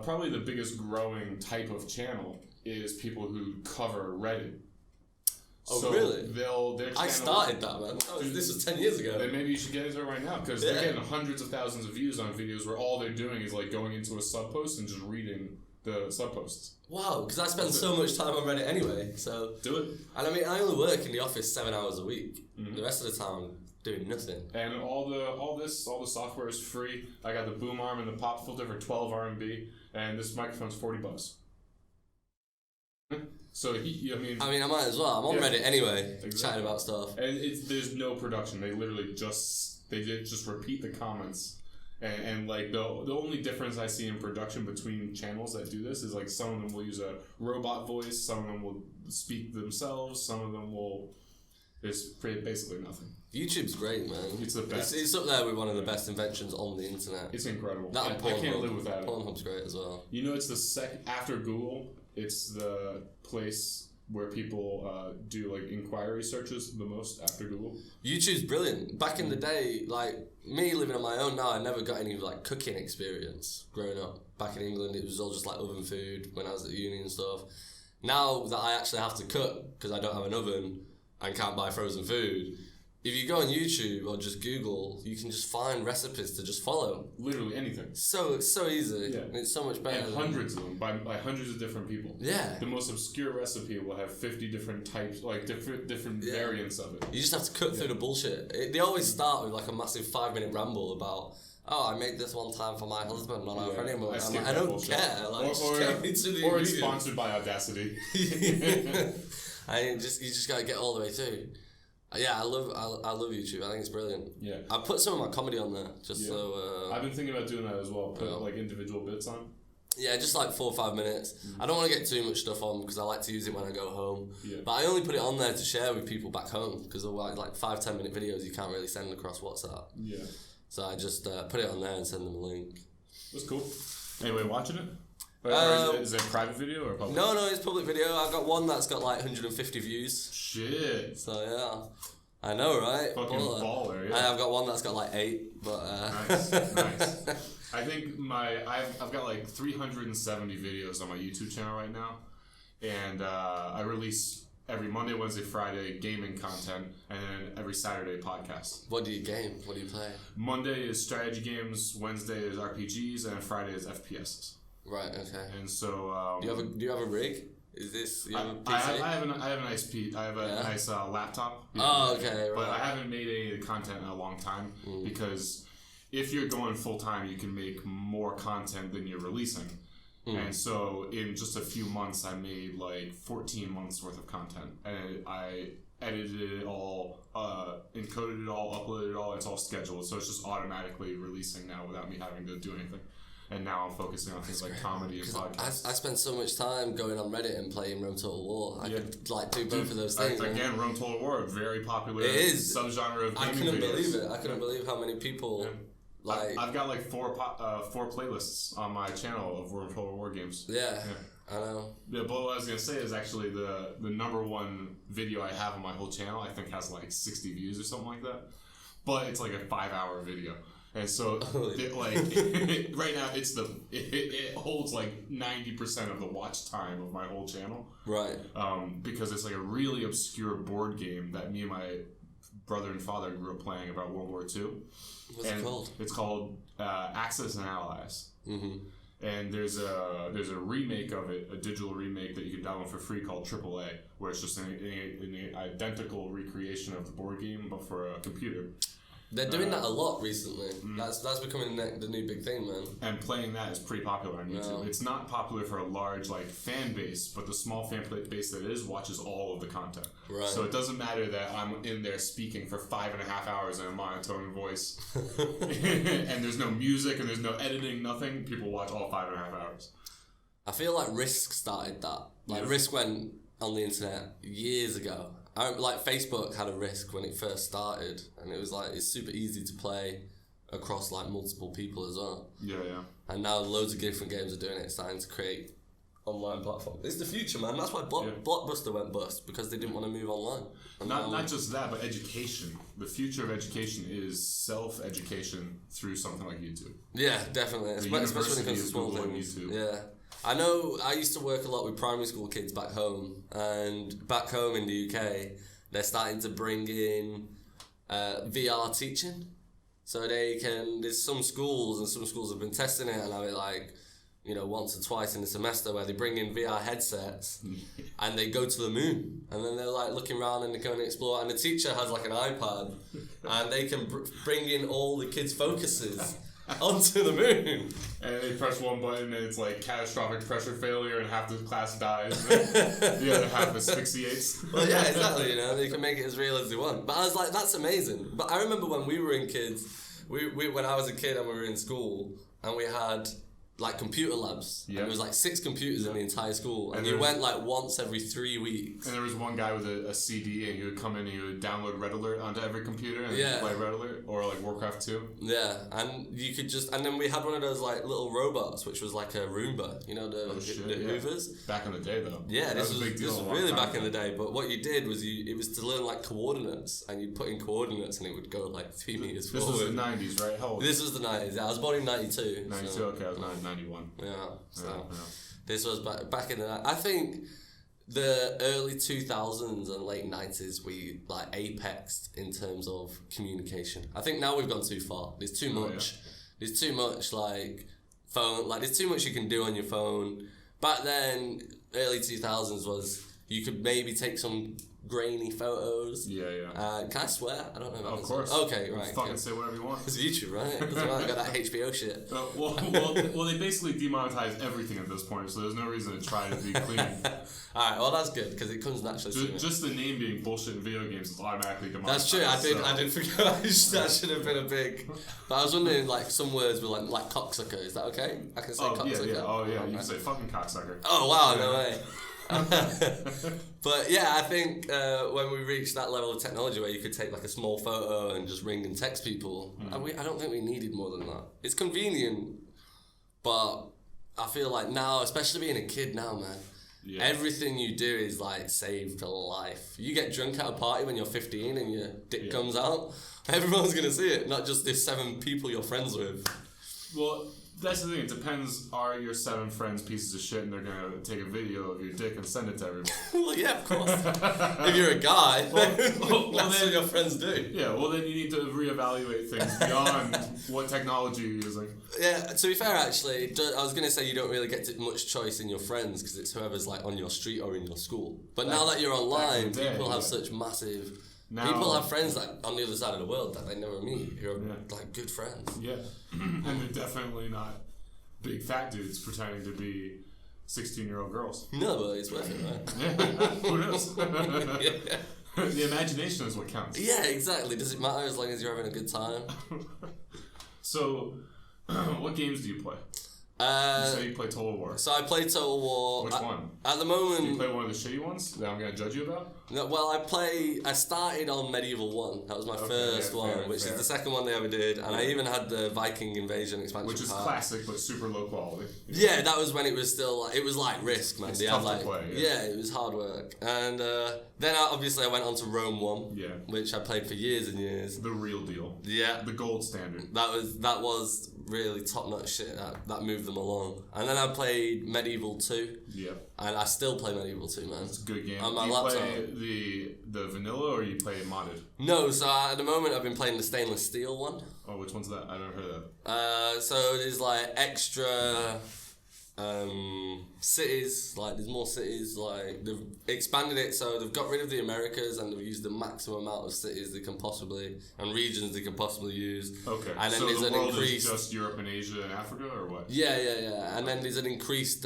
Probably the biggest growing type of channel is people who cover Reddit. Oh, so really? Their channel, I started that, man. This was 10 years ago. Then maybe you should get into it right now, because they're getting hundreds of thousands of views on videos where all they're doing is like going into a subpost and just reading the subposts. Wow, because I spend so much time on Reddit anyway, so... Do it. And I mean, I only work in the office 7 hours a week. Mm-hmm. The rest of the time, I'm doing nothing. And all the software is free. I got the boom arm and the pop filter for 12 RMB, and this microphone's $40. So I might as well. I'm on Reddit anyway, chatting about stuff. And there's no production. They literally just repeat the comments. And like the only difference I see in production between channels that do this is like some of them will use a robot voice, some of them will speak themselves, some of them will. There's basically nothing. YouTube's great, man. It's the best. It's up there with one of the best inventions on the internet. It's incredible. I can't live without it. Pornhub's great as well. You know, it's the after Google. It's the place where people do like inquiry searches the most after Google. YouTube's brilliant. Back in the day, like me living on my own now, I never got any like cooking experience growing up. Back in England, it was all just like oven food when I was at uni and stuff. Now that I actually have to cook because I don't have an oven and can't buy frozen food, if you go on YouTube or just Google, you can just find recipes to just follow. Literally anything. So easy. Yeah. It's so much better. And hundreds of them by hundreds of different people. Yeah. The most obscure recipe will have 50 different types, like different variants of it. You just have to cut through the bullshit. They always start with like a massive 5-minute ramble about, I made this one time for my husband, not our honeymoon. I don't bullshit. Care. Like, or it's sponsored by Audacity. You just gotta get all the way through. Yeah, I love YouTube. I think it's brilliant. Yeah, I put some of my comedy on there so. I've been thinking about doing that as well. Put like individual bits on. Yeah, just like 4 or 5 minutes. I don't want to get too much stuff on because I like to use it when I go home. Yeah. But I only put it on there to share with people back home because like 5-10 minute videos you can't really send across WhatsApp. Yeah. So I just put it on there and send them a link. That's cool. Anybody watching it? Is it a private video or public? No, it's public video. I've got one that's got like 150 views. Shit. So yeah, I know, right? Fucking baller. Yeah. I've got one that's got like 8, but nice. I think I've got like 370 videos on my YouTube channel right now, and I release every Monday, Wednesday, Friday gaming content, and then every Saturday podcast. What do you game? What do you play? Monday is strategy games, Wednesday is RPGs, and Friday is FPSs. Right. Okay. And so, do you have a rig? Is this? You have a PC? I have a nice laptop. Oh, okay. Right. But I haven't made any of the content in a long time because if you're going full time, you can make more content than you're releasing. And so in just a few months, I made like 14 months worth of content, and I edited it all, encoded it all, uploaded it all. It's all scheduled, so it's just automatically releasing now without me having to do anything. And now I'm focusing on things like comedy and podcasts. I spend so much time going on Reddit and playing Rome Total War. I could like do both of those things. Again, Rome Total War, a very popular subgenre of gaming I couldn't believe it. I couldn't believe how many people... Like I've got like 4 playlists on my channel of Rome Total War games. Yeah. I know. Yeah, but what I was going to say is actually the number one video I have on my whole channel, I think has like 60 views or something like that. But it's like a 5-hour video. And so, right now, it holds like 90% of the watch time of my whole channel. Right. Because it's like a really obscure board game that me and my brother and father grew up playing about World War II. What's it called? It's called Axis and Allies. Mm-hmm. And there's a remake of it, a digital remake that you can download for free called AAA, where it's just an identical recreation of the board game, but for a computer. They're doing that a lot recently. That's becoming the new big thing, man. And playing that is pretty popular on YouTube. It's not popular for a large fan base, but the small fan base that is watches all of the content. Right. So it doesn't matter that I'm in there speaking for 5.5 hours in a monotone voice, and there's no music and there's no editing, nothing. People watch all 5.5 hours. I feel like Risk started that. Risk went on the internet years ago. Facebook had a Risk when it first started, and it was it's super easy to play across multiple people as well. Yeah. And now loads of different games are doing it, starting to create online platform. It's the future, man. That's why Blockbuster went bust, because they didn't want to move online. Not just that, but education. The future of education is self-education through something like YouTube. Yeah, definitely. Especially when it comes to small things. Yeah. I know I used to work a lot with primary school kids back home, and back home in the UK, they're starting to bring in VR teaching. So there's some schools, and some schools have been testing it and have it like, once or twice in the semester, where they bring in VR headsets and they go to the moon, and then they're like looking around and they go and explore, and the teacher has like an iPad and they can bring in all the kids' focuses onto the moon. And they press one button and it's like catastrophic pressure failure and half the class dies and the other half asphyxiates. Well, yeah, exactly, they can make it as real as they want. But I was like, that's amazing. But I remember when we were in kids, when I was a kid and we were in school, and we had like computer labs. Yeah. And there was like 6 computers in the entire school, and you went like once every 3 weeks. And there was one guy with a CD, and he would come in and he would download Red Alert onto every computer and play Red Alert, or like Warcraft 2. Yeah, and you could and then we had one of those like little robots, which was like a Roomba, the Hoovers. Back in the day though. Yeah, this was a big deal. This was really back in the day. But what you did was it was to learn like coordinates, and you put in coordinates, and it would go like 3 meters forward. This was the 90s, right? How old? This was the 90s. Yeah, I was born in 92. 92. Okay, I was 91. Yeah. So this was back in the night. I think the early 2000s and late 90s we like apexed in terms of communication. I think now we've gone too far. There's too much. There's too much like phone. Like there's too much you can do on your phone. Back then, early 2000s was you could maybe take some grainy photos. Yeah. Can I swear? I don't know about Of course. Okay, right. Fucking say whatever you want. It's YouTube, right? That's why I got that HBO shit. Well, they basically demonetize everything at this point, so there's no reason to try to be clean. Alright, well that's good, because it comes naturally to me. Just the name being bullshit in video games is automatically demonetized. That's true, I did forget. That should have been a big... But I was wondering, like, some words were like cocksucker. Is that okay? I can say cocksucker? Yeah. Oh yeah, you can say fucking cocksucker. Oh wow, no way. But yeah, I think when we reached that level of technology where you could take like a small photo and just ring and text people, I don't think we needed more than that. It's convenient, but I feel like now, especially being a kid now, man, everything you do is like saved a life. You get drunk at a party when you're 15 and your dick comes out, everyone's gonna see it, not just the 7 people you're friends with. Well, that's the thing. It depends. Are your 7 friends pieces of shit, and they're gonna take a video of your dick and send it to everybody? Well, yeah, of course. If you're a guy, that's what your friends do. Yeah. Well, then you need to reevaluate things beyond what technology you're using. Yeah. To be fair, actually, I was gonna say you don't really get much choice in your friends because it's whoever's like on your street or in your school. But now that you're online, people have such massive. People have friends like on the other side of the world that they never meet who are like good friends. Yeah, and they're definitely not big fat dudes pretending to be 16-year-old girls. No, but it's worth it, right? Yeah, who knows? The imagination is what counts. Yeah, exactly. Does it matter as long as you're having a good time? So, what games do you play? You say you play Total War. So I play Total War. Which one? At the moment... Do you play one of the shitty ones that I'm going to judge you about? No, well, I started on Medieval 1. That was my first one, which is the second one they ever did. And I even had the Viking Invasion expansion which is classic, but super low quality. Yeah, that was when it was still... it was like Risk, man. It's tough to play. Yeah, it was hard work. And then obviously I went on to Rome 1, which I played for years and years. The real deal. Yeah. The gold standard. That was really top-notch shit. That moved them along. And then I played Medieval 2. Yeah. And I still play Medieval 2, man. It's a good game. On my laptop. Play the vanilla, or you play it modded? No, so at the moment I've been playing the stainless steel one. Oh, which one's that? I never heard of that. So there's like extra cities, like there's more cities, like they've expanded it, so they've got rid of the Americas and they've used the maximum amount of cities they can possibly, and regions they can possibly use. Okay, and then so there's the an world increased... is just Europe and Asia and Africa, or what? Yeah, and then there's an increased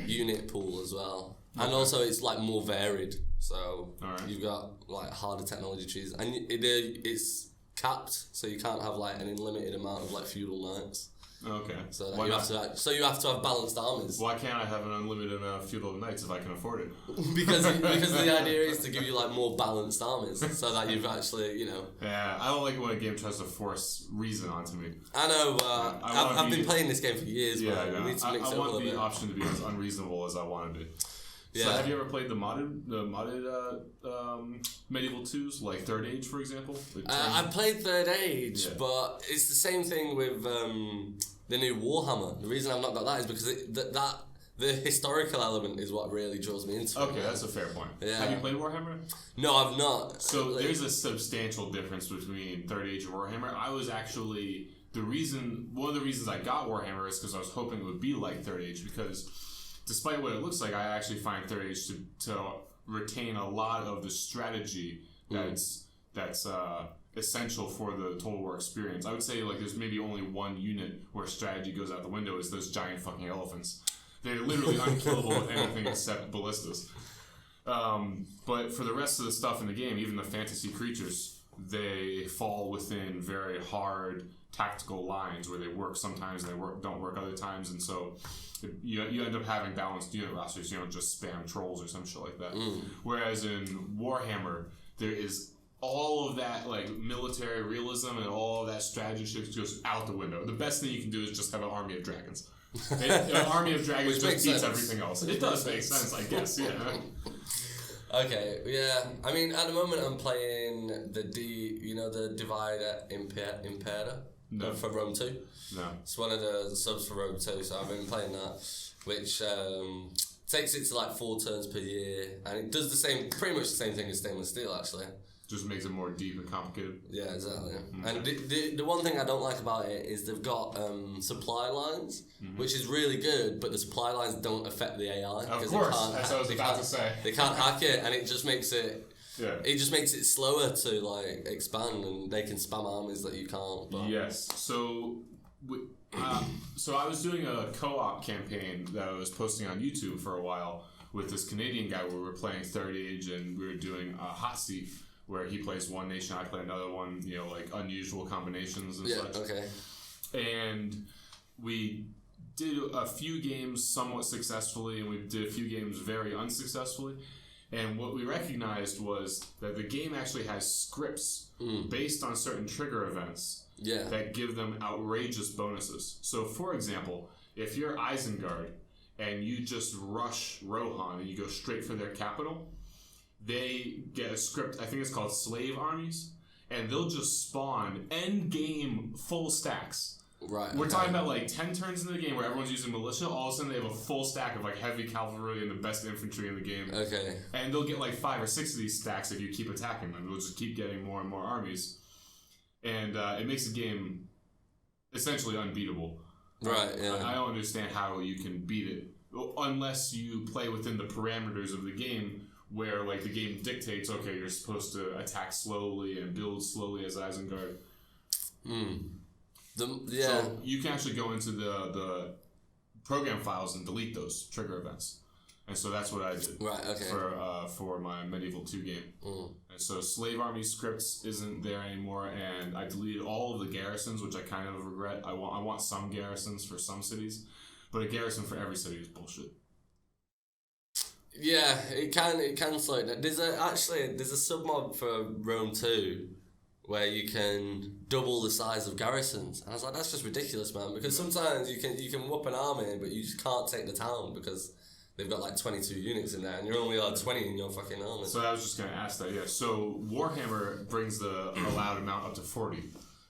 unit pool as well. And also it's like more varied, so you've got like harder technology trees, and it's capped, so you can't have like an unlimited amount of like feudal knights. Okay. So that you have to have balanced armies. Why can't I have an unlimited amount of feudal knights if I can afford it? because the idea is to give you like more balanced armies, so that you've actually, you know. Yeah, I don't like it when a game tries to force reason onto me. I know. I've been playing this game for years. Yeah, I need to mix I it want up a the bit. option to be as unreasonable as I want to be. Yeah. So have you ever played the modded medieval 2s, like Third Age, for example? I played Third Age, but it's the same thing with the new Warhammer. The reason I've not got that is because the historical element is what really draws me into it. Okay, that's a fair point. Yeah. Have you played Warhammer? No, I've not. So there's a substantial difference between Third Age and Warhammer. I was actually one of the reasons I got Warhammer is because I was hoping it would be like Third Age, because despite what it looks like, I actually find Third Age to retain a lot of the strategy that's essential for the Total War experience. I would say like there's maybe only one unit where strategy goes out the window, is those giant fucking elephants. They're literally unkillable with anything except ballistas. But for the rest of the stuff in the game, even the fantasy creatures, they fall within very hard tactical lines where they work sometimes and don't work other times, and so you end up having balanced unit rosters. You don't just spam trolls or some shit like that. Whereas in Warhammer, there is all of that like military realism and all of that strategy shit goes out the window. The best thing you can do is just have an army of dragons. An army of dragons just beats everything else. It does make sense, I guess. Yeah. Okay, yeah. I mean, at the moment, I'm playing the Divider Impera for Rome 2. No. It's one of the subs for Rome 2, so I've been playing that, which takes it to like 4 turns per year, and it does pretty much the same thing as Stainless Steel, actually. Just makes it more deep and complicated. Yeah, exactly. And the one thing I don't like about it is they've got supply lines, which is really good, but the supply lines don't affect the AI. Of course, that's what I was about to say. They can't hack it, and it just makes it... Yeah. It just makes it slower to like expand, and they can spam armies that you can't. But. Yes. So I was doing a co-op campaign that I was posting on YouTube for a while with this Canadian guy where we were playing Third Age, and we were doing a hot seat where he plays one nation, I play another one, you know, like unusual combinations and such. Okay. And we did a few games somewhat successfully, and we did a few games very unsuccessfully. And what we recognized was that the game actually has scripts based on certain trigger events that give them outrageous bonuses. So, for example, if you're Isengard and you just rush Rohan and you go straight for their capital, they get a script, I think it's called Slave Armies, and they'll just spawn end-game full stacks. Right. We're talking about like 10 turns in the game where everyone's using militia, all of a sudden they have a full stack of like heavy cavalry and the best infantry in the game. Okay. And they'll get like 5 or 6 of these stacks if you keep attacking them. They'll just keep getting more and more armies. And it makes the game essentially unbeatable. Right, yeah. I don't understand how you can beat it unless you play within the parameters of the game, where like the game dictates, okay, you're supposed to attack slowly and build slowly as Isengard. So you can actually go into the program files and delete those trigger events, and so that's what I did. Right. Okay. For my Medieval 2 game, and so Slave Army scripts isn't there anymore, and I deleted all of the garrisons, which I kind of regret. I want some garrisons for some cities, but a garrison for every city is bullshit. Yeah, it can slow it down. There's a sub-mod for Rome 2 where you can double the size of garrisons. And I was like, that's just ridiculous, man, because sometimes you can whoop an army, but you just can't take the town because they've got like 22 units in there, and you're only like 20 in your fucking army. So I was just going to ask that, yeah. So Warhammer brings the allowed amount up to 40.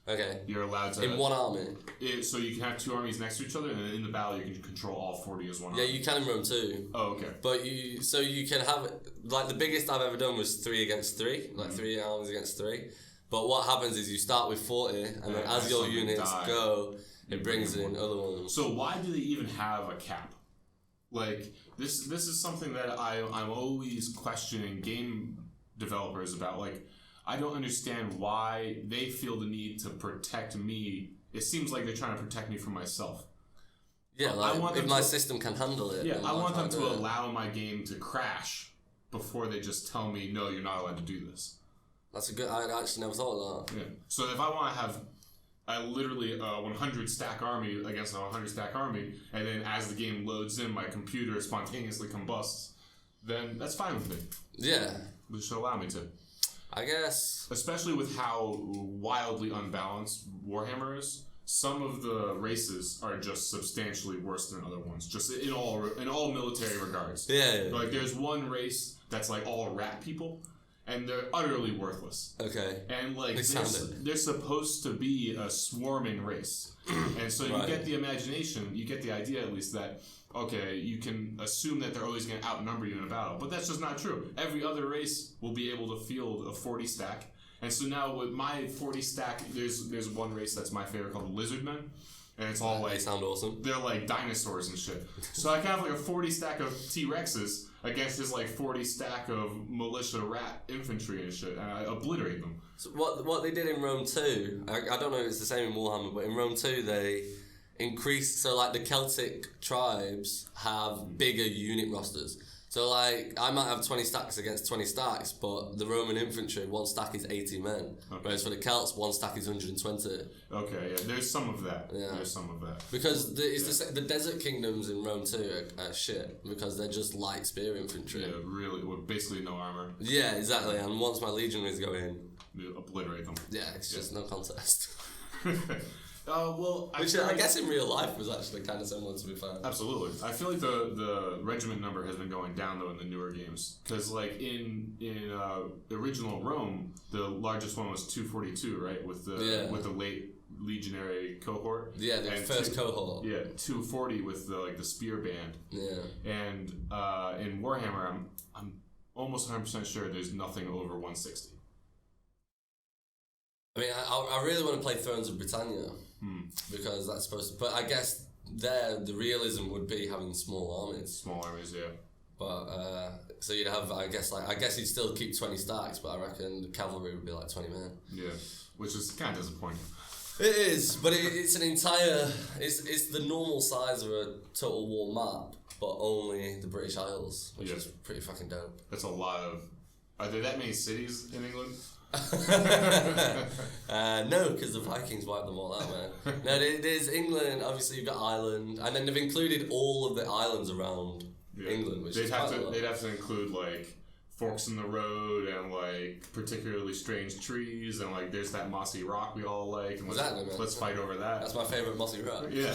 Okay. You're allowed to... In one army. So you can have 2 armies next to each other, and then in the battle you can control all 40 as one army. Yeah, you can in Rome too. Oh, okay. But you can have... Like, the biggest I've ever done was 3 against 3. Like, 3 armies against 3. But what happens is you start with 40, and then as your units go, it brings in other ones. So why do they even have a cap? Like, this is something that I'm always questioning game developers about. Like, I don't understand why they feel the need to protect me. It seems like they're trying to protect me from myself. Yeah, like, if my system can handle it. Yeah, I want them to allow my game to crash before they just tell me, no, you're not allowed to do this. That's a good... I actually never thought of that. Yeah. So if I want to have I literally 100 stack army against a 100 stack army, and then as the game loads in, my computer spontaneously combusts, then that's fine with me. Yeah. It should allow me to. I guess. Especially with how wildly unbalanced Warhammer is. Some of the races are just substantially worse than other ones, just in all military regards. Yeah. Like, there's one race that's like all rat people, and they're utterly worthless. Okay. And like they're supposed to be a swarming race, and so you get the imagination, you get the idea at least that okay, you can assume that they're always going to outnumber you in a battle, but that's just not true. Every other race will be able to field a 40 stack. And so now with my 40 stack, there's one race that's my favorite called the Lizardmen, and it's all like they sound awesome. They're like dinosaurs and shit. So I can have like a 40 stack of T-Rexes against his like 40 stack of militia rat infantry and shit, and I obliterate them. So what they did in Rome 2, I don't know if it's the same in Warhammer, but in Rome 2 they increased, so like the Celtic tribes have bigger unit rosters. So, like, I might have 20 stacks against 20 stacks, but the Roman infantry, one stack is 80 men. Okay. Whereas for the Celts, one stack is 120. Okay, yeah, there's some of that. Yeah. There's some of that. Because the desert kingdoms in Rome too are shit, because they're just light spear infantry. Yeah, really, with basically no armor. Yeah, exactly, and once my legionaries go in... You obliterate them. Yeah, it's just no contest. Well, which I guess in real life was actually kind of similar, to be fair. Absolutely. I feel like the regiment number has been going down though in the newer games, because like in original Rome, the largest one was 242, right, with the late legionary cohort. Yeah, the first cohort. Yeah, 240 with the spear band. Yeah. And in Warhammer, I'm almost 100% sure there's nothing over 160. I mean, I really want to play Thrones of Britannia because that's supposed to. But I guess the realism would be having small armies. Small armies, yeah. But so you'd have, I guess you'd still keep 20 stacks, but I reckon the cavalry would be like 20 men. Yeah, which is kind of disappointing. It is, but it's an entire. It's the normal size of a Total War map, but only the British Isles, which is pretty fucking dope. That's a lot of. Are there that many cities in England? No, because the Vikings wiped them all out, man. No, there's England. Obviously, you've got Ireland, and then they've included all of the islands around England, which they'd have to include like forks in the road and like particularly strange trees, and like there's that mossy rock we all like. And let's fight over that. That's my favorite mossy rock. Yeah.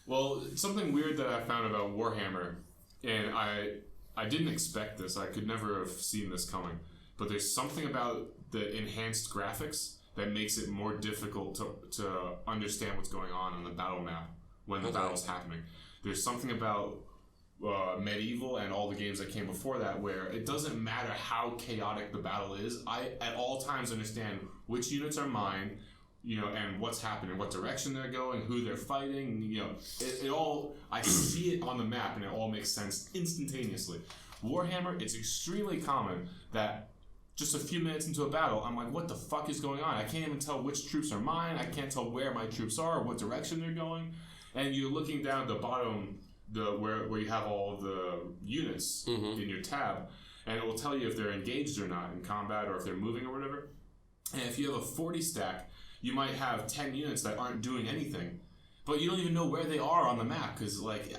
Well, something weird that I found about Warhammer, and I didn't expect this. I could never have seen this coming. But there's something about the enhanced graphics that makes it more difficult to understand what's going on the battle map when the battle's happening. There's something about Medieval and all the games that came before that where it doesn't matter how chaotic the battle is. I at all times understand which units are mine, and what's happening, what direction they're going, who they're fighting. It all, I see it on the map and it all makes sense instantaneously. Warhammer, it's extremely common that just a few minutes into a battle, I'm like, what the fuck is going on? I can't even tell which troops are mine. I can't tell where my troops are or what direction they're going. And you're looking down at the bottom, where you have all of the units in your tab, and it will tell you if they're engaged or not in combat or if they're moving or whatever. And if you have a 40 stack, you might have 10 units that aren't doing anything. But you don't even know where they are on the map, because like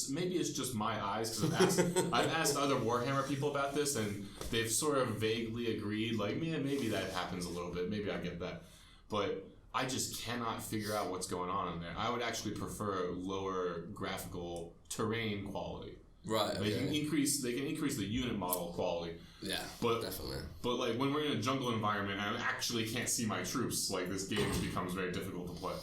maybe it's just my eyes, because I've asked other Warhammer people about this, and they've sort of vaguely agreed, like, maybe that happens a little bit, maybe I get that, but I just cannot figure out what's going on in there. I would actually prefer lower graphical terrain quality. Right. Okay. They can increase the unit model quality. Yeah, but definitely. But like when we're in a jungle environment, and I actually can't see my troops. Like this game becomes very difficult to play.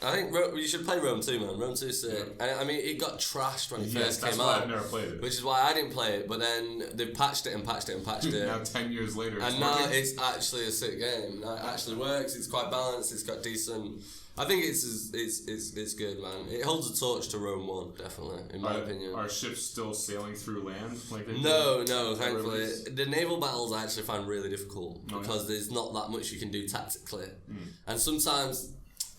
I think you should play Rome 2, man. Rome 2's sick. Yeah. I mean, it got trashed when it first came out. I've never played it. Which is why I didn't play it, but then they've patched it and patched it and patched it. Now 10 years later, and now it's actually a sick game. It actually works. It's quite balanced. It's got decent. I think it's good, man. It holds a torch to Rome 1, definitely, in my opinion. Are ships still sailing through land? No, thankfully. The naval battles I actually find really difficult because there's not that much you can do tactically. And sometimes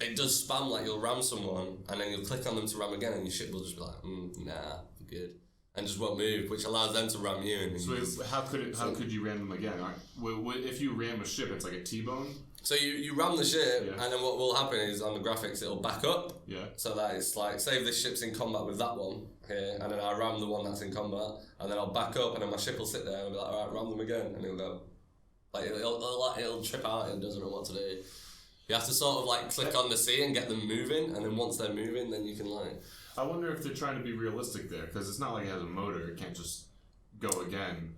it does spam, like you'll ram someone and then you'll click on them to ram again and your ship will just be like, nah, good. and just won't move, which allows them to ram you. And so how could you ram them again? If you ram a ship, it's like a T-bone. So you ram the ship, and then what will happen is on the graphics it'll back up. Yeah. So that it's like, say if this ship's in combat with that one here, and then I ram the one that's in combat, and then I'll back up, and then my ship will sit there, and I'll be like, alright, ram them again, and it'll go. Like it'll trip out and doesn't know what to do. You have to sort of like click on the sea and get them moving, and then once they're moving, then you can like. I wonder if they're trying to be realistic there, because it's not like it has a motor; it can't just go again.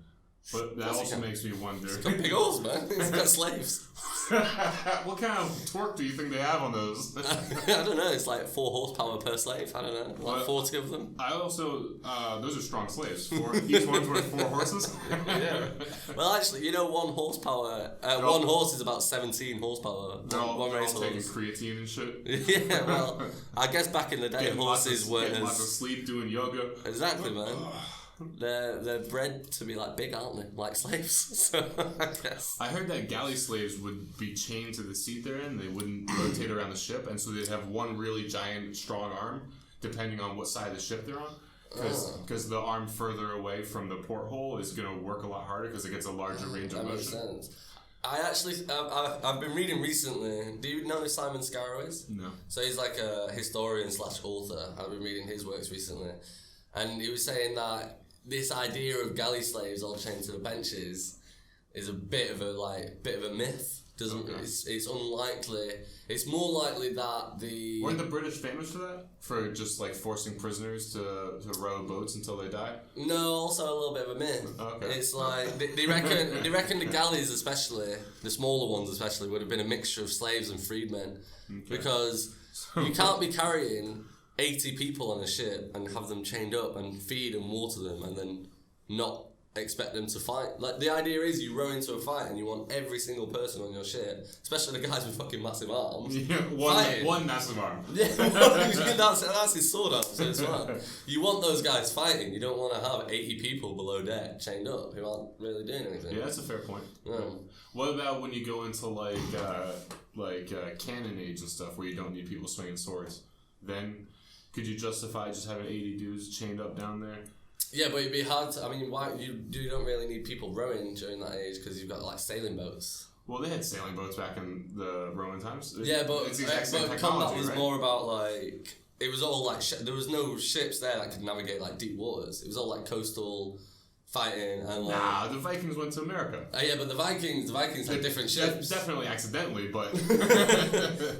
But that also makes me wonder. It's got big holes, man. It's got slaves. What kind of torque do you think they have on those? I don't know. It's like 4 horsepower per slave. I don't know. Like 40 of them. I also, those are strong slaves. Each one's worth 4 horses. Yeah. Well, actually, you know, 1 horsepower. 1 horse is about 17 horsepower. They're all race taking horse. creatine and shit. Yeah. Well, I guess back in the day, horses weren't getting lots of sleep, doing yoga. Exactly, man. They're bred to be like big, aren't they? Like slaves. So I guess. I heard that galley slaves would be chained to the seat they're in. They wouldn't rotate around the ship, and so they'd have one really giant, strong arm, depending on what side of the ship they're on. Because the arm further away from the porthole is going to work a lot harder because it gets a larger range of motion. That makes sense. I actually, I've been reading recently. Do you know who Simon Scarrow is? No. So he's like a historian / author. I've been reading his works recently, and he was saying that this idea of galley slaves all chained to the benches is a bit of a myth. It's unlikely. It's more likely that the... Weren't the British famous for that? For just like forcing prisoners to row boats until they die? No, also a little bit of a myth. Okay. It's like they reckon the galleys, especially the smaller ones, especially would have been a mixture of slaves and freedmen, because you can't be carrying 80 people on a ship and have them chained up and feed and water them and then not expect them to fight. Like, the idea is you row into a fight and you want every single person on your ship, especially the guys with fucking massive arms. Yeah, one massive arm. Yeah, that's his sword arm, so it's fine. You want those guys fighting. You don't want to have 80 people below deck chained up who aren't really doing anything. Yeah, that's a fair point. Yeah. What about when you go into canon age and stuff where you don't need people swinging swords? Then could you justify just having 80 dudes chained up down there? Yeah, but it'd be hard to... I mean, why you don't really need people rowing during that age because you've got, like, sailing boats. Well, they had sailing boats back in the Roman times. Yeah, but it's the exact same technology, combat was right? more about, like... It was all, like... there was no ships there that could navigate, like, deep waters. It was all, like, coastal fighting and, like... Nah, the Vikings went to America. Yeah, but the Vikings had different ships. Definitely accidentally, but...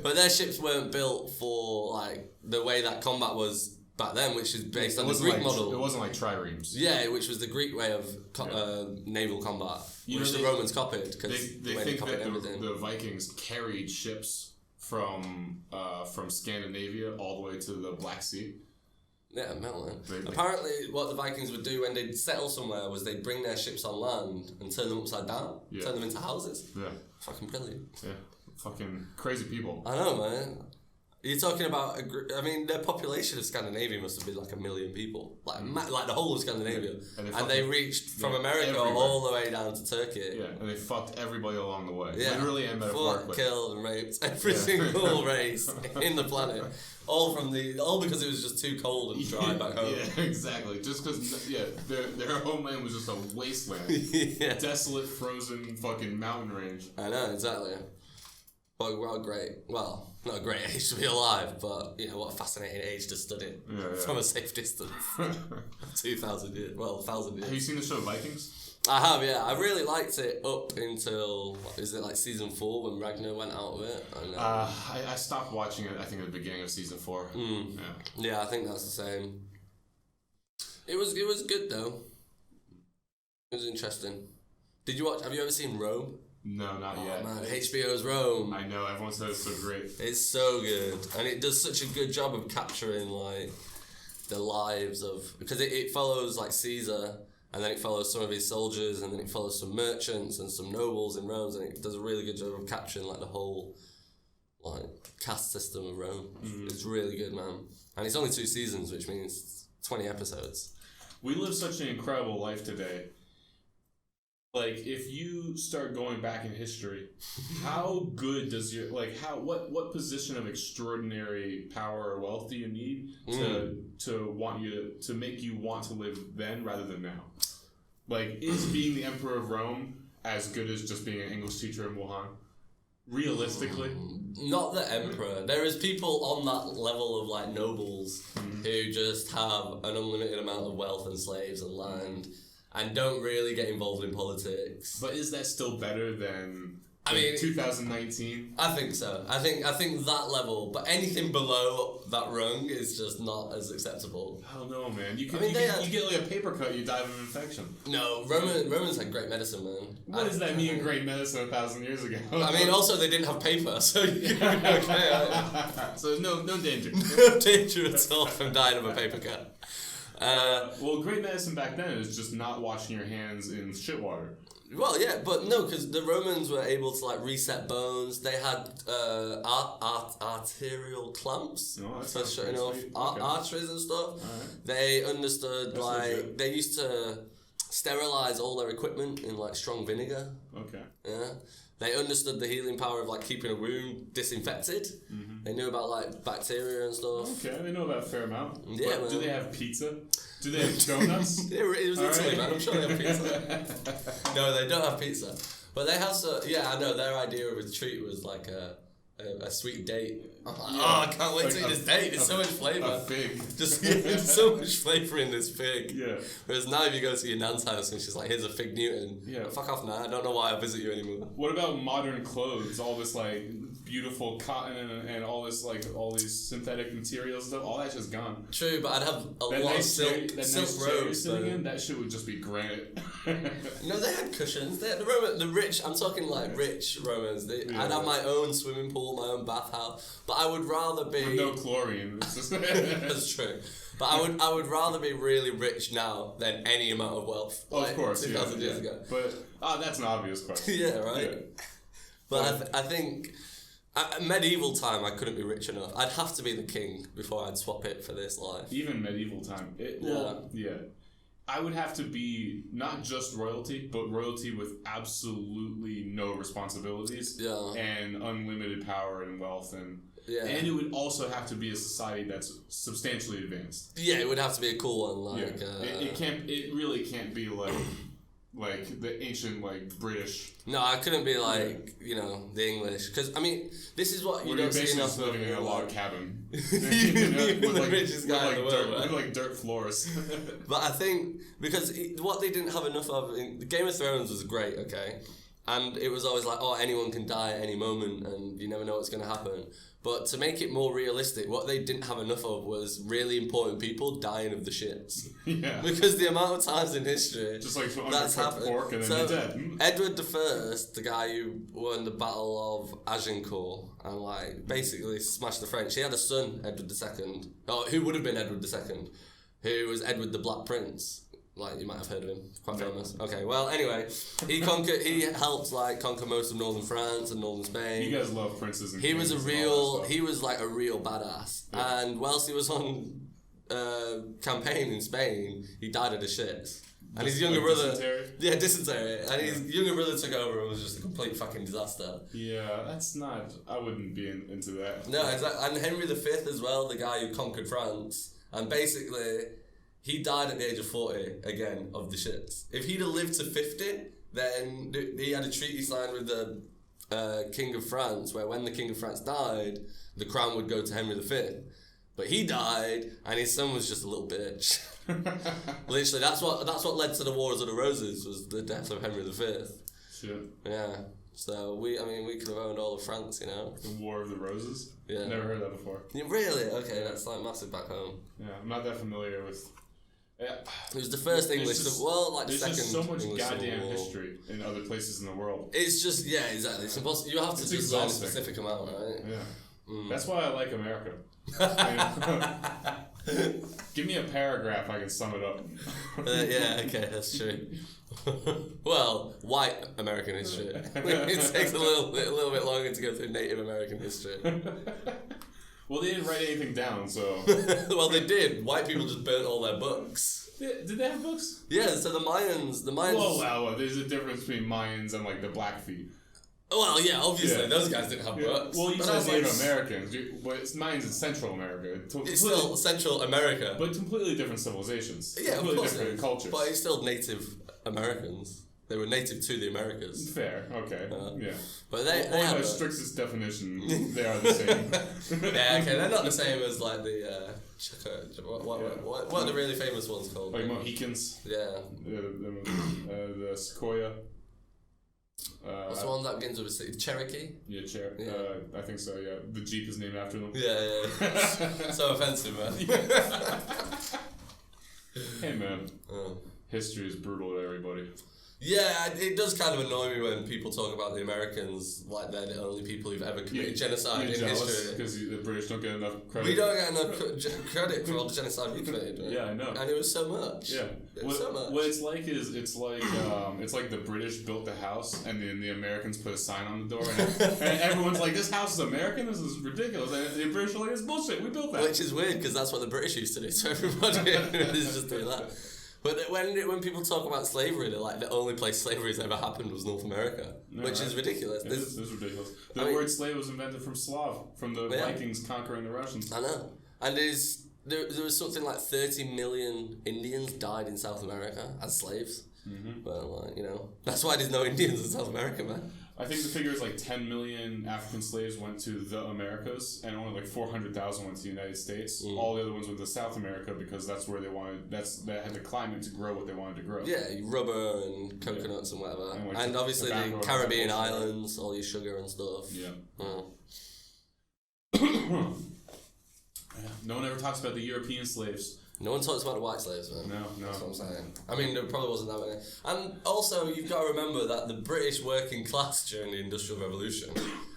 But their ships weren't built for, like, the way that combat was... back then, which is based on the Greek model. It wasn't like triremes. Yeah, which was the Greek way of naval combat, which the Romans copied. They think that the Vikings carried ships from Scandinavia all the way to the Black Sea. Yeah, melting. Apparently, what the Vikings would do when they'd settle somewhere was they'd bring their ships on land and turn them upside down, turn them into houses. Yeah. Fucking brilliant. Yeah. Fucking crazy people. I know, man. You're talking about, I mean, the population of Scandinavia must have been like 1 million people. Like the whole of Scandinavia. And they reached from America everywhere. All the way down to Turkey. Yeah, and they fucked everybody along the way. Yeah. Literally and metaphorically. Killed and raped every single race in the planet. All because it was just too cold and dry back home. Yeah, exactly. Just because, their homeland was just a wasteland. Desolate, frozen, fucking mountain range. I know, exactly. But not a great age to be alive, but, you know, what a fascinating age to study from a safe distance. 2,000 years, 1,000 years. Have you seen the show Vikings? I have, yeah. I really liked it up until, is it like season 4 when Ragnar went out of it? I stopped watching it, I think, at the beginning of season 4. Yeah, I think that's the same. It was good, though. It was interesting. Have you ever seen Rome? No, not yet. Man, HBO's Rome. I know, everyone says it's so great. It's so good. And it does such a good job of capturing, like, the lives of... Because it follows, like, Caesar, and then it follows some of his soldiers, and then it follows some merchants and some nobles in Rome, and it does a really good job of capturing, like, the whole, like, caste system of Rome. It's really good, man. And it's only 2 seasons, which means 20 episodes. We live such an incredible life today. like, if you start going back in history, how good does your, like, what position of extraordinary power or wealth do you need to make you want to live then rather than now? Like, is being the Emperor of Rome as good as just being an English teacher in Wuhan? Realistically? Not the Emperor. There is people on that level of, like, nobles who just have an unlimited amount of wealth and slaves and land and don't really get involved in politics. But is that still better than... I mean, 2019. I think so. I think that level, but anything below that rung is just not as acceptable. Hell no, man. You get like a paper cut, you die of an infection. No, Romans had great medicine, man. What does that mean, great medicine 1,000 years ago? I mean, also they didn't have paper, so you can be okay. So no danger. No danger at all from dying of a paper cut. Well, great medicine back then is just not washing your hands in shit water. Well, yeah, but no, because the Romans were able to, like, reset bones. They had arterial clamps for shutting off arteries and stuff. Right. They understood, that's like, legit. They used to sterilize all their equipment in, like, strong vinegar. Okay. Yeah. They understood the healing power of, like, keeping a wound disinfected. Mm-hmm. They knew about, like, bacteria and stuff. Okay, they know about a fair amount. Yeah, do they have pizza? Do they have donuts? It was Italy, man. I'm sure they have pizza. No, they don't have pizza. But they have I know, their idea of a treat was, like, a sweet date. I'm like, I can't wait to eat this date. There's so much flavour. A fig. There's so much flavour in this fig. Yeah. Whereas now if you go to your nan's house and she's like, here's a fig Newton. Yeah. Fuck off now. I don't know why I visit you anymore. What about modern clothes? All this, like, beautiful cotton and all this, like, all these synthetic materials and stuff. All that's just gone. True, but I'd have a lot of silk robes. That shit would just be granite. No, they had cushions. They had the rich, I'm talking, like, rich Romans. I'd have my own swimming pool, my own bathhouse. But I would rather be... With no chlorine. That's true. But I would rather be really rich now than any amount of wealth. Well, of course, 2,000 years ago. But that's an obvious question. Yeah, right? Yeah. But I think... At medieval time, I couldn't be rich enough. I'd have to be the king before I'd swap it for this life. Even medieval time. Yeah. I would have to be not just royalty, but royalty with absolutely no responsibilities and unlimited power and wealth and it would also have to be a society that's substantially advanced. Yeah, it would have to be a cool one. Like it really can't be like the ancient, like, British. No, I couldn't be like, the English. Because, I mean, this is what you don't see enough of. Living in a log cabin. With the richest guy in the world, right? With, like, dirt floors. But I think, because what they didn't have enough of, Game of Thrones was great, okay? And it was always like, anyone can die at any moment and you never know what's going to happen. But to make it more realistic, what they didn't have enough of was really important people dying of the shits. Yeah. Because the amount of times in history just like that's happened. Pork and then you're dead. Edward I, the guy who won the Battle of Agincourt and, like, basically smashed the French, he had a son, Edward II, who would have been Edward II, who was Edward the Black Prince. Like, you might have heard of him. Quite famous. Okay, well, anyway, he helped, like, conquer most of northern France and northern Spain. You guys love princes and he was like a real badass. Yeah. And whilst he was on campaign in Spain, he died of the shits. And his younger brother... Dysentery? Yeah, dysentery. And his younger brother took over and was just a complete fucking disaster. Yeah, that's not... I wouldn't be into that. No, exactly. And Henry V as well, the guy who conquered France. And basically... He died at the age of 40, again, of the shits. If he'd have lived to 50, then he had a treaty signed with the King of France, where when the King of France died, the crown would go to Henry V. But he died, and his son was just a little bitch. Literally, that's what led to the Wars of the Roses, was the death of Henry V. Shit. Yeah. So, we could have owned all of France, The War of the Roses? Yeah. Never heard that before. Yeah, really? Okay, that's, like, massive back home. Yeah, I'm not that familiar with... Yeah. It was the first English Civil War, like the second. There's just so much goddamn history in other places in the world. It's just, exactly. It's impossible. You have to just learn a specific amount, right? Yeah. That's why I like America. Give me a paragraph, I can sum it up. Okay, that's true. Well, white American history. It takes a little bit longer to go through Native American history. Well, they didn't write anything down, so... Well, they did. White people just burnt all their books. Did they have books? Yeah, so the Mayans... Whoa, wow, there's a difference between Mayans and, like, the Blackfeet. Well, yeah, obviously, those guys didn't have books. Well, you said Native Americans, but it's Mayans in Central America. It's still Central America. But completely different civilizations. Yeah, completely of course different cultures. But it's still Native Americans. They were native to the Americas. Fair, okay, yeah. But they by have strictest definition, they are the same. Yeah, okay, they're not the same as like the what are the really famous ones called? Like Mohicans. Yeah. The Sequoia. What's the one that begins with a C? Cherokee? Yeah, I think so, yeah. The Jeep is named after them. Yeah. So offensive, man. Hey, man. History is brutal to everybody. Yeah, it does kind of annoy me when people talk about the Americans like they're the only people who've ever committed genocide in history. Because the British don't get enough credit. We don't get enough credit for all the genocide we committed. Right? Yeah, I know. And it was so much. Yeah. What it's like is it's like the British built the house and then the Americans put a sign on the door and everyone's like, this house is American, this is ridiculous. And the British are like, it's bullshit, we built that. Which is weird because that's what the British used to do to everybody. Is just doing that. But when people talk about slavery, they're like, the only place slavery has ever happened was North America, which is ridiculous. It is ridiculous. The word slave was invented from Slav, from the Vikings conquering the Russians. I know. And there was something like 30 million Indians died in South America as slaves. Mm-hmm. But, that's why there's no Indians in South America, man. I think the figure is like 10 million African slaves went to the Americas, and only like 400,000 went to the United States. All the other ones went to South America because that's where they wanted. They had the climate to grow what they wanted to grow. Yeah, rubber and coconuts and whatever, and obviously the Caribbean islands, all your sugar and stuff. Yeah. No one ever talks about the European slaves. No one talks about the white slaves, man. No. That's what I'm saying. I mean, there probably wasn't that many. And also, you've got to remember that the British working class during the Industrial Revolution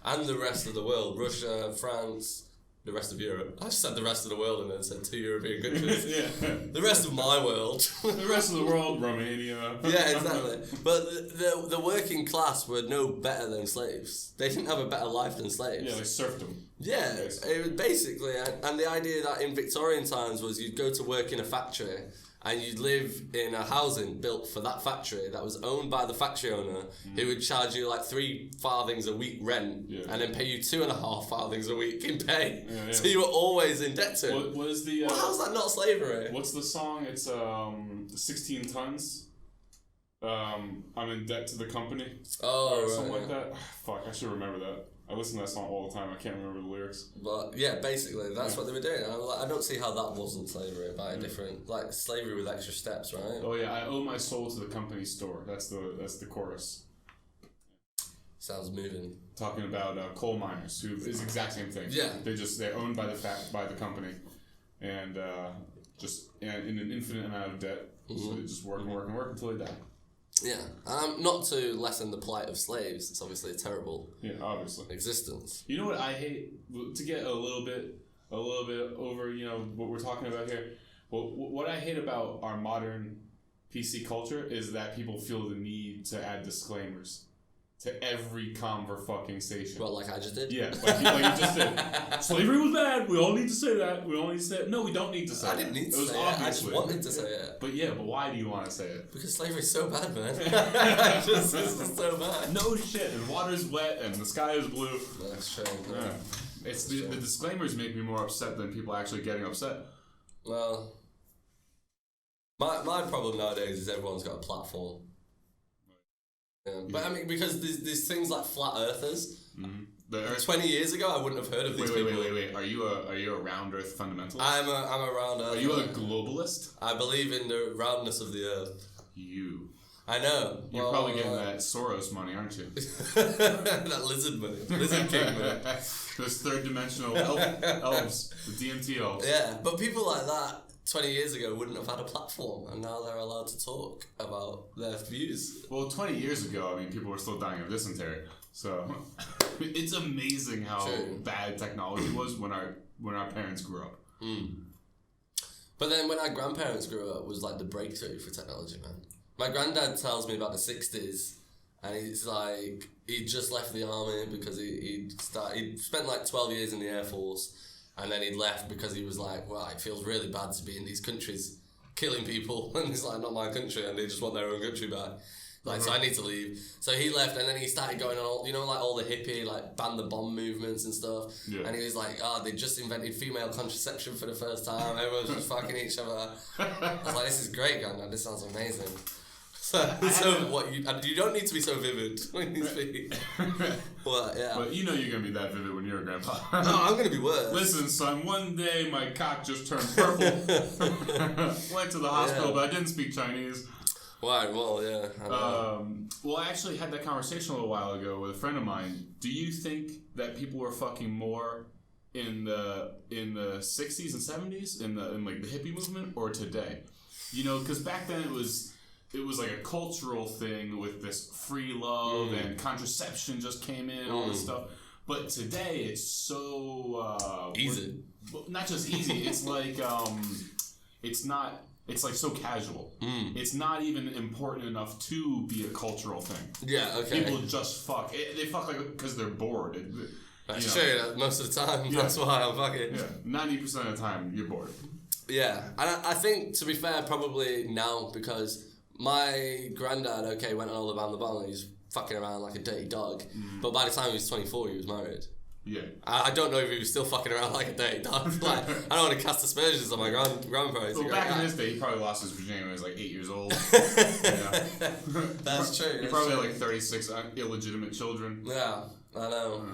and the rest of the world, Russia, France, the rest of Europe. I just said the rest of the world and then said 2 European countries. Yeah. The rest of my world. The rest of the world, Romania. Yeah, exactly. But the working class were no better than slaves. They didn't have a better life than slaves. Yeah, they serfdom. Yeah, it was basically, and the idea that in Victorian times was you'd go to work in a factory and you'd live in a housing built for that factory that was owned by the factory owner who would charge you like 3 farthings a week rent and then pay you 2.5 farthings a week in pay. Yeah. So you were always in debt to him. What is the... how's that not slavery? What's the song? It's 16 tons. I'm in debt to the company. Oh, or something like that. Fuck, I should remember that. I listen to that song all the time. I can't remember the lyrics. But yeah, basically that's what they were doing. I don't see how that wasn't slavery by a different, like slavery with extra steps, right? Oh yeah, I owe my soul to the company store. That's the chorus. Sounds moving. Talking about coal miners, who is the exact same thing. Yeah, they're owned by the company, and just in an infinite amount of debt. So they just work until they die. Yeah, not to lessen the plight of slaves. It's obviously a terrible, obviously existence. You know what I hate, to get a little bit over, what we're talking about here. Well, what I hate about our modern PC culture is that people feel the need to add disclaimers to every conversation. Well, like I just did? Yeah, like you just did. Slavery was bad. We all need to say that. No, we don't need to say it. I didn't need to say it. I just wanted to say it. But why do you want to say it? Because slavery's so bad, man. It's just so bad. No shit. And water's wet and the sky is blue. That's true. Yeah. It's the disclaimers make me more upset than people actually getting upset. Well, my problem nowadays is everyone's got a platform. Yeah. But I mean, because there's things like flat earthers. Mm-hmm. 20 years ago, I wouldn't have heard of these people. Wait. Are you a round Earth fundamentalist? I'm a round Earth. Are you a globalist? I believe in the roundness of the Earth. You. I know. You're probably getting that Soros money, aren't you? That lizard money, lizard king money. Those third dimensional elves, the DMT elves. Yeah, but people like that 20 years ago wouldn't have had a platform, and now they're allowed to talk about their views. Well, 20 years ago, people were still dying of dysentery. So it's amazing how bad technology was when our parents grew up. But then when our grandparents grew up, was like the breakthrough for technology, man. My granddad tells me about the 60s, and he's like, he just left the army because he'd spent like 12 years in the Air Force. And then he left because he was like, well, it feels really bad to be in these countries killing people, and it's like not my country, and they just want their own country back. Like, so I need to leave. So he left, and then he started going on all, like all the hippie, like ban the bomb movements and stuff. Yeah. And he was like, they just invented female contraception for the first time. Everyone's just fucking each other. I was like, this is great, Granddad. This sounds amazing. So you don't need to be so vivid when you speak. Well, yeah. But you're gonna be that vivid when you're a grandpa. No, I'm gonna be worse. Listen, son. One day my cock just turned purple. Went to the hospital, but I didn't speak Chinese. Right, well, yeah. Well, I actually had that conversation a little while ago with a friend of mine. Do you think that people were fucking more in the 60s and 70s in like the hippie movement, or today? Because back then it was like a cultural thing with this free love and contraception just came in, all this stuff. But today it's so easy. Not just easy. It's like it's not. It's like so casual. It's not even important enough to be a cultural thing. Yeah, okay. People just fuck. They fuck like because they're bored. That's true. Most of the time, that's why I'm fucking. Yeah, 90% of the time you're bored. Yeah, and I think to be fair, probably now because my granddad, went on all the bam and he's fucking around like a dirty dog. But by the time he was 24, he was married. Yeah. I don't know if he was still fucking around like a dirty dog. Like, I don't want to cast aspersions on my grandpa. Well, back in his day, he probably lost his virginity when he was like 8 years old. That's true. He probably had like 36 illegitimate children. Yeah, I know.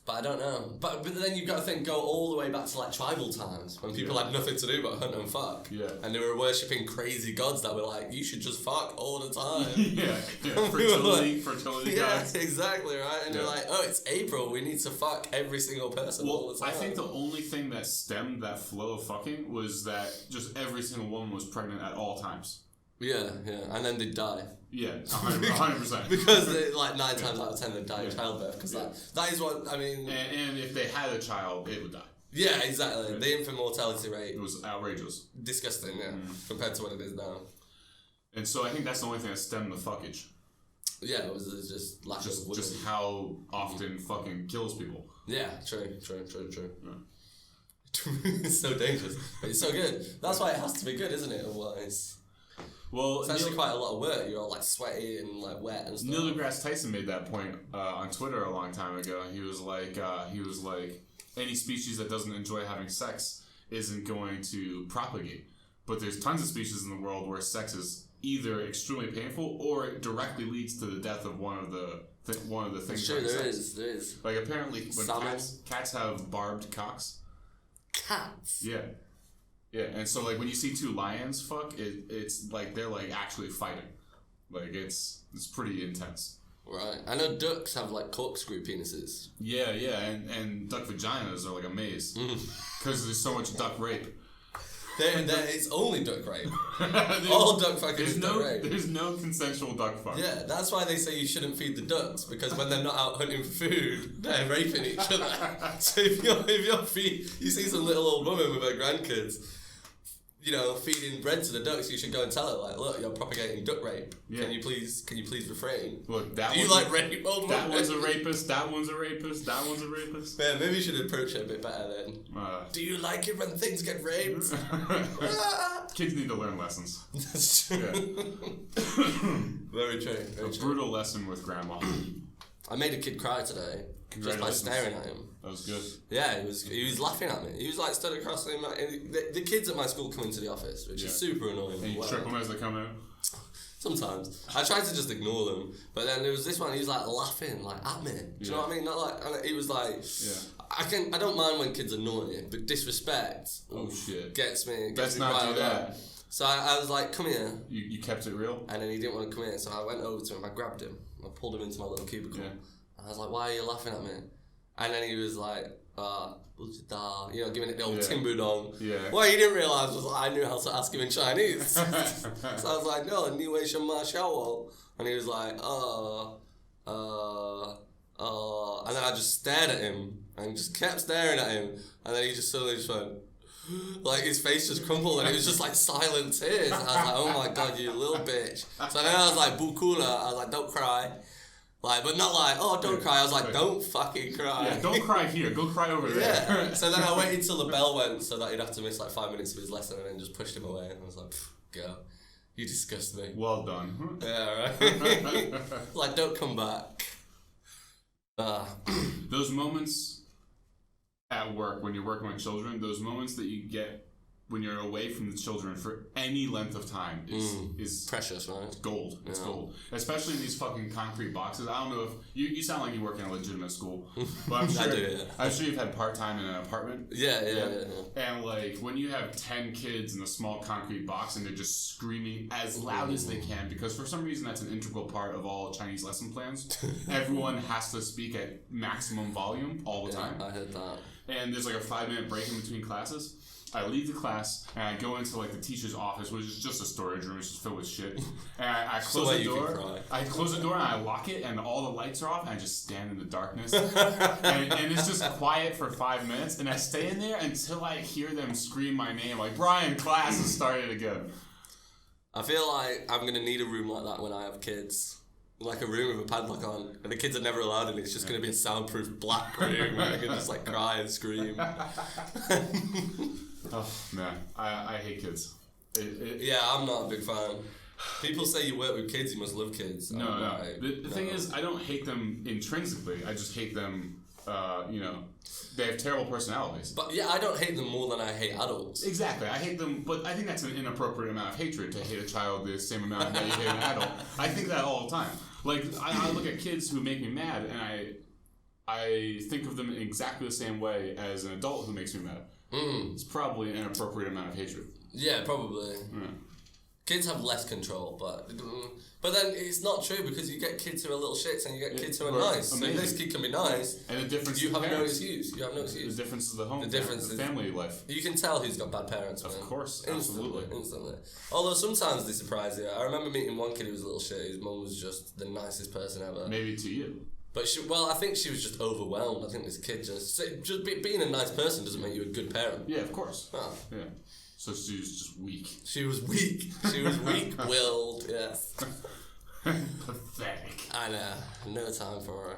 But I don't know. But then you've got to think, go all the way back to like tribal times when people had nothing to do but hunt and fuck. Yeah. And they were worshipping crazy gods that were like, you should just fuck all the time. Fertility gods. Yeah, exactly, right? And they're like, oh, it's April, we need to fuck every single person all the time. I think the only thing that stemmed that flow of fucking was that just every single woman was pregnant at all times. Yeah, and then they'd die. Yeah, 100%. Because they, like 9 times out of 10 they'd die in childbirth. Because that is what, I mean... And if they had a child, it would die. Yeah, exactly. Yeah. The infant mortality rate... It was outrageous. Disgusting, compared to what it is now. And so I think that's the only thing that stemmed the fuckage. Yeah, it was just lack of women. Just how often fucking kills people. Yeah, true. Yeah. It's so dangerous. But it's so good. That's why it has to be good, isn't it? Otherwise... Well, it's actually quite a lot of work. You're all like sweaty and like wet and stuff. Neil deGrasse Tyson made that point on Twitter a long time ago. He was like, any species that doesn't enjoy having sex isn't going to propagate. But there's tons of species in the world where sex is either extremely painful or it directly leads to the death of one of the things. Sure, there is. Like apparently, when cats have barbed cocks. Cats. Yeah. Yeah, and so like when you see 2 lions fuck, it's like they're like actually fighting, like it's pretty intense. Right, I know ducks have like corkscrew penises. Yeah, and duck vaginas are like a maze because there's so much duck rape. It's only duck rape. All duck fucking is duck rape. There's no consensual duck fuck. Yeah, that's why they say you shouldn't feed the ducks, because when they're not out hunting for food, they're raping each other. So if you see some little old woman with her grandkids, feeding bread to the ducks, you should go and tell her, like, look, you're propagating duck rape. Yeah. Can you please refrain? Look, do you like rape old women? That one's a rapist, that one's a rapist, that one's a rapist. Man, maybe you should approach it a bit better then. Do you like it when things get raped? Kids need to learn lessons. That's true. Yeah. Very true. Brutal lesson with grandma. I made a kid cry today just by staring at him. That was good. Yeah, he was laughing at me. He was like stood across him. The kids at my school come into the office, which is super annoying. And you trip them as they come in? Sometimes. I tried to just ignore them. But then there was this one, he was like laughing like at me. Do you know what I mean? Not like, and he was like, I don't mind when kids are naughty, but disrespect gets me. Let's not do that. So I was like, come here. You kept it real? And then he didn't want to come in, so I went over to him, I grabbed him, I pulled him into my little cubicle. Yeah. And I was like, why are you laughing at me? And then he was like, giving it the old Timbudong. Yeah. What he didn't realise was I knew how to ask him in Chinese. So I was like, no, ni wei shen ma xiao wo. And he was like, and then I just stared at him and just kept staring at him. And then he just suddenly just went, like his face just crumpled and it was just like silent tears. And I was like, oh my god, you little bitch. So then I was like, Bukula, I was like, don't cry. Like, but not like, oh, don't cry. I was like, don't fucking cry. Yeah, don't cry here. Go cry over there. Yeah. So then I waited till the bell went so that he'd have to miss like 5 minutes of his lesson and then just pushed him away. And I was like, go. You disgust me. Well done. Yeah, right. Like, don't come back. Those moments at work when you're working with children, those moments that you get when you're away from the children for any length of time is precious, right? It's gold. It's gold. Especially in these fucking concrete boxes. I don't know if you sound like you work in a legitimate school, but I'm sure I do, yeah. I'm sure you've had part-time in an apartment. Yeah. And like when you have 10 kids in a small concrete box and they're just screaming as loud as they can, because for some reason that's an integral part of all Chinese lesson plans. Everyone has to speak at maximum volume all the time. I heard that. And there's like a 5-minute break in between classes. I leave the class and I go into like the teacher's office, which is just a storage room. It's just filled with shit. And I close the door. I close the door and I lock it, and all the lights are off. And I just stand in the darkness, and it's just quiet for 5 minutes. And I stay in there until I hear them scream my name, like Brian, class has started again. I feel like I'm gonna need a room like that when I have kids. Like a room with a padlock on, and the kids are never allowed in it. It's just going to be a soundproof black room where I can just like cry and scream. Oh man, I hate kids. Yeah, I'm not a big fan. People say you work with kids, you must love kids. No. The thing is, I don't hate them intrinsically. I just hate them. They have terrible personalities. But yeah, I don't hate them more than I hate adults. Exactly, I hate them, but I think that's an inappropriate amount of hatred to hate a child the same amount that you hate an adult. I think that all the time. Like, I look at kids who make me mad, and I think of them in exactly the same way as an adult who makes me mad. It's probably an inappropriate amount of hatred. Yeah, probably. Yeah. Kids have less control, but then it's not true, because you get kids who are little shits and you get kids who are nice. Amazing. So this kid can be nice. And the difference you have no excuse. You have no excuse. The difference is the home. The difference is family life. You can tell who's got bad parents. Of man. course, Instantly. Although sometimes they surprise you. I remember meeting one kid who was a little shit. His mum was just the nicest person ever. Maybe to you. But I think she was just overwhelmed. I think this kid just being a nice person doesn't make you a good parent. Yeah, of course. Oh. Yeah. So she was just weak. She was weak. She was weak-willed. Yes. Pathetic. I know. No time for her.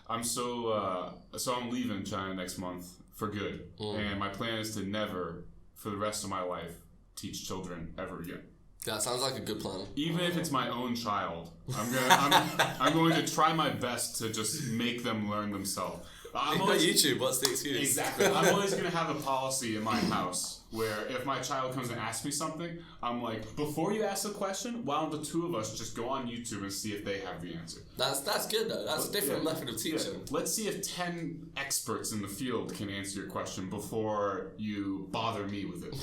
I'm I'm leaving China next month for good, and my plan is to never, for the rest of my life, teach children ever again. That sounds like a good plan. Even if it's my own child, I'm going to try my best to just make them learn themselves. YouTube, what's the excuse? Exactly. I'm always going to have a policy in my house where if my child comes and asks me something, I'm like, before you ask the question, why don't the two of us just go on YouTube and see if they have the answer? That's good though. That's a different method of teaching. Yeah. Let's see if 10 experts in the field can answer your question before you bother me with it.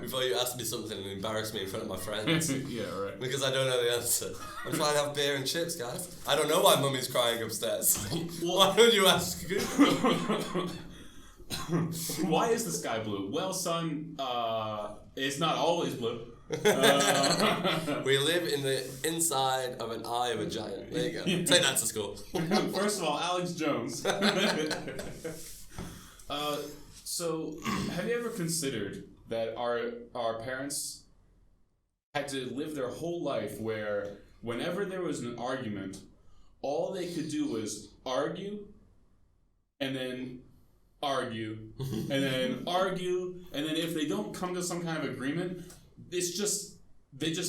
Before you ask me something and embarrass me in front of my friends. Yeah, right. Because I don't know the answer. I'm trying to have beer and chips, guys. I don't know why Mummy's crying upstairs. Why don't you ask? Why is the sky blue? Well, son, it's not always blue. We live in the inside of an eye of a giant. There you go. Take that to school. First of all, Alex Jones. So, have you ever considered that our parents had to live their whole life where whenever there was an argument, all they could do was argue, and then argue, and then argue, and then if they don't come to some kind of agreement, they just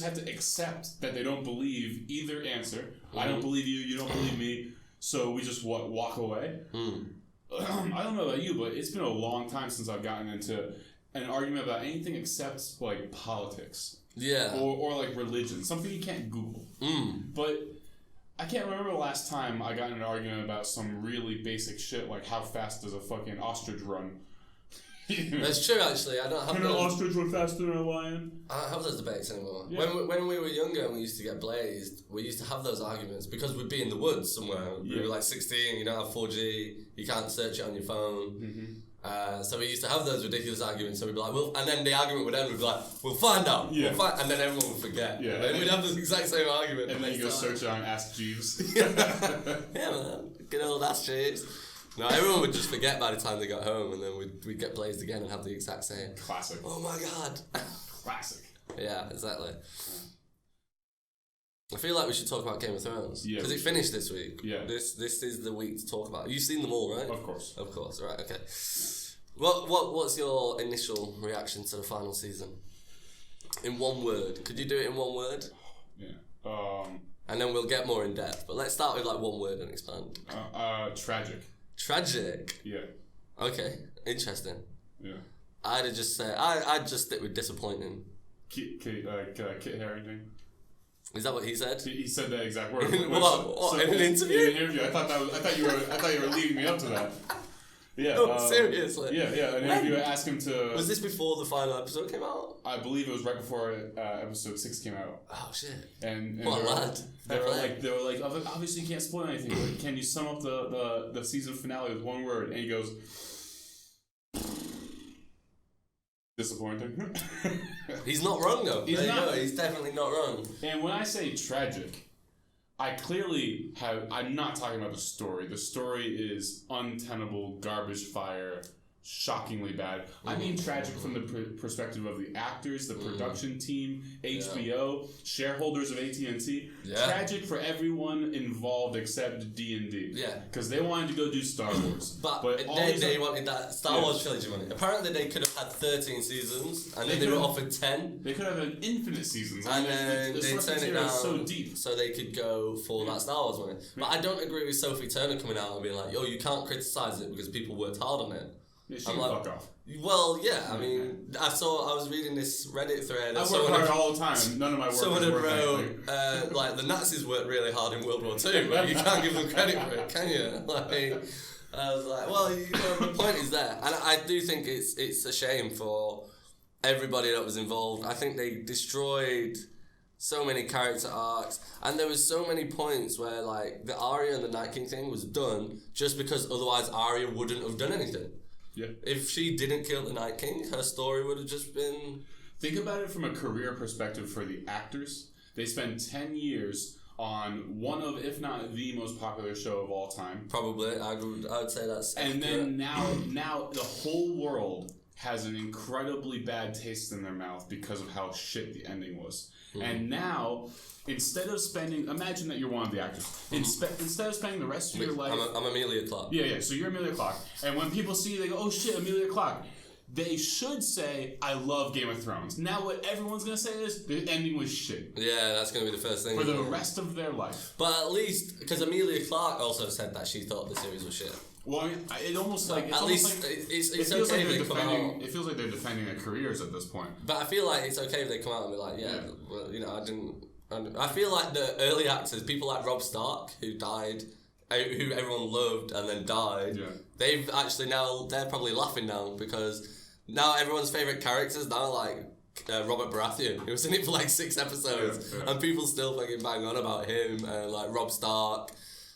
have to accept that they don't believe either answer. I don't believe you, you don't believe me, so we just walk away. I don't know about you, but it's been a long time since I've gotten into an argument about anything except like politics. Yeah. Or like religion, something you can't Google. But I can't remember the last time I got in an argument about some really basic shit, like how fast does a fucking ostrich run? That's true, actually. I don't have. Can an ostrich run faster than a lion? I don't have those debates anymore. Yeah. When we were younger and we used to get blazed, we used to have those arguments because we'd be in the woods somewhere. We were like 16, you don't have 4G, you can't search it on your phone. So we used to have those ridiculous arguments, and we'd be like, and then the argument would end, we'd be like, we'll find out, and then everyone would forget. Yeah. And we'd have this exact same argument. And then you go search it on Ask Jeeves. Yeah, man. Good old Ask Jeeves. No, everyone would just forget by the time they got home, and then we'd get blazed again and have the exact same. Classic. Oh my god. Classic. Yeah, exactly. I feel like we should talk about Game of Thrones. Yeah. Because it finished this week. Yeah. This is the week to talk about. You've seen them all, right? Of course. Of course, right, okay. What's your initial reaction to the final season? In one word. Could you do it in one word? Yeah. And then we'll get more in depth. But let's start with like one word and expand. Tragic. Tragic? Yeah. Okay, interesting. Yeah. I'd just say, I'd just stick with disappointing. Kit Harington. Is that what he said? He said that exact word. What? In an interview? In an interview. I thought you were leading me up to that. Yeah. No, seriously. Yeah. An interviewer asked him to. Was this before the final episode came out? I believe it was right before episode 6 came out. Oh shit! And what a lad. They were like, obviously you can't spoil anything. But can you sum up the season finale with one word? And he goes, disappointing. He's not wrong though. He's not. He's definitely not wrong. And when I say tragic, I clearly have. I'm not talking about the story. The story is untenable, garbage fire, shockingly bad. I mean tragic from the perspective of the actors, the production team, HBO, shareholders of AT&T. Yeah. Tragic for everyone involved except D&D. Yeah. Because they wanted to go do Star Wars. But they wanted that Star Wars trilogy money. Apparently they could have had 13 seasons and then they were offered 10. They could have had infinite seasons. And then they turned it down so deep. so they could go for that Star Wars money. But I don't agree with Sophie Turner coming out and being like, yo, you can't criticise it because people worked hard on it. Yeah, she can fuck off. Well, yeah, I mean, I was reading this Reddit thread. I work hard all the time. None of my work someone is had worth wrote, like, the Nazis worked really hard in World War II, but you can't give them credit for it, can you? Like, I was like, well, the point is there. And I do think it's a shame for everybody that was involved. I think they destroyed so many character arcs, and there was so many points where, like, the Arya and the Night King thing was done just because otherwise Arya wouldn't have done anything. Yeah. If she didn't kill the Night King, her story would have just been... Think about it from a career perspective for the actors. They spend 10 years on one of, if not the most popular show of all time. Probably. I would say that's And accurate. then now the whole world has an incredibly bad taste in their mouth because of how shit the ending was. And now, instead of spending... Imagine that you're one of the actors. Instead of spending the rest of your life... I'm Amelia Clarke. Yeah, so you're Amelia Clarke. And when people see you, they go, oh shit, Amelia Clarke. They should say, I love Game of Thrones. Now what everyone's going to say is, the ending was shit. Yeah, that's going to be the first thing. For the rest of their life. But at least, because Amelia Clarke also said that she thought the series was shit. Well, I mean, it almost like... At least it's okay if they come out... It feels like they're defending their careers at this point. But I feel like it's okay if they come out and be like, well, you know, I didn't... I feel like the early actors, people like Robb Stark, who died, who everyone loved and then died, they've actually now... They're probably laughing now because now everyone's favourite characters now like... Robert Baratheon, he was in it for like 6 episodes, and people still fucking bang on about him and like Robb Stark,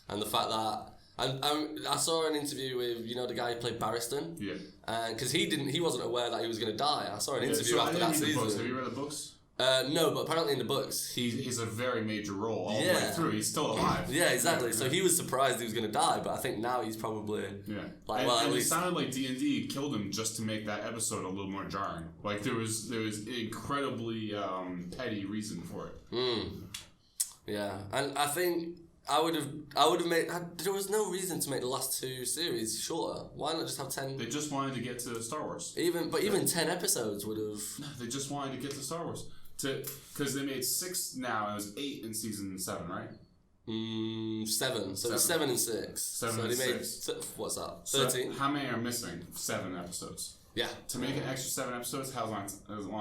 and the fact that... And I saw an interview with, you know, the guy who played Barristan. Yeah. Because he wasn't aware that he was going to die. I saw an interview after that season. Have you read the books? No, but apparently in the books he's a very major role all the way through. He's still alive. Yeah, exactly. So he was surprised he was going to die, but I think now he's probably like, well, at least it sounded like D&D killed him just to make that episode a little more jarring. Like there was incredibly petty reason for it. Yeah, and I think. I would have made... There was no reason to make the last 2 series shorter. Why not just have 10... They just wanted to get to Star Wars. Even 10 episodes would have... No, they just wanted to get to Star Wars. Because they made 6 now, and it was 8 in season 7, right? 7. So it's 7 and 6. 7 so and they made... 6. What's that? 13? So how many are missing? 7 episodes. Yeah. To make an extra 7 episodes, how long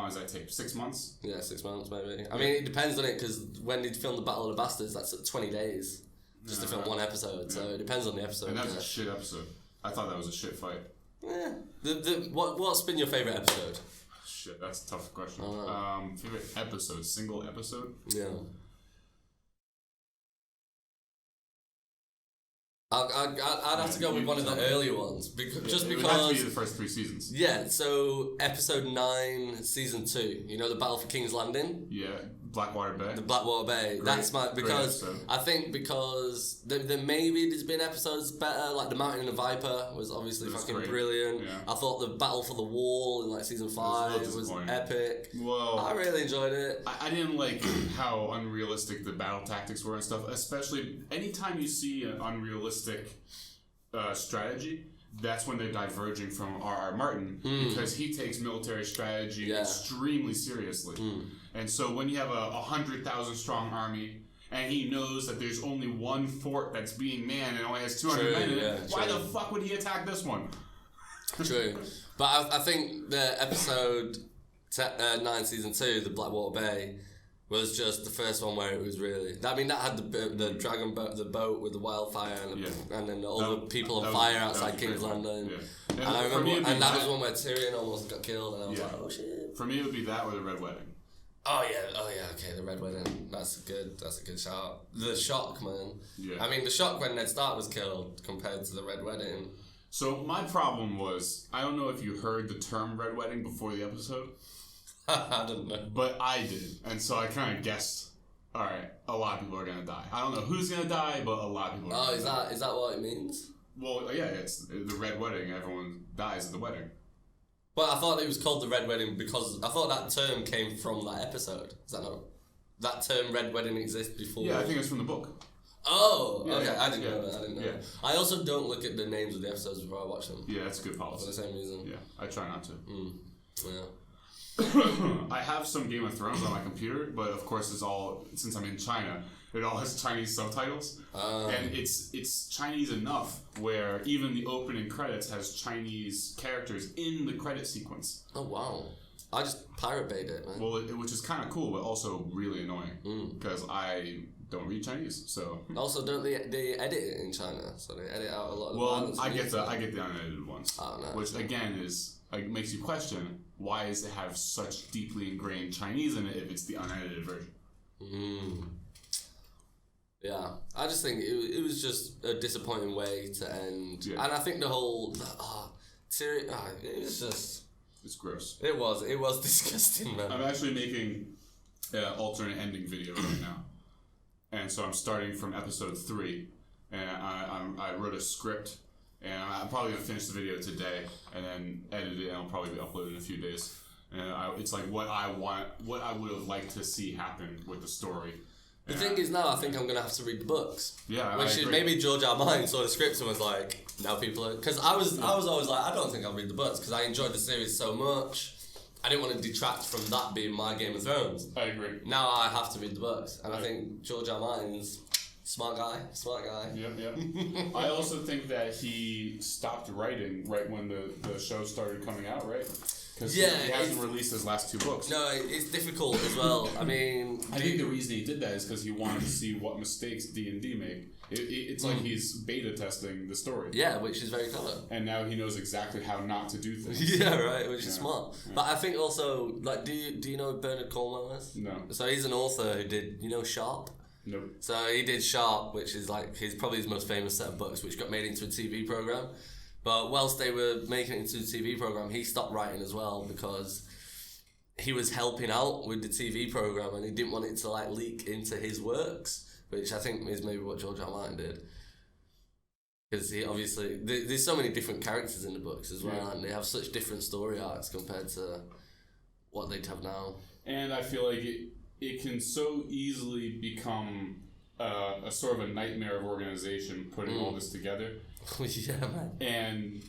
does that take? 6 months? Yeah, 6 months maybe. I mean, it depends on it, because when they filmed the Battle of the Bastards, that's 20 days. Just to film 1 episode, so it depends on the episode. And that was a shit episode. I thought that was a shit fight. Yeah. What's been your favourite episode? Shit, that's a tough question. Favorite episode? Single episode? Yeah. I'd have to go with one of the earlier ones because it would have to be the first 3 seasons. Yeah, so episode 9, season 2. You know, the Battle for King's Landing. Yeah, Blackwater Bay. The Blackwater Bay. That's my because I think because there maybe there's been episodes better. Like the Mountain and the Viper was obviously fucking brilliant. Yeah. I thought the Battle for the Wall in like season 5 was epic. Whoa. I really enjoyed it. I didn't like how unrealistic the battle tactics were and stuff. Especially anytime you see an unrealistic strategy, that's when they're diverging from R.R. Martin because he takes military strategy extremely seriously. And so when you have a 100,000 strong army and he knows that there's only one fort that's being manned and only has 200 men in it, why the fuck would he attack this one? True. But I think the episode 9 season 2, the Blackwater Bay, was just the first one where it was really... I mean, that had the dragon boat, the boat with the wildfire and then all the people on fire outside King's Landing. Yeah. And I remember, and that was one where Tyrion almost got killed and I was like, oh shit. For me, it would be that or the Red Wedding. Oh yeah, okay, the Red Wedding. That's a good shout. The shock, man. Yeah. I mean, the shock when Ned Stark was killed compared to the Red Wedding. So my problem was, I don't know if you heard the term Red Wedding before the episode. I don't know. But I did. And so I kind of guessed, alright, a lot of people are going to die. I don't know who's going to die, but a lot of people are going to die. Is that what it means? Well, yeah, it's the Red Wedding. Everyone dies at the wedding. But I thought it was called the Red Wedding because I thought that term came from that episode. Is that not? That term Red Wedding exists before? Yeah, I think it's from the book. Oh, okay. Yeah, I didn't know that. I didn't know. Yeah. I also don't look at the names of the episodes before I watch them. Yeah, that's a good policy. For the same reason. Yeah, I try not to. Yeah. I have some Game of Thrones on my computer, but of course it's all, since I'm in China, it all has Chinese subtitles. And it's Chinese enough where even the opening credits has Chinese characters in the credit sequence. Oh, wow. I just pirate baited it, man. Well, which is kind of cool, but also really annoying. Because I don't read Chinese, so... Also, don't they edit it in China? So they edit out a lot of the violence. I get the unedited ones. Oh, no. Which, again, is... Like, makes you question, why does it have such deeply ingrained Chinese in it if it's the unedited version? Yeah, I just think it was just a disappointing way to end. Yeah. And I think the whole... it was just... It's gross. It was disgusting, man. I'm actually making an alternate ending video right now. And so I'm starting from episode 3. And I wrote a script. And I'm probably going to finish the video today and then edit it, and I'll probably be uploaded in a few days. And it's like what I would have liked to see happen with the story. The thing is now, I think I'm going to have to read the books. Yeah, which is maybe George Arman saw the scripts and was like, now people are... Because I was always like, I don't think I'll read the books because I enjoyed the series so much. I didn't want to detract from that being my Game of Thrones. I agree. Now I have to read the books. And I think George Arman's... Smart guy. Yep. I also think that he stopped writing right when the show started coming out, right? Because he hasn't released his last 2 books. No, it's difficult as well. I mean... I think the reason he did that is because he wanted to see what mistakes D&D make. It's like he's beta testing the story. Yeah, which is very clever. And now he knows exactly how not to do things. Yeah, right, which is smart. Yeah. But I think also, like, do you know who Bernard Cornwell is? No. So he's an author who did, Sharp? Nope. So he did Sharp, which is like probably his most famous set of books, which got made into a TV program. But whilst they were making it into a TV program, he stopped writing as well because he was helping out with the TV program and he didn't want it to like leak into his works, which I think is maybe what George R. Martin did. Because he obviously there's so many different characters in the books as well, and they have such different story arcs compared to what they'd have now. And I feel like it can so easily become a sort of a nightmare of organization putting all this together. Yeah, man. And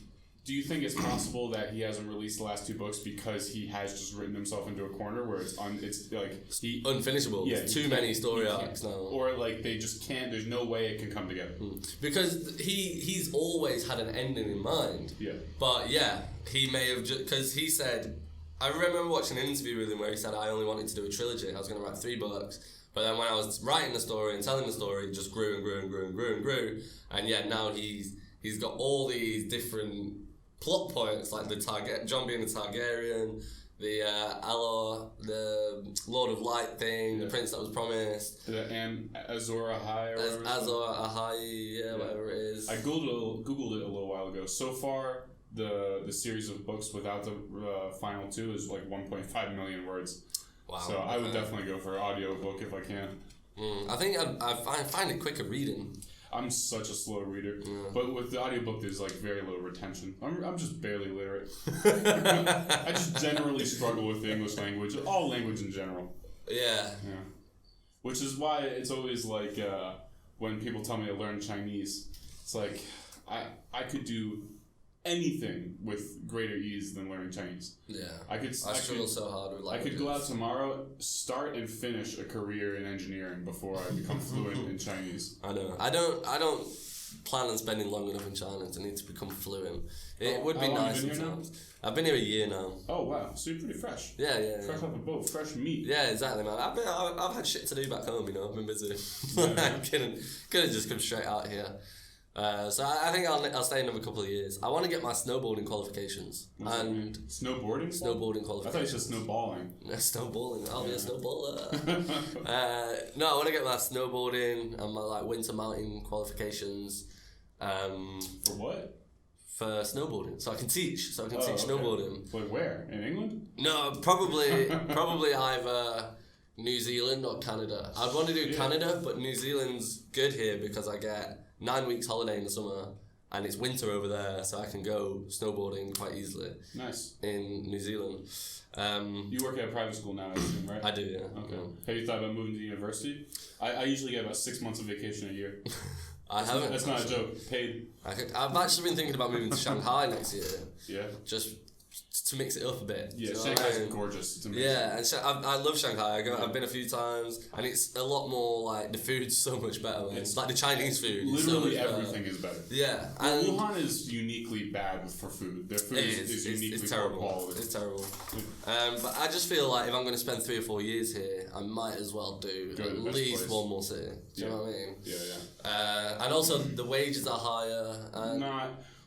do you think it's possible that he hasn't released the last 2 books because he has just written himself into a corner where it's unfinishable? Yeah, too many story arcs now. Or like they just can't. There's no way it can come together. Because he's always had an ending in mind. Yeah. But yeah, he may have because he said. I remember watching an interview with him where he said I only wanted to do a trilogy. I was going to write 3 books. But then when I was writing the story and telling the story, it just grew and grew and grew and grew and grew. And yet now he's got all these different plot points, like John being a Targaryen, The the Lord of Light thing, the Prince that was promised. And Azor Ahai or whatever. Azor Ahai, whatever it is. I googled it a little while ago. So far, the series of books without the final 2 is like 1.5 million words. Wow. So I would definitely go for an audiobook if I can. I think I find it quicker reading. I'm such a slow reader, but with the audiobook, there's like very low retention. I'm just barely literate. I just generally struggle with the English language, all language in general. Yeah. Which is why it's always like when people tell me to learn Chinese, it's like I could do anything with greater ease than learning Chinese. Yeah. I struggle so hard with languages. I could go out tomorrow, start and finish a career in engineering before I become fluent in Chinese. I know. I don't plan on spending long enough in China to need to become fluent. It would be nice sometimes. I've been here a year now. Oh wow, so you're pretty fresh. Yeah. Fresh off the boat, fresh meat. Yeah, exactly, man. I've had shit to do back home, you know. I've been busy. Couldn't just come straight out here. So I think I'll stay another couple of years. I want to get my snowboarding qualifications. And snowboarding? Snowboarding qualifications. I thought you said snowballing. Snowballing. I'll be a snowballer. No, I want to get my snowboarding and my like winter mountain qualifications. For what? For snowboarding, so I can teach. Snowboarding. Like where? In England? No, probably either New Zealand or Canada. I'd want to do Canada, but New Zealand's good here because I get 9 weeks holiday in the summer and it's winter over there, so I can go snowboarding quite easily. Nice. In New Zealand. You work at a private school now, I assume, right? I do, yeah. Okay. Have you thought about moving to university? I usually get about 6 months of vacation a year. I haven't. That's not a joke. Paid. I've actually been thinking about moving to Shanghai next year. Yeah. Just to mix it up a bit. Yeah, Shanghai's gorgeous. It's amazing. Yeah, and I love Shanghai. I've been a few times, and it's a lot more like the food's so much better. Man. It's like the Chinese food. Literally everything is better. Yeah, and Wuhan is uniquely bad for food. Their food is uniquely poor quality. It's terrible. But I just feel like if I'm going to spend 3 or 4 years here, I might as well do at least one more city. Do you know what I mean? Yeah. And also the wages are higher.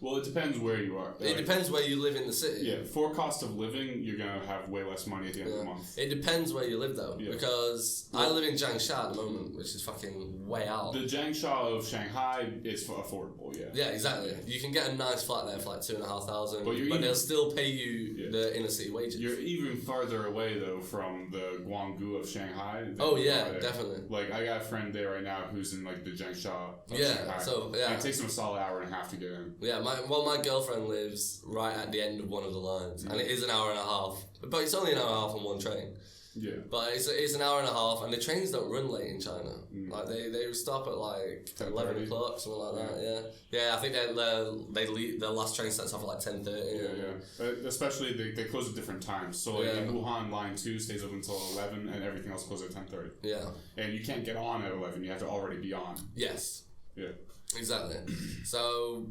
Well, it depends where you are. It depends where you live in the city. Yeah, for cost of living, you're going to have way less money at the end of the month. It depends where you live, though, because I live in Changsha at the moment, which is fucking way out. The Changsha of Shanghai is affordable, yeah. Yeah, exactly. You can get a nice flat there for like 2,500, but they'll still pay you the inner city wages. You're even farther away, though, from the Guanggu of Shanghai. Oh, yeah, definitely. Like, I got a friend there right now who's in, like, the Changsha of Shanghai. And it takes him a solid hour and a half to get in. Yeah, my girlfriend lives right at the end of one of the lines, and it is an hour and a half, but it's only an hour and a half on one train. Yeah. But it's an hour and a half, and the trains don't run late in China. Like they stop at like 11 o'clock, something like that. Yeah. I think they leave, their last train sets off at like 10:30. Yeah. Especially they close at different times. So like in Wuhan, line 2 stays open until 11, and everything else closes at 10:30. Yeah. And you can't get on at 11. You have to already be on. Yes. Yeah. Exactly. So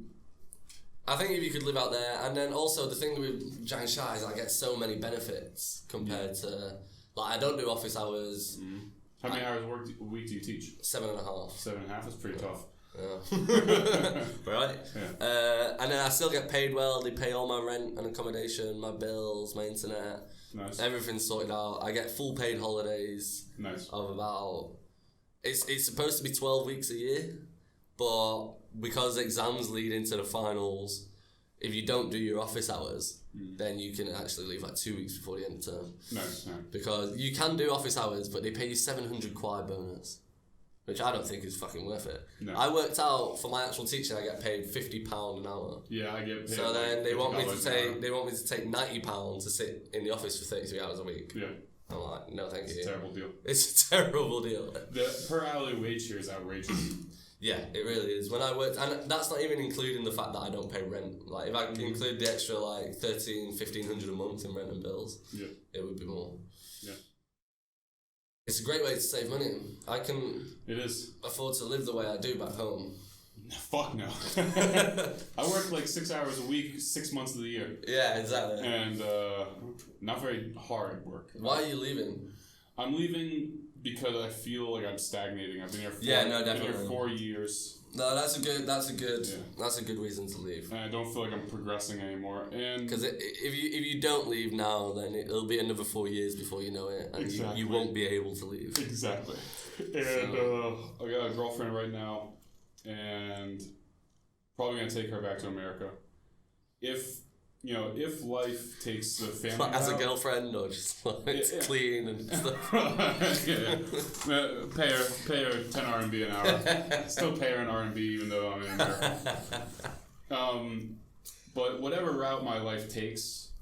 I think if you could live out there, and then also the thing with Changsha is I get so many benefits compared to, like, I don't do office hours. How many hours a week do you teach? 7.5. 7.5? That's pretty tough. Yeah. Right? Yeah. And then I still get paid well. They pay all my rent and accommodation, my bills, my internet. Nice. Everything's sorted out. I get full paid holidays. Nice. Of about, it's supposed to be 12 weeks a year, but because exams lead into the finals, if you don't do your office hours, then you can actually leave like 2 weeks before the end of term. Nice. Because you can do office hours, but they pay you 700 kwai bonus, which I don't think is fucking worth it. No. I worked out for my actual teaching, I get paid £50 an hour. Yeah, I get paid. So then they want me to take £90 to sit in the office for 33 hours a week. Yeah. I'm like, no, thank you. It's a terrible deal. It's a terrible deal. The per hourly wage here is outrageous. Yeah, it really is. When I worked, and that's not even including the fact that I don't pay rent. Like, if I include the extra, like, $1,500 a month in rent and bills, it would be more. Yeah. It's a great way to save money. I can afford to live the way I do back home. Fuck no. I work like 6 hours a week, 6 months of the year. Yeah, exactly. And not very hard work. Why are you leaving? I'm leaving because I feel like I'm stagnating. I've been here for 4 years. No, that's a good reason to leave. And I don't feel like I'm progressing anymore. And because if you don't leave now, then it'll be another 4 years before you know it, and you won't be able to leave. Exactly. And I got a girlfriend right now, and probably gonna take her back to America. If life takes the family as out, a girlfriend, or just like clean and stuff. Pay her 10 RMB an hour. Still pay her an RMB even though I'm in America. But whatever route my life takes,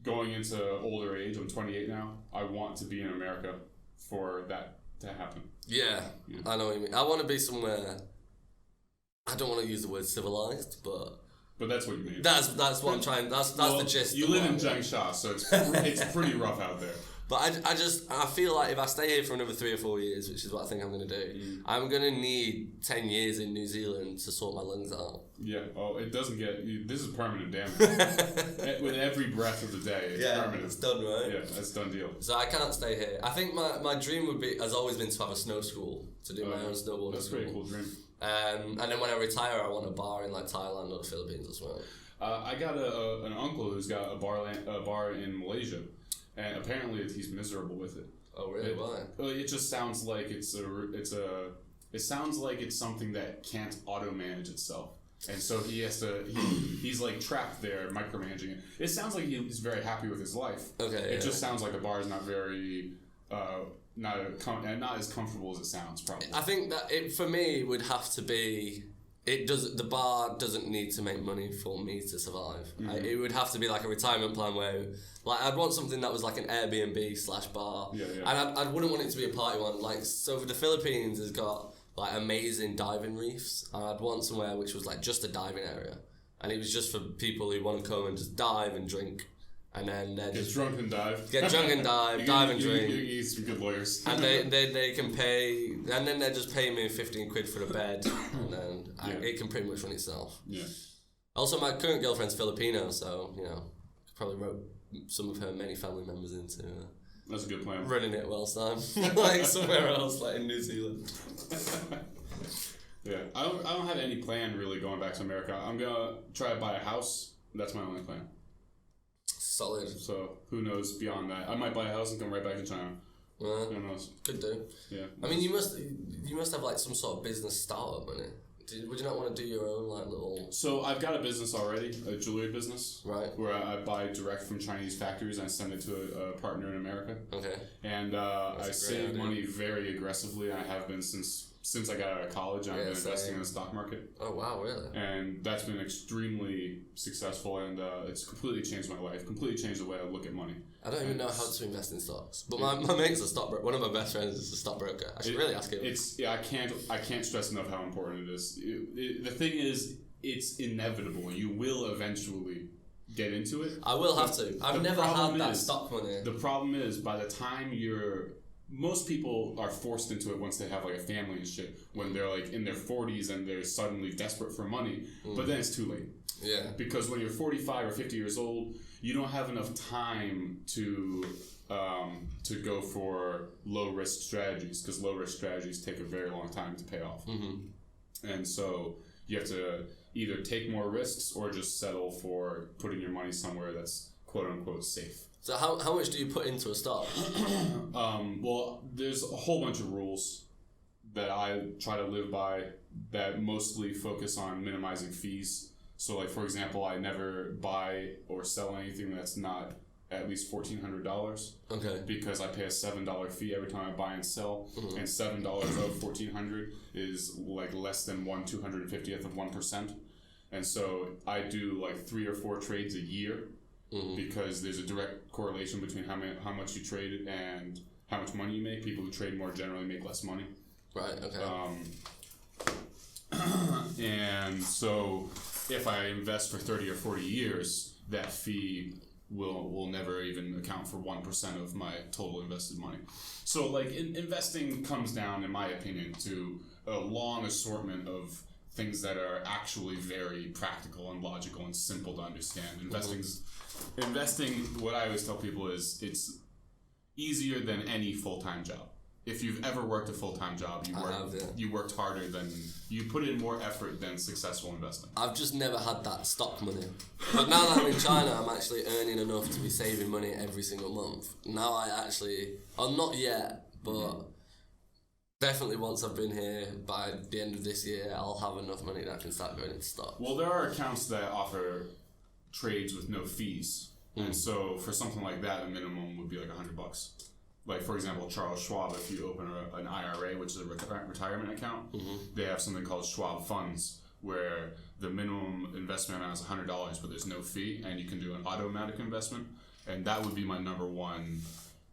going into older age, I'm 28 now. I want to be in America for that to happen. Yeah, I know what you mean. I want to be somewhere. I don't want to use the word civilized, but that's what you mean. That's what I'm trying. That's the gist. You live in Changsha, so it's pretty rough out there. But I feel like if I stay here for another 3 or 4 years, which is what I think I'm going to do, I'm going to need 10 years in New Zealand to sort my lungs out. Yeah. Oh, it doesn't get. This is permanent damage. With every breath of the day, it's permanent. It's done, right? Yeah, that's done deal. So I can't stay here. I think my dream has always been to have a snow school, to do my own snowboarding. That's a pretty cool dream. And then when I retire, I want a bar in like Thailand or the Philippines as well. I got an uncle who's got a bar in Malaysia, and apparently he's miserable with it. Oh really? Why? It just sounds like it sounds like it's something that can't auto manage itself, and so he has to. He's like trapped there, micromanaging it. It sounds like he's very happy with his life. Okay. It just sounds like the bar is not very. Not as comfortable as it sounds, probably. I think that for me would have to be. The bar doesn't need to make money for me to survive. Mm-hmm. It would have to be like a retirement plan where, like, I'd want something that was like an Airbnb/bar. Yeah. And I wouldn't want it to be a party one. Like, so the Philippines has got like amazing diving reefs, and I'd want somewhere which was like just a diving area, and it was just for people who want to come and just dive and drink. And then they're get drunk and dive. Get drunk and dive, dive and drink. You need some good lawyers. And they can pay, and then they're just paying me 15 quid for a bed, and then it can pretty much run itself. Yeah. Also, my current girlfriend's Filipino, so probably wrote some of her many family members into. That's a good plan. Running it whilst I'm like somewhere else, like in New Zealand. Yeah, I don't have any plan really going back to America. I'm gonna try to buy a house. That's my only plan. Solid. So who knows beyond that? I might buy a house and come right back to China. Who knows? Could do. Yeah. I mean, you must have like some sort of business startup money. Would you not want to do your own like little? So I've got a business already, a jewelry business, right? Where I buy direct from Chinese factories and I send it to a partner in America. Okay. And I save money very aggressively. I have been since I got out of college. I've been investing in the stock market. Oh wow, really? And that's been extremely successful, and it's completely changed my life. Completely changed the way I look at money. I don't even know how to invest in stocks, but my mate's a stockbroker. One of my best friends is a stockbroker. I should really ask him. I can't stress enough how important it is. The thing is, it's inevitable. You will eventually get into it. I will have to. I've never had that stock money. The problem is, by the time most people are forced into it once they have like a family and shit, when they're like in their 40s and they're suddenly desperate for money, but then it's too late. Yeah. Because when you're 45 or 50 years old, you don't have enough time to go for low risk strategies, because low risk strategies take a very long time to pay off. Mm-hmm. And so you have to either take more risks or just settle for putting your money somewhere that's quote unquote safe. So how much do you put into a stock? Well, there's a whole bunch of rules that I try to live by that mostly focus on minimizing fees. So, like, for example, I never buy or sell anything that's not at least $1,400. Okay. Because I pay a $7 fee every time I buy and sell, and $7 of $1,400 is like less than 1/250th of 1%. And so I do like 3 or 4 trades a year. Mm-hmm. Because there's a direct correlation between how much you trade and how much money you make. People who trade more generally make less money. Right. Okay. And so, if I invest for 30 or 40 years, that fee will never even account for 1% of my total invested money. So, like, investing comes down, in my opinion, to a long assortment of things that are actually very practical and logical and simple to understand. Investing, what I always tell people is, it's easier than any full-time job. if you've ever worked a full-time job, you worked harder than, you put in more effort than successful investing. I've just never had that stock money. But now that I'm in China, I'm actually earning enough to be saving money every single month. Now not yet, but definitely once I've been here, by the end of this year, I'll have enough money that I can start going into stock. Well, there are accounts that offer trades with no fees. And so for something like that, the minimum would be like $100. Like, for example, Charles Schwab, if you open an IRA, which is a retirement account, they have something called Schwab Funds, where the minimum investment amount is $100, but there's no fee, and you can do an automatic investment. And that would be my number one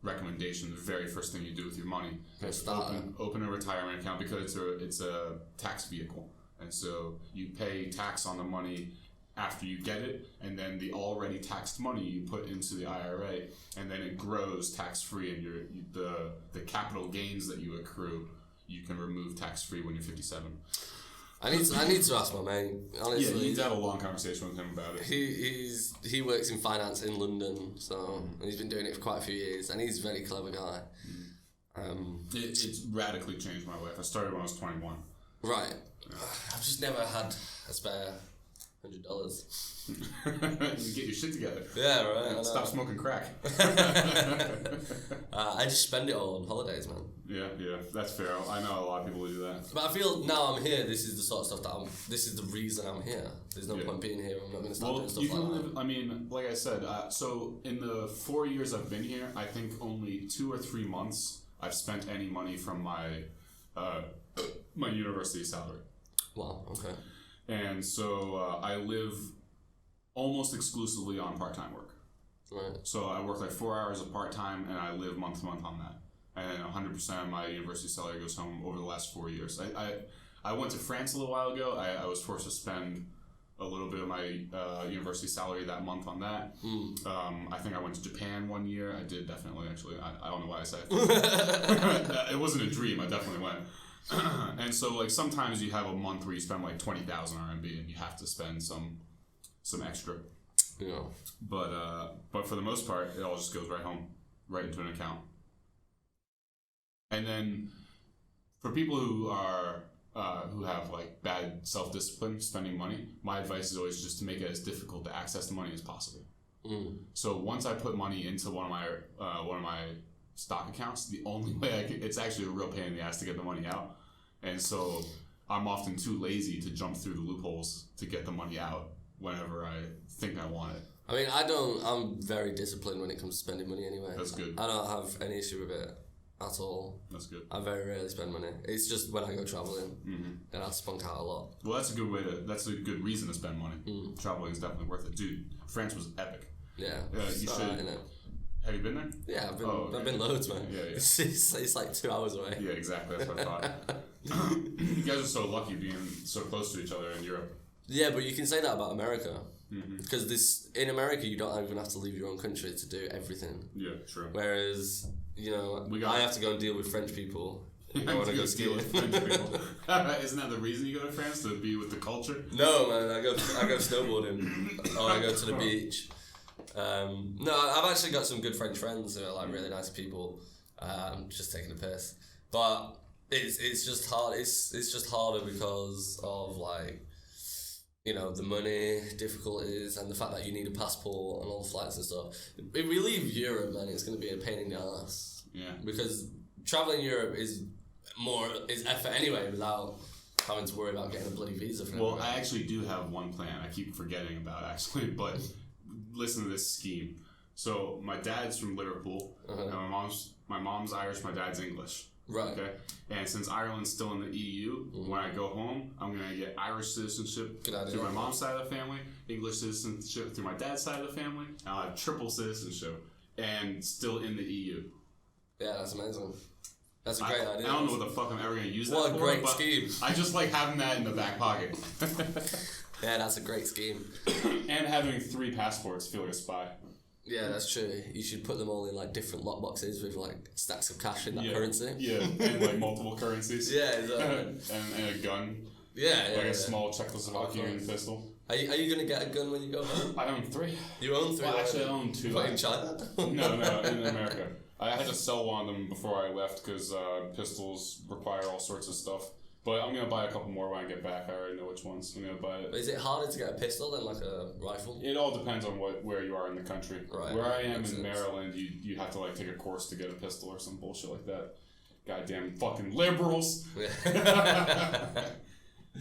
recommendation, the very first thing you do with your money. Is open a retirement account, because it's a tax vehicle. And so you pay tax on the money after you get it, and then the already taxed money you put into the IRA, and then it grows tax-free, and the capital gains that you accrue, you can remove tax-free when you're 57. I need to ask my mate, honestly. Yeah, you need to have a long conversation with him about it. He works in finance in London, so and he's been doing it for quite a few years, and he's a very clever guy. It's radically changed my life. I started when I was 21. Right. Yeah. I've just never had a spare $100. You get your shit together. Yeah, right. Stop smoking crack. I just spend it all on holidays, man. Yeah, that's fair. I know a lot of people who do that. But I feel now I'm here, this is the sort of stuff this is the reason I'm here. There's no point being here. I'm not going to start doing stuff like that. I mean, like I said, so in the 4 years I've been here, I think only 2 or 3 months I've spent any money from my my university salary. Wow. Okay. And so I live almost exclusively on part-time work. Right. So I work like 4 hours of part-time, and I live month to month on that. And 100% of my university salary goes home over the last 4 years. I went to France a little while ago. I was forced to spend a little bit of my university salary that month on that. I think I went to Japan 1 year. I did definitely, actually. I don't know why I said it. It wasn't a dream. I definitely went. And so, like, sometimes you have a month where you spend like 20,000 RMB, and you have to spend some extra. Yeah. But for the most part, it all just goes right into an account. And then for people who have like bad self-discipline spending money, my advice is always just to make it as difficult to access the money as possible. So once I put money into one of my stock accounts, the only way it's actually a real pain in the ass to get the money out. And so I'm often too lazy to jump through the loopholes to get the money out whenever I think I want it. I mean, I'm very disciplined when it comes to spending money anyway. That's good. I don't have any issue with it at all. That's good. I very rarely spend money. It's just when I go travelling, then I spunk out a lot. Well, that's a good reason to spend money. Traveling is definitely worth it. Dude, France was epic. Yeah. You should. Have you been there? Yeah, I've been loads, man. Yeah. It's like 2 hours away. Yeah, exactly. That's what I thought. You guys are so lucky being so close to each other in Europe. Yeah, but you can say that about America. Because in America, you don't even have to leave your own country to do everything. Yeah, true. Whereas, I have to go and deal with French people. I want to go ski with French people. Isn't that the reason you go to France, to be with the culture? No, man. I go snowboarding, or I go to the beach. No, I've actually got some good French friends who are like really nice people. Just taking a piss, but it's just hard. It's just harder because of like, the money difficulties and the fact that you need a passport and all the flights and stuff. If we leave Europe, man, it's going to be a pain in the ass. Yeah. Because traveling Europe is effort anyway, without having to worry about getting a bloody visa for Well, I actually do have one plan I keep forgetting about, actually, but listen to this scheme. So my dad's from Liverpool, and my mom's Irish, my dad's English. Right. Okay. And since Ireland's still in the EU, when I go home, I'm gonna get Irish citizenship through my mom's side of the family, English citizenship through my dad's side of the family, and I'll have triple citizenship, and still in the EU. Yeah, that's amazing. That's a great idea. I don't know what the fuck I'm ever gonna use that for. What a great scheme! I just like having that in the back pocket. Yeah, that's a great scheme. And having 3 passports, feel like a spy. Yeah, that's true. You should put them all in like different lockboxes with like stacks of cash in that currency. Yeah, and like multiple currencies. Yeah, exactly. and a gun. Yeah, like a small Czechoslovakian pistol. Are you gonna get a gun when you go home? I own 3. You own 3? Well, actually, I own 2. What, in China? No, in America. I had to sell one of them before I left because pistols require all sorts of stuff. But I'm going to buy a couple more when I get back. I already know which ones. I'm going to buy it. Is it harder to get a pistol than like a rifle? It all depends on where you are in the country. Right. Where I am in Maryland, you have to like take a course to get a pistol or some bullshit like that. Goddamn fucking liberals.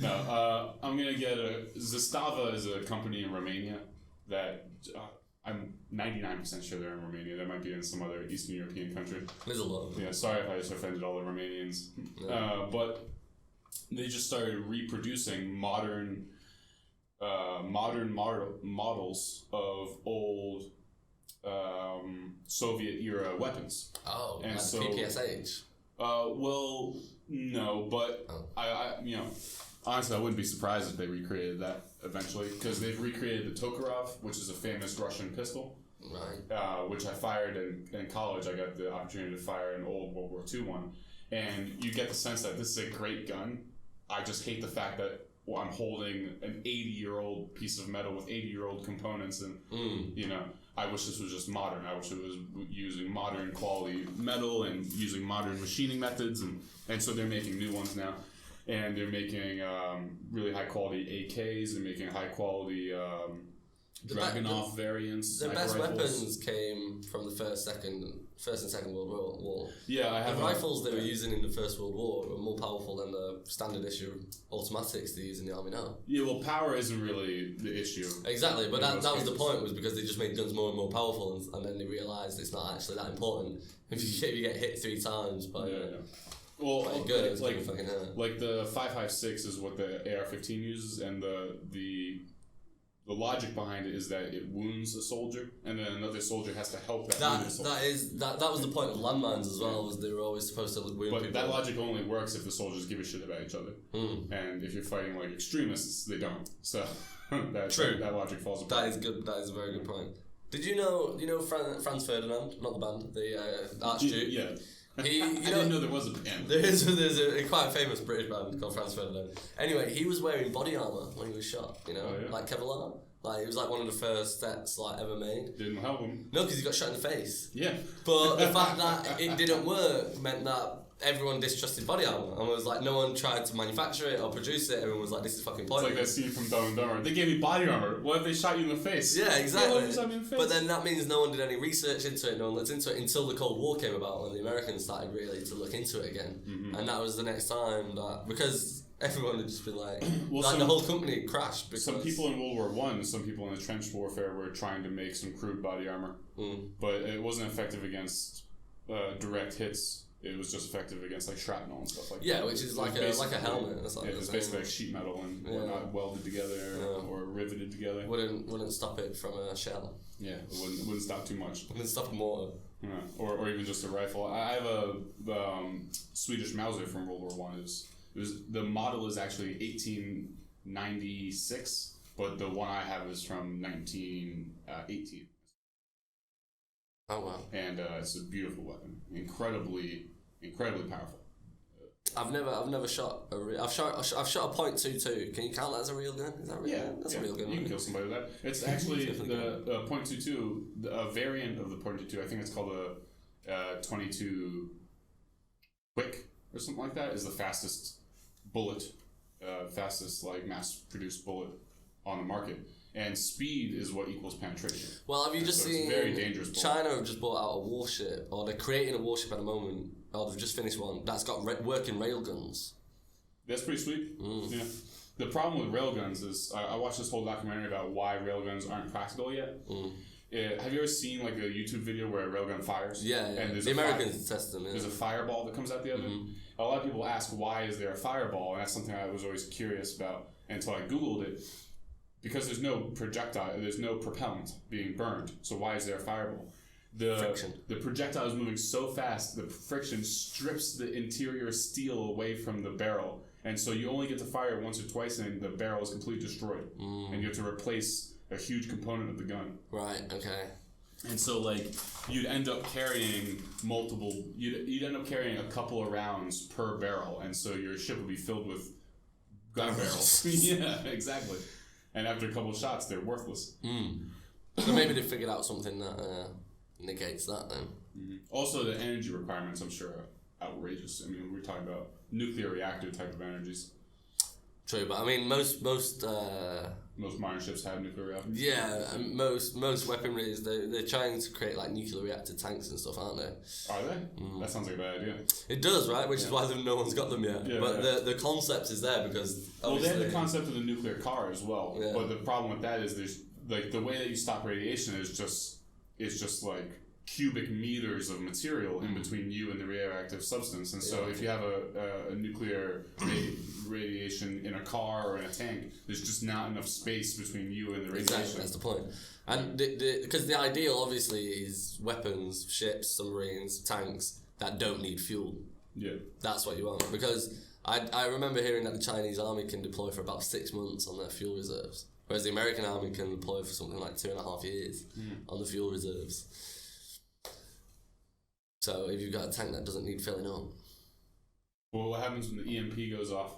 No, I'm going to get Zastava is a company in Romania that I'm 99% sure they're in Romania. They might be in some other Eastern European country. There's a lot. Yeah, sorry if I just offended all the Romanians. Yeah. But they just started reproducing modern models of old Soviet era weapons. Oh, and like so PPSH. Well, no, but I honestly, I wouldn't be surprised if they recreated that eventually, because they've recreated the Tokarev, which is a famous Russian pistol. Right. Which I fired in college. I got the opportunity to fire an old World War II one, and you get the sense that this is a great gun. I just hate the fact that I'm holding an 80-year-old piece of metal with 80-year-old components, and I wish this was just modern. I wish it was using modern quality metal and using modern machining methods, and so they're making new ones now, and they're making really high quality AKs. They're making high quality Dragunov variants. The best rifles. weapons came from the First and Second World War. Yeah, I have the rifles they were using in the First World War were more powerful than the standard issue automatics they use in the army now. Yeah, well, power isn't really the issue. Exactly, but that was the point, was because they just made guns more and more powerful, and then they realised it's not actually that important. If you get hit 3 times by well, good, it's like fucking hurt. Like the 5.56 is what the AR-15 uses, and the logic behind it is that it wounds a soldier, and then another soldier has to help that wounded soldier. That was the point of landmines as well, was they were always supposed to wound people. But that logic only works if the soldiers give a shit about each other. And if you're fighting like extremists, they don't. So that logic falls apart. That is good. That is a very good point. Did you know Franz Ferdinand, not the band, the Archduke? Yeah. I didn't know there was a band. There's a quite famous British band called Franz Ferdinand. Anyway, he was wearing body armour when he was shot, like Kevlar. Like, it was like one of the first sets ever made. Didn't help him. No, because he got shot in the face. Yeah. But the fact that it didn't work meant that everyone distrusted body armour, and was like, no one tried to manufacture it or produce it. Everyone was like, this is fucking pointless. It's like that scene from Dumb and Dumber. They gave me body armour. What if they shot you in the face? Yeah, exactly. They shot me in the face. But then that means no one did any research into it, no one looked into it until the Cold War came about, when the Americans started really to look into it again. Mm-hmm. And that was the next time that, because everyone had just been like, the whole company crashed. Because some people in World War I, some people in the trench warfare were trying to make some crude body armour. But it wasn't effective against direct hits. It was just effective against like shrapnel and stuff like that. Yeah, which is like a helmet. That's it's basically like sheet metal and whatnot welded together or riveted together. Wouldn't stop it from a shell. Yeah, it wouldn't stop too much. Wouldn't stop a mortar. Yeah, or even just a rifle. I have a Swedish Mauser from World War I. The model is actually 1896, but the one I have is from 1918. Oh wow! And it's a beautiful weapon, incredibly powerful. I've never shot I've shot a .22. Can you count that as a real gun? Is that real? Yeah, that's a real gun. You can kill somebody with that. It's actually the .22, a variant of the .22. I think it's called a 22 quick or something like that. Is the fastest bullet, fastest like mass-produced bullet on the market. And speed is what equals penetration. Well, have you just seen very dangerous bullet. China have just bought out a warship, or they're creating a warship at the moment, or they've just finished one, that's got working railguns. That's pretty sweet. Yeah. The problem with railguns is, I watched this whole documentary about why railguns aren't practical yet. Have you ever seen like a YouTube video where a railgun fires? Yeah. And the Americans test them. Yeah. There's a fireball that comes out the other. A lot of people ask, why is there a fireball? And that's something I was always curious about until I Googled it. Because there's no projectile, there's no propellant being burned. So why is there a fireball? Friction. The projectile is moving so fast, the friction strips the interior steel away from the barrel. And so you only get to fire once or twice and the barrel is completely destroyed. And you have to replace a huge component of the gun. Right, okay. And so like you'd end up carrying you'd end up carrying a couple of rounds per barrel, and so your ship would be filled with gun barrels. Yeah, exactly. and after a couple of shots, they're worthless. So maybe they figured out something that negates that then. Also, the energy requirements, I'm sure, are outrageous. I mean, we're talking about nuclear reactor type of energies. True, but I mean, most modern ships have nuclear reactors. Yeah, and most weaponry is they're trying to create like nuclear reactor tanks and stuff, aren't they? Are they? That sounds like a bad idea. It does, right? Which is why no one's got them yet. But the concept is there because they have the concept of the nuclear car as well. Yeah. But the problem with that is there's like the way that you stop radiation is just like cubic meters of material in between you and the radioactive substance, and so if you have a nuclear radiation in a car or in a tank, there's just not enough space between you and the radiation. Exactly, that's the point. And because the ideal obviously is weapons, ships, submarines, tanks that don't need fuel. Yeah, that's what you want, because I remember hearing that the Chinese army can deploy for about 6 months on their fuel reserves, whereas the American army can deploy for something like 2.5 years on the fuel reserves. So if you've got a tank that doesn't need filling up. Well, what happens when the EMP goes off?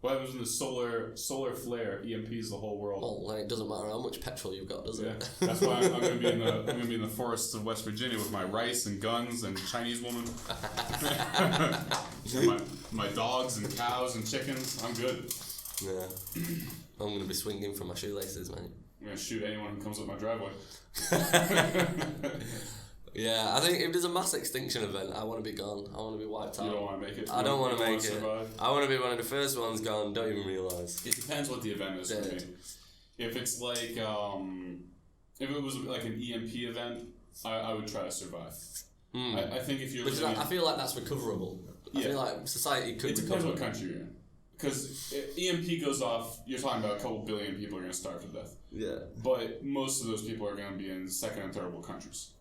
What happens when the solar flare EMPs the whole world? Well, then it doesn't matter how much petrol you've got, does it? That's why I'm going to be in the forests of West Virginia with my rice and guns and Chinese woman, my dogs and cows and chickens. I'm good. Yeah, I'm going to be swinging from my shoelaces, mate. I'm going to shoot anyone who comes up my driveway. Yeah, I think if there's a mass extinction event, I want to be gone. I want to be wiped out. You don't want to make it? I don't want to make it. Survive? I want to be one of the first ones gone, don't even realise. It depends what the event is for me. If it's like, if it was like an EMP event, I would try to survive. I think if you're I feel like that's recoverable. I feel like society could recover. It depends what country you're in. Because if EMP goes off, you're talking about a couple billion people are going to starve to death. Yeah. But most of those people are going to be in second and third world countries.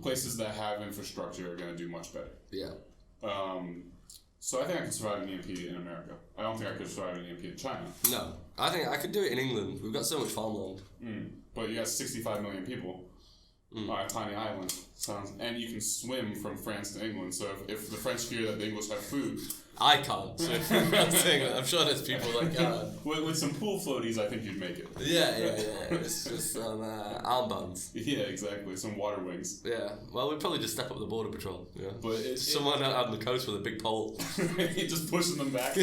Places that have infrastructure are going to do much better. Yeah. So I think I could survive an EMP in America. I don't think I could survive an EMP in China. No. I think I could do it in England. We've got so much farmland. But you got 65 million people on a tiny island. And you can swim from France to England. So if the French fear that the English have food... I can't. So I'm sure there's people that can. With some pool floaties, I think you'd make it. Yeah. It's just some armbands. Yeah, exactly. Some water wings. Yeah. Well, we'd probably just step up the border patrol. Yeah. But someone out on the coast with a big pole. Just pushing them back.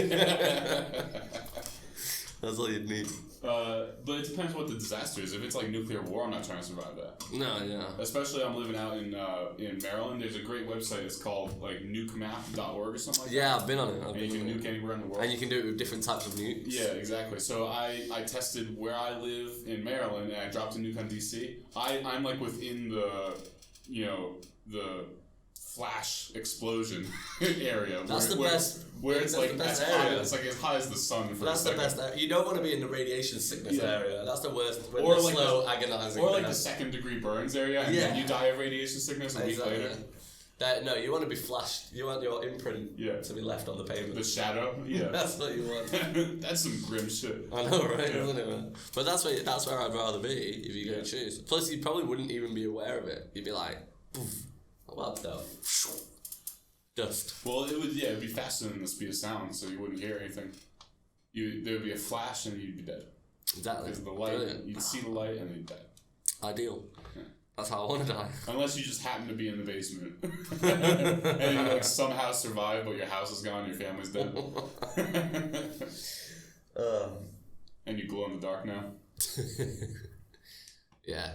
That's all you'd need. But it depends what the disaster is. If it's like nuclear war, I'm not trying to survive that. No, yeah. Especially I'm living out in Maryland. There's a great website. It's called like nukemap.org or something like that. Yeah, I've been on it. And you can nuke anywhere in the world. And you can do it with different types of nukes. Yeah, exactly. So I tested where I live in Maryland, and I dropped a nuke on DC. I'm like within the flash explosion area. That's the best. Where it's like as high. It's like as high as the sun for that's a second. That's the best area. You don't want to be in the radiation sickness area. That's the worst. Or like slow, agonizing. Or like the second degree burns area, and then you die of radiation sickness a week later. No, you want to be flashed. You want your imprint to be left on the pavement. The shadow. Yeah. That's what you want. That's some grim shit. I know, right? Isn't it, man? But that's where I'd rather be if you go choose. Plus, you probably wouldn't even be aware of it. You'd be like, poof, what the? Dust. Well, it'd be faster than the speed of sound, so you wouldn't hear anything. There would be a flash and you'd be dead. Exactly. Because of the light, you'd see the light and then you'd die. Ideal. Yeah. That's how I want to die. Unless you just happen to be in the basement. And you like somehow survive, but your house is gone, your family's dead. And you glow in the dark now. Yeah.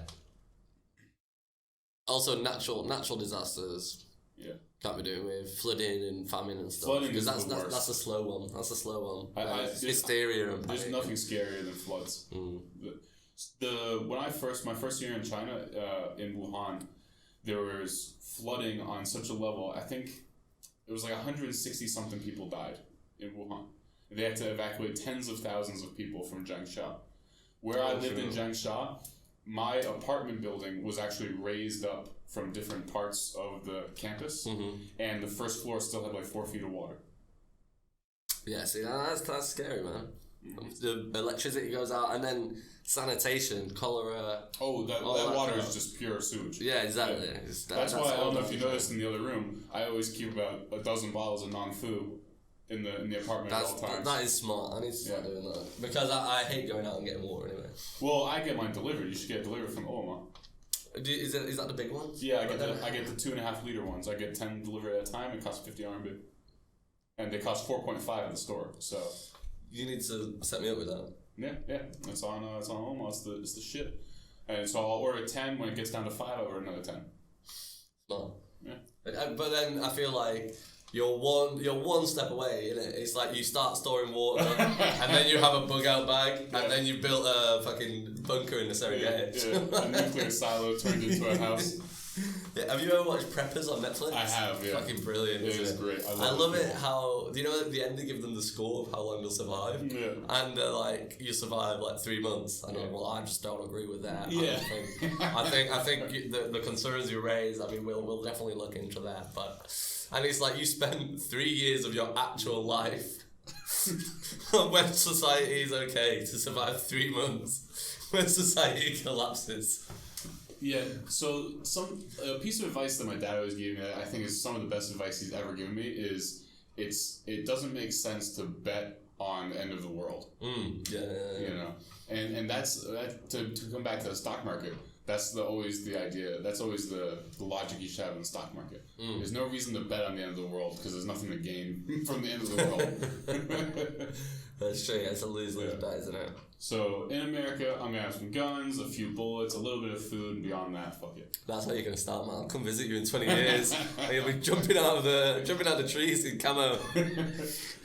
Also, natural disasters. Yeah. Can't be doing with flooding and famine and stuff. Flooding because is the worst. That's a slow one. That's a slow one. Hysteria and panic. There's nothing scarier than floods. My first year in China, in Wuhan, there was flooding on such a level. I think it was like 160 something people died in Wuhan. They had to evacuate tens of thousands of people from Changsha. Where I lived in Changsha, my apartment building was actually raised up from different parts of the campus, and the first floor still had like 4 feet of water. Yeah, see, that's scary, man. The electricity goes out, and then sanitation, cholera. Oh, that water is just pure sewage. Yeah, exactly. Yeah. That's why, I don't know if you noticed in the other room, I always keep about a dozen bottles of non-fu in the apartment at all times. That is smart. I need to start doing that because I hate going out and getting water anyway. Well, I get mine delivered. You should get it delivered from Oma. Is that the big ones? Yeah, I get the 2.5 liter ones. I get 10 delivered at a time. It costs 50 RMB, and they cost 4.5 at the store. So you need to set me up with that. Yeah, it's on Oma. It's the shit. And so I'll order 10. When it gets down to 5, I'll order another 10. Smart. Yeah. But then I feel like you're one step away, innit? It's like you start storing water, and then you have a bug out bag, and then you've built a fucking bunker in the Serengeti. Yeah, a nuclear silo turned into a house. Yeah, have you ever watched Preppers on Netflix? I have, yeah. Fucking brilliant. It is great. I love it how, do you know at the end they give them the score of how long they'll survive? Yeah. And they're like, you survive like 3 months. And I'm like, well, I just don't agree with that. Yeah. I think the concerns you raise, I mean, we'll definitely look into that. And it's like you spend 3 years of your actual life when society is okay to survive 3 months when society collapses. Yeah, so a piece of advice that my dad always gave me, I think is some of the best advice he's ever given me, is it doesn't make sense to bet on the end of the world. Yeah. You know, and that's to come back to the stock market. That's always the idea. That's always the logic you should have in the stock market. There's no reason to bet on the end of the world because there's nothing to gain from the end of the world. That's true. It's a lose-lose bet, isn't it? So in America, I'm gonna have some guns, a few bullets, a little bit of food, and beyond that, fuck it. That's how you're gonna start, man. I'll come visit you in 20 years, and you'll be jumping out of the trees in camo,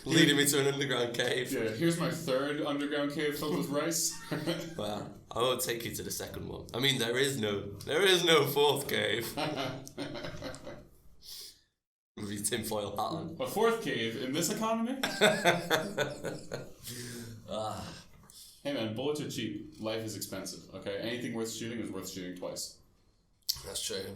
leading me to an underground cave. Yeah, here's my 3rd underground cave filled with rice. Well, I won't take you to the 2nd one. I mean, there is no 4th cave. With your tinfoil hat on. A 4th cave in this economy? Hey man, bullets are cheap. Life is expensive, okay? Anything worth shooting is worth shooting twice. That's true.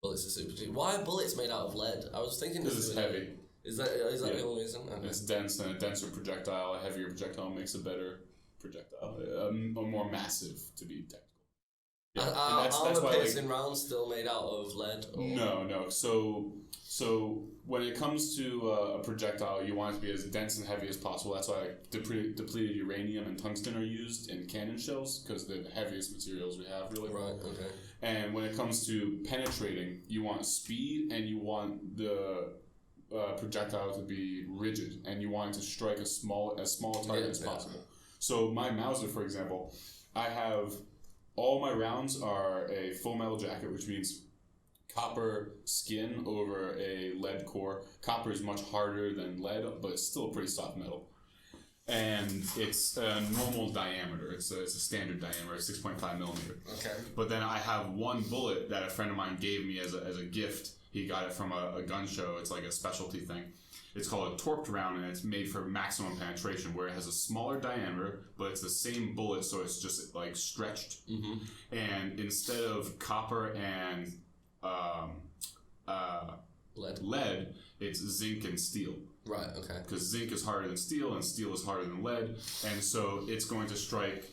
Bullets are super cheap. Why are bullets made out of lead? I was thinking this is heavy. Is that the only reason? Okay. It's dense, and a denser projectile, a heavier projectile makes a better projectile. A more massive, to be technical. Yeah. Are the piercing rounds still made out of lead? Or? No. So when it comes to a projectile, you want it to be as dense and heavy as possible. That's why depleted uranium and tungsten are used in cannon shells, because they're the heaviest materials we have, really. Right, okay. And when it comes to penetrating, you want speed, and you want the projectile to be rigid, and you want it to strike as small target as possible. So my Mauser, for example, I have all my rounds are a full metal jacket, which means copper skin over a lead core. Copper is much harder than lead, but it's still a pretty soft metal. And it's a normal diameter. It's a standard diameter, 6.5 millimeter. Okay. But then I have one bullet that a friend of mine gave me as a gift. He got it from a gun show. It's like a specialty thing. It's called a torqued round, and it's made for maximum penetration, where it has a smaller diameter, but it's the same bullet, so it's just like stretched. Mm-hmm. And instead of copper and lead, it's zinc and steel. Right, okay. Because zinc is harder than steel, and steel is harder than lead, and so it's going to strike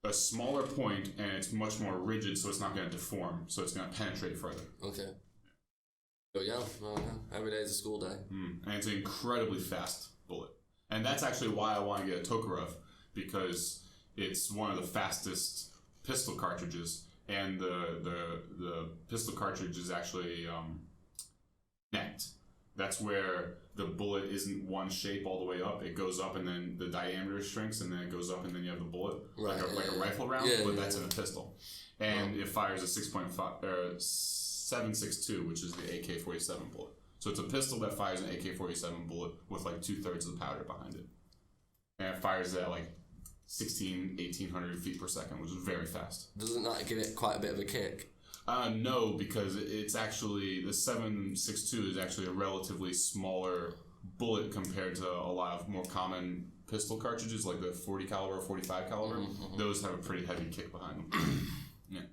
a smaller point, and it's much more rigid, so it's not going to deform, so it's going to penetrate further. Okay. Oh yeah, every day is a school day. And it's an incredibly fast bullet. And that's actually why I want to get a Tokarev, because it's one of the fastest pistol cartridges, and the pistol cartridge is actually necked. That's where the bullet isn't one shape all the way up. It goes up, and then the diameter shrinks, and then it goes up, and then you have the bullet, like a rifle round, but that's in a pistol. And it fires a 7.62, which is the AK-47 bullet. So it's a pistol that fires an AK-47 bullet with like 2/3 of the powder behind it. And it fires at like 1,800 feet per second, which is very fast. Doesn't that give it quite a bit of a kick? No, because it's actually, the 7.62 is actually a relatively smaller bullet compared to a lot of more common pistol cartridges, like the 40 caliber or 45 caliber. Mm-hmm. Those have a pretty heavy kick behind them. Yeah.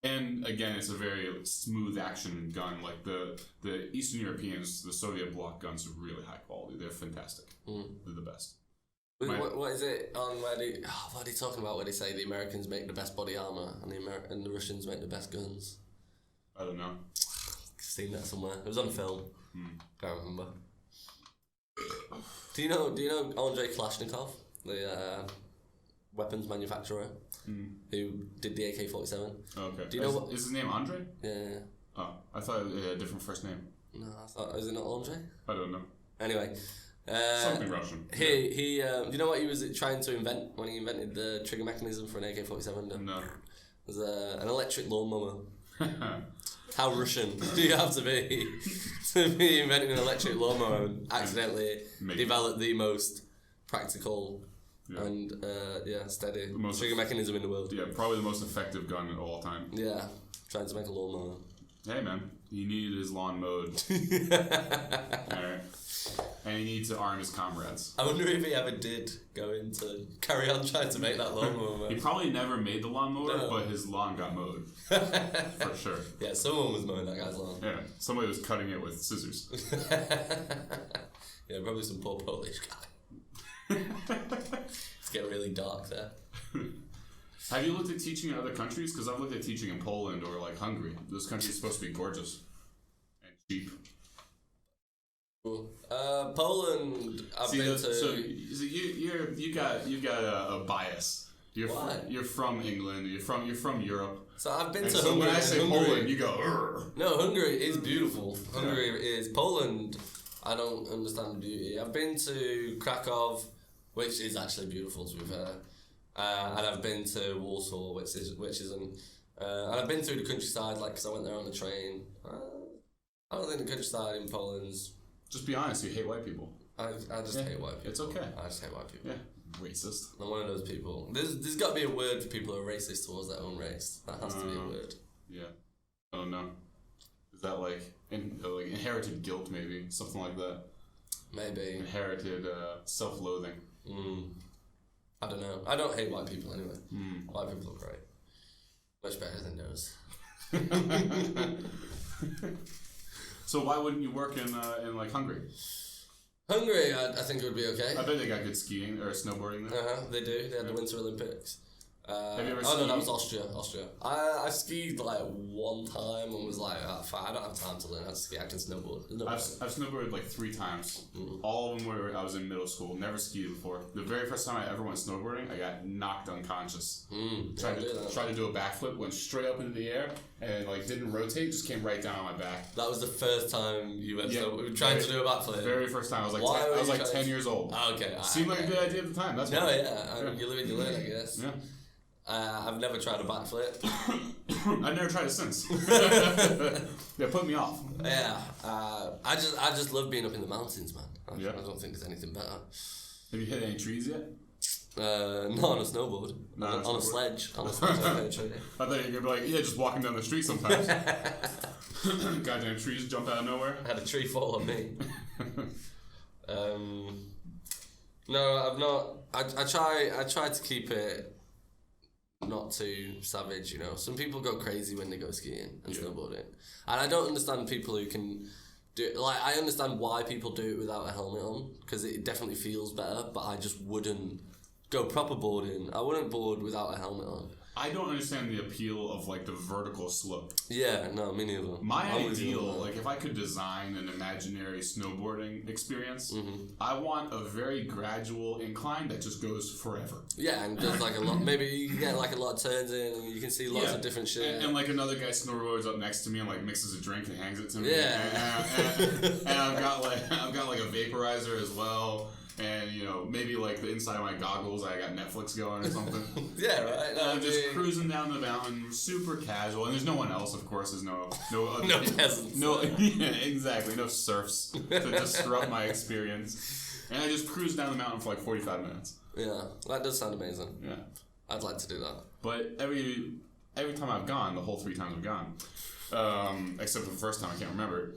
And again, it's a very smooth action gun. Like the Eastern Europeans, the Soviet bloc guns are really high quality. They're fantastic. They're the best. What is it on where what are they talking about where they say the Americans make the best body armor and the Russians make the best guns? I don't know. I've seen that somewhere. It was on film. Can't remember. Do you know Andrei Kalashnikov, the weapons manufacturer, who did the AK-47? Okay. Do you know what? Is his name Andre? Yeah. Oh, I thought it had a different first name. No, I thought, is it not Andrei? I don't know. Anyway. Something Russian. He do you know what he was trying to invent when he invented the trigger mechanism for an AK-47? No. It was an electric lawnmower. How Russian do you have to be inventing an electric lawnmower and accidentally develop the most practical and steady trigger mechanism in the world? Yeah, probably the most effective gun of all time. Yeah, trying to make a lawnmower. Hey man, he needed his lawn mowed. Alright. And he needs to arm his comrades. I wonder if he ever did go into carry on trying to make that lawnmower. He probably never made the lawnmower, but his lawn got mowed. For sure. Yeah, someone was mowing that guy's lawn. Yeah, somebody was cutting it with scissors. Yeah, probably some poor Polish guy. It's getting really dark there. Have you looked at teaching in other countries? Because I've looked at teaching in Poland or like Hungary. Those countries are supposed to be gorgeous and cheap. Cool. Poland. I've been to. So you got a bias. You're from England. You're from Europe. So I've been to so Hungary. When I say Hungary, Poland, you go. Urgh. No, Hungary is beautiful. Hungary is Poland. I don't understand the beauty. I've been to Krakow, which is actually beautiful to be fair, and I've been to Warsaw, which isn't. And I've been through the countryside, like because I went there on the train. I don't think the countryside in Poland's. Just be honest, you hate white people. I just hate white people. It's okay. I just hate white people. Yeah. Racist. I'm one of those people. There's got to be a word for people who are racist towards their own race. That has to be a word. Yeah. Oh no. Is that like inherited guilt maybe? Something like that? Maybe. Inherited self-loathing. I don't know. I don't hate white people anyway. White people are great. Much better than those. So why wouldn't you work in like Hungary? Hungary, I think it would be okay. I bet they got good skiing or snowboarding there. They do. They had the Winter Olympics. Have you ever skied? No, that was Austria. I skied like one time and was like, fine, I don't have time to learn how to ski. I can snowboard. I've snowboarded like 3 times. All of them were I was in middle school. Never skied before. The very first time I ever went snowboarding, I got knocked unconscious. Tried to do a backflip, went straight up into the air, and like didn't rotate, just came right down on my back. That was the first time you went trying to do a backflip. Very first time. I was like 10 years old. Oh, okay. Seemed like a good idea at the time. That's you live and you learn, I guess. Yeah. I've never tried a backflip. I've never tried it since. They put me off. Yeah. I just love being up in the mountains, man. I don't think there's anything better. Have you hit any trees yet? Not on a snowboard. On a sledge. On a sledge, I hit a tree. I thought you were going to be like, just walking down the street sometimes. Goddamn trees jump out of nowhere. I had a tree fall on me. No, I've not. I try to keep it not too savage, you know. Some people go crazy when they go skiing and snowboarding. And I don't understand people who can do it. Like, I understand why people do it without a helmet on, because it definitely feels better, but I just wouldn't go proper boarding. I wouldn't board without a helmet on. I don't understand the appeal of like the vertical slope. Yeah, no, me neither. My ideal, like if I could design an imaginary snowboarding experience, I want a very gradual incline that just goes forever. Yeah, and there's like a lot, maybe you can get like a lot of turns in and you can see lots of different shit. And like another guy snowboards up next to me and like mixes a drink and hangs it to me. Yeah. And I've got like a vaporizer as well. And, you know, maybe like the inside of my goggles, I got Netflix going or something. Yeah, right. And I'm just cruising down the mountain, super casual. And there's no one else, of course. There's no peasants. Exactly. No serfs to disrupt my experience. And I just cruise down the mountain for like 45 minutes. Yeah, that does sound amazing. Yeah. I'd like to do that. But every time I've gone, the whole 3 times I've gone, except for the first time, I can't remember,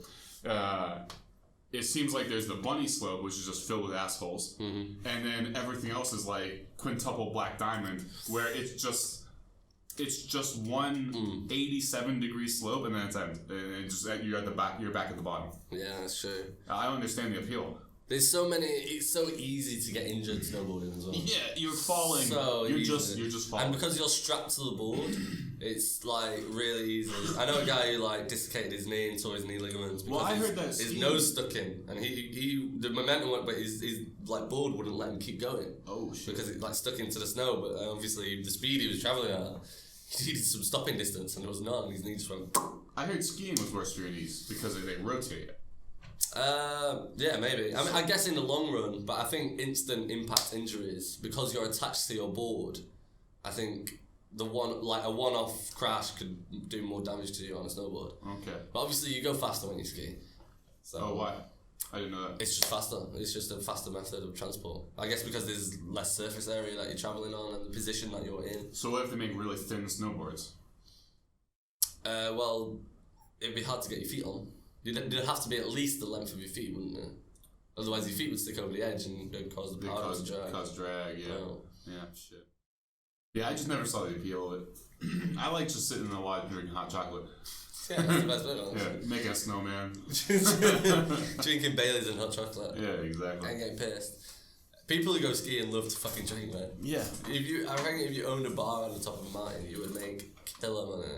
it seems like there's the bunny slope, which is just filled with assholes, and then everything else is like quintuple black diamond, where it's just one 87-degree slope, and then it's end. And just you're back at the bottom. Yeah, that's true. I don't understand the appeal. There's so many. It's so easy to get injured snowboarding as well. Yeah, you're falling. So you're easy. just falling. And because you're strapped to the board, it's like really easy. I know a guy who like dislocated his knee and tore his knee ligaments because I heard that his nose stuck in, and he the momentum went, but his like board wouldn't let him keep going. Oh shit! Because it like stuck into the snow, but obviously the speed he was traveling at, he needed some stopping distance, and there was none. His knee just went. I heard skiing was worse for your knees because they rotate it. Yeah, maybe. I mean, I guess in the long run, but I think instant impact injuries, because you're attached to your board, I think a one-off crash could do more damage to you on a snowboard. Okay. But obviously you go faster when you ski. So oh, why? I didn't know that. it's just faster. It's just a faster method of transport. I guess because there's less surface area that you're travelling on and the position that you're in. So what if they make really thin snowboards? Well, it'd be hard to get your feet on. There'd have to be at least the length of your feet, wouldn't it? Otherwise, your feet would stick over the edge and they'd cause the power to drag. Cause drag, yeah. Oh. Yeah, shit. Yeah, I just never saw the appeal of it. I like just sitting in the lodge drinking hot chocolate. Yeah, that's the best bit, honestly. Yeah, making a snowman. Drinking Baileys and hot chocolate. Yeah, exactly. And getting pissed. People who go skiing love to fucking drink, man. Yeah. I reckon if you owned a bar on the top of a mountain, you would make killer money.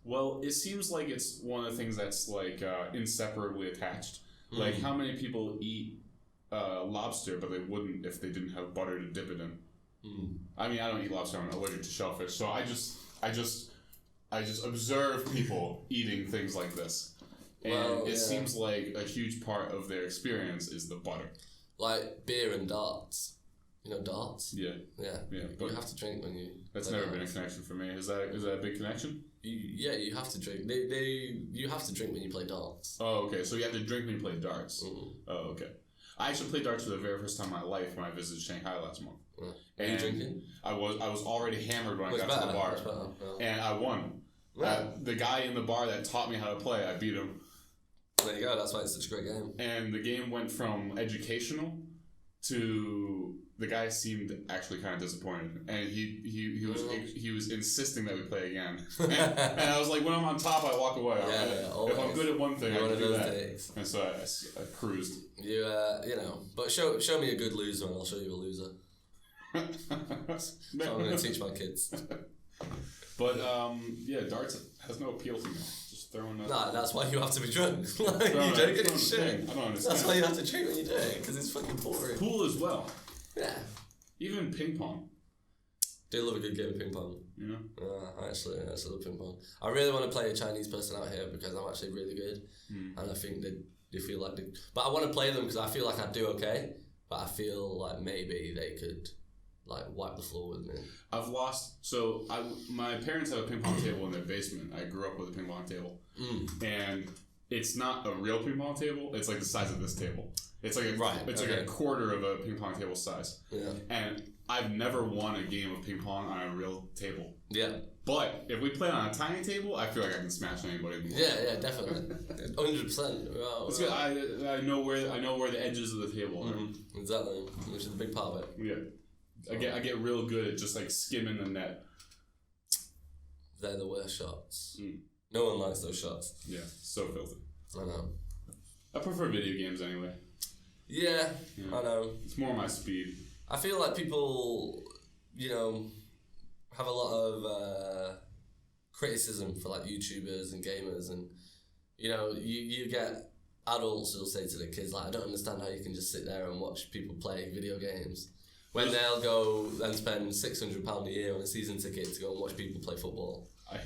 Well, it seems like it's one of the things that's like inseparably attached. Like how many people eat lobster, but they wouldn't if they didn't have butter to dip it in. I mean, I don't eat lobster. I'm allergic to shellfish, so I just observe people eating things like this, and it seems like a huge part of their experience is the butter. Like beer and darts. You know darts? Yeah. Yeah. Yeah. But you have to drink when you. That's never been a connection for me. Is that a big connection? You have to drink. You have to drink when you play darts. Oh, okay. So you have to drink when you play darts. Mm-hmm. Oh, okay. I actually played darts for the very first time in my life when I visited Shanghai last month. Are you drinking? I was already hammered when I got to the bar, and I won. Yeah. The guy in the bar that taught me how to play, I beat him. There you go. That's why it's such a great game. And the game went from educational to the guy seemed actually kind of disappointed, and he was insisting that we play again. and I was like, when I'm on top, I walk away. If I'm good at one thing, I can do that. Takes. And so I cruised. You but show me a good loser, and I'll show you a loser. That's what I'm going to teach my kids. But yeah, darts has no appeal to me. Just throwing. Nah, that's why you have to be drunk. Like, you drinking it shit. I don't understand. That's why you have to drink when you do it, because it's fucking boring. Pool as well. Yeah. Even ping pong. Do love a good game of ping pong. Yeah. I actually love ping pong. I really want to play a Chinese person out here because I'm actually really good, and I think they feel like they. But I want to play them because I feel like I do okay, but I feel like maybe they could. Like wipe the floor with me. I've lost. So my parents have a ping pong table in their basement. I grew up with a ping pong table, and it's not a real ping pong table. It's like the size of this table. It's like like a quarter of a ping pong table size. Yeah. And I've never won a game of ping pong on a real table. Yeah. But if we play on a tiny table, I feel like I can smash anybody. Yeah, definitely, 100%. Wow. It's good. I know where the edges of the table are. Exactly, which is a big part of it. Yeah. I get real good at just like skimming the net. They're the worst shots. No one likes those shots. Yeah, so filthy. I know. I prefer video games anyway. Yeah, I know. It's more my speed. I feel like people, have a lot of criticism for like YouTubers and gamers, and you get adults who'll say to the kids like, I don't understand how you can just sit there and watch people play video games. When they'll go and spend £600 a year on a season ticket to go and watch people play football. I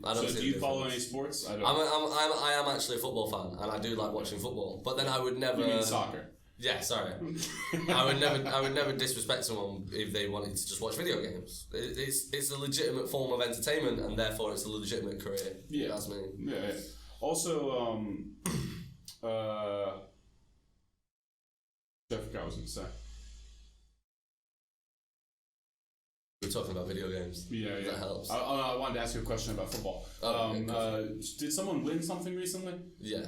don't so do you follow any sports? I don't. I am actually a football fan, and I do like watching football. But then I would never. You mean soccer? Yeah, sorry. I would never disrespect someone if they wanted to just watch video games. It's a legitimate form of entertainment, and therefore it's a legitimate career. Yeah, that's me. Yeah. Also, I forgot what I was going to say. We're talking about video games. Yeah. That helps. I wanted to ask you a question about football. Did someone win something recently? Yeah.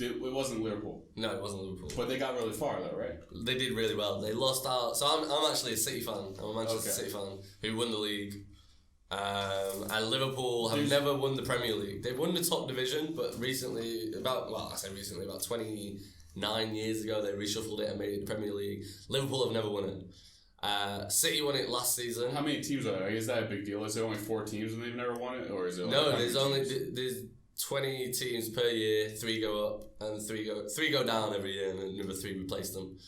It wasn't Liverpool. No, it wasn't Liverpool. But they got really far though, right? They did really well. They lost out. So I'm actually a City fan. I'm a Manchester City fan who won the league. And Liverpool have never won the Premier League. They've won the top division, but recently, about 20 9 years ago. They reshuffled it and made it the Premier League. Liverpool have never won it. City won it last season. How many teams are there? Is that a big deal? Is there only 4 teams and they've never won it, or is it? Like no, there's 20 teams per year. 3 go up and 3 go down every year, and another 3 replace them.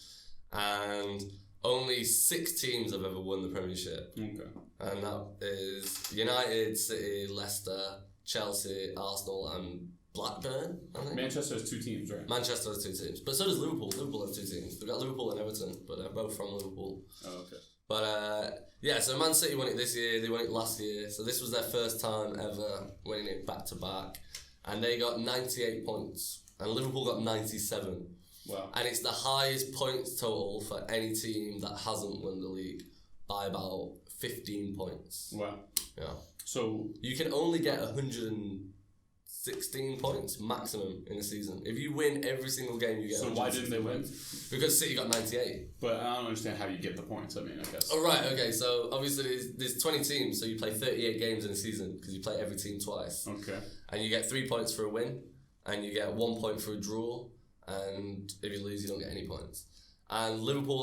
And only 6 teams have ever won the Premiership. Okay. And that is United, City, Leicester, Chelsea, Arsenal, and Blackburn, I think. Manchester has 2 teams, right? Manchester has 2 teams. But so does Liverpool. Liverpool has 2 teams. They've got Liverpool and Everton, but they're both from Liverpool. Oh, okay. But, so Man City won it this year. They won it last year. So this was their first time ever winning it back-to-back. And they got 98 points. And Liverpool got 97. Wow. And it's the highest points total for any team that hasn't won the league by about 15 points. Wow. Yeah. So you can only get 116 points maximum in a season. If you win every single game, you get. So why didn't they win? Because City got 98. But I don't understand how you get the points. I mean, I guess. Oh right, okay. So obviously there's 20 teams, so you play 38 games in a season because you play every team twice. Okay. And you get 3 points for a win, and you get 1 point for a draw, and if you lose, you don't get any points. And Liverpool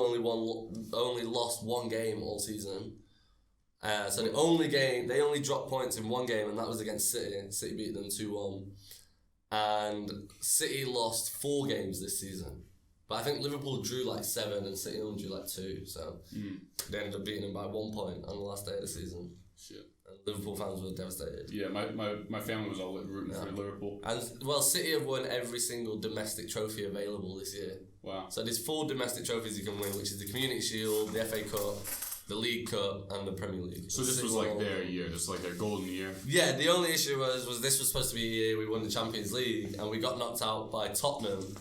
only lost 1 game all season. So they only dropped points in 1 game, and that was against City. City beat them 2-1. And City lost 4 games this season. But I think Liverpool drew like 7 and City only drew like 2. So they ended up beating them by 1 point on the last day of the season. Shit. And Liverpool fans were devastated. Yeah, my family was all rooting for Liverpool. And City have won every single domestic trophy available this year. Wow. So there's 4 domestic trophies you can win, which is the Community Shield, the FA Cup, the League Cup, and the Premier League. So this was like their year, just like their golden year. Yeah, the only issue was this was supposed to be a year we won the Champions League, and we got knocked out by Tottenham.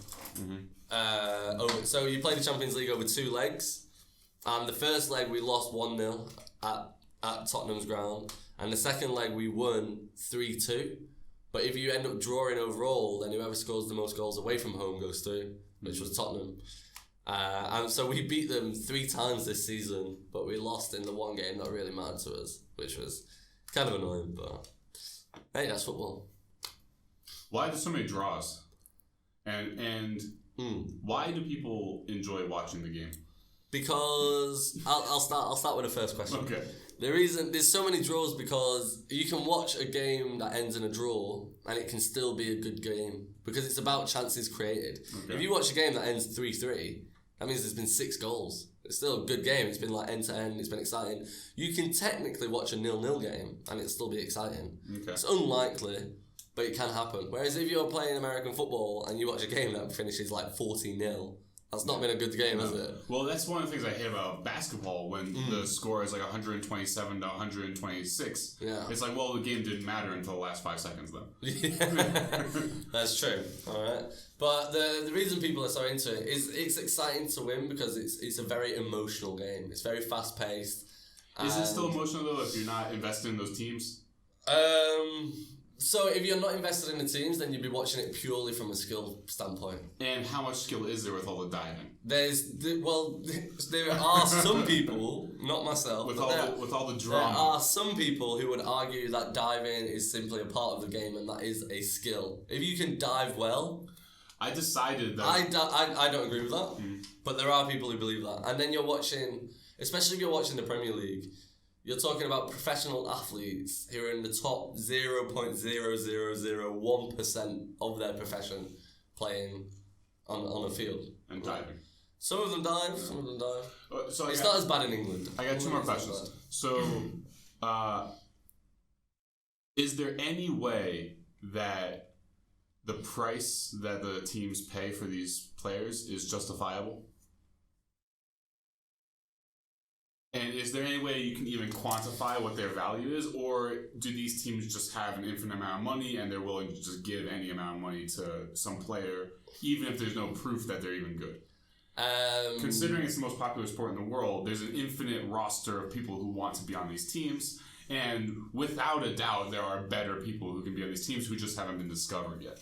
So you play the Champions League over 2 legs, and the first leg we lost 1-0 at Tottenham's ground, and the second leg we won 3-2. But if you end up drawing overall, then whoever scores the most goals away from home goes through, which was Tottenham. And so we beat them 3 times this season, but we lost in the 1 game that really mattered to us, which was kind of annoying, but hey, that's football. Why are there so many draws? And why do people enjoy watching the game? Because I'll start with the first question. Okay. There's so many draws because you can watch a game that ends in a draw and it can still be a good game because it's about chances created. Okay. If you watch a game that ends 3-3, that means there's been 6 goals. It's still a good game. It's been like end to end. It's been exciting. You can technically watch a 0-0 game and it'll still be exciting. Okay. It's unlikely, but it can happen. Whereas if you're playing American football and you watch a game that finishes like 40-0, that's not been a good game, has it? Well, that's one of the things I hate about basketball when the score is like 127 to 126. Yeah. It's like, well, the game didn't matter until the last 5 seconds, though. Yeah. That's true. All right. But the reason people are so into it is it's exciting to win because it's a very emotional game. It's very fast paced. Is it still emotional though if you're not invested in those teams? So if you're not invested in the teams, then you'd be watching it purely from a skill standpoint. And how much skill is there with all the diving? There are some people, not myself, with all the drama. There are some people who would argue that diving is simply a part of the game and that is a skill. If you can dive well, I decided that I don't agree with that, but there are people who believe that. And then you're watching, especially if you're watching the Premier League. You're talking about professional athletes who are in the top 0.0001% of their profession playing on a field. And diving. Some of them dive, some of them dive. So it's not as bad in England. I got 2 more questions. So, is there any way that the price that the teams pay for these players is justifiable? And is there any way you can even quantify what their value is? Or do these teams just have an infinite amount of money and they're willing to just give any amount of money to some player, even if there's no proof that they're even good? Considering it's the most popular sport in the world, there's an infinite roster of people who want to be on these teams. And without a doubt, there are better people who can be on these teams who just haven't been discovered yet.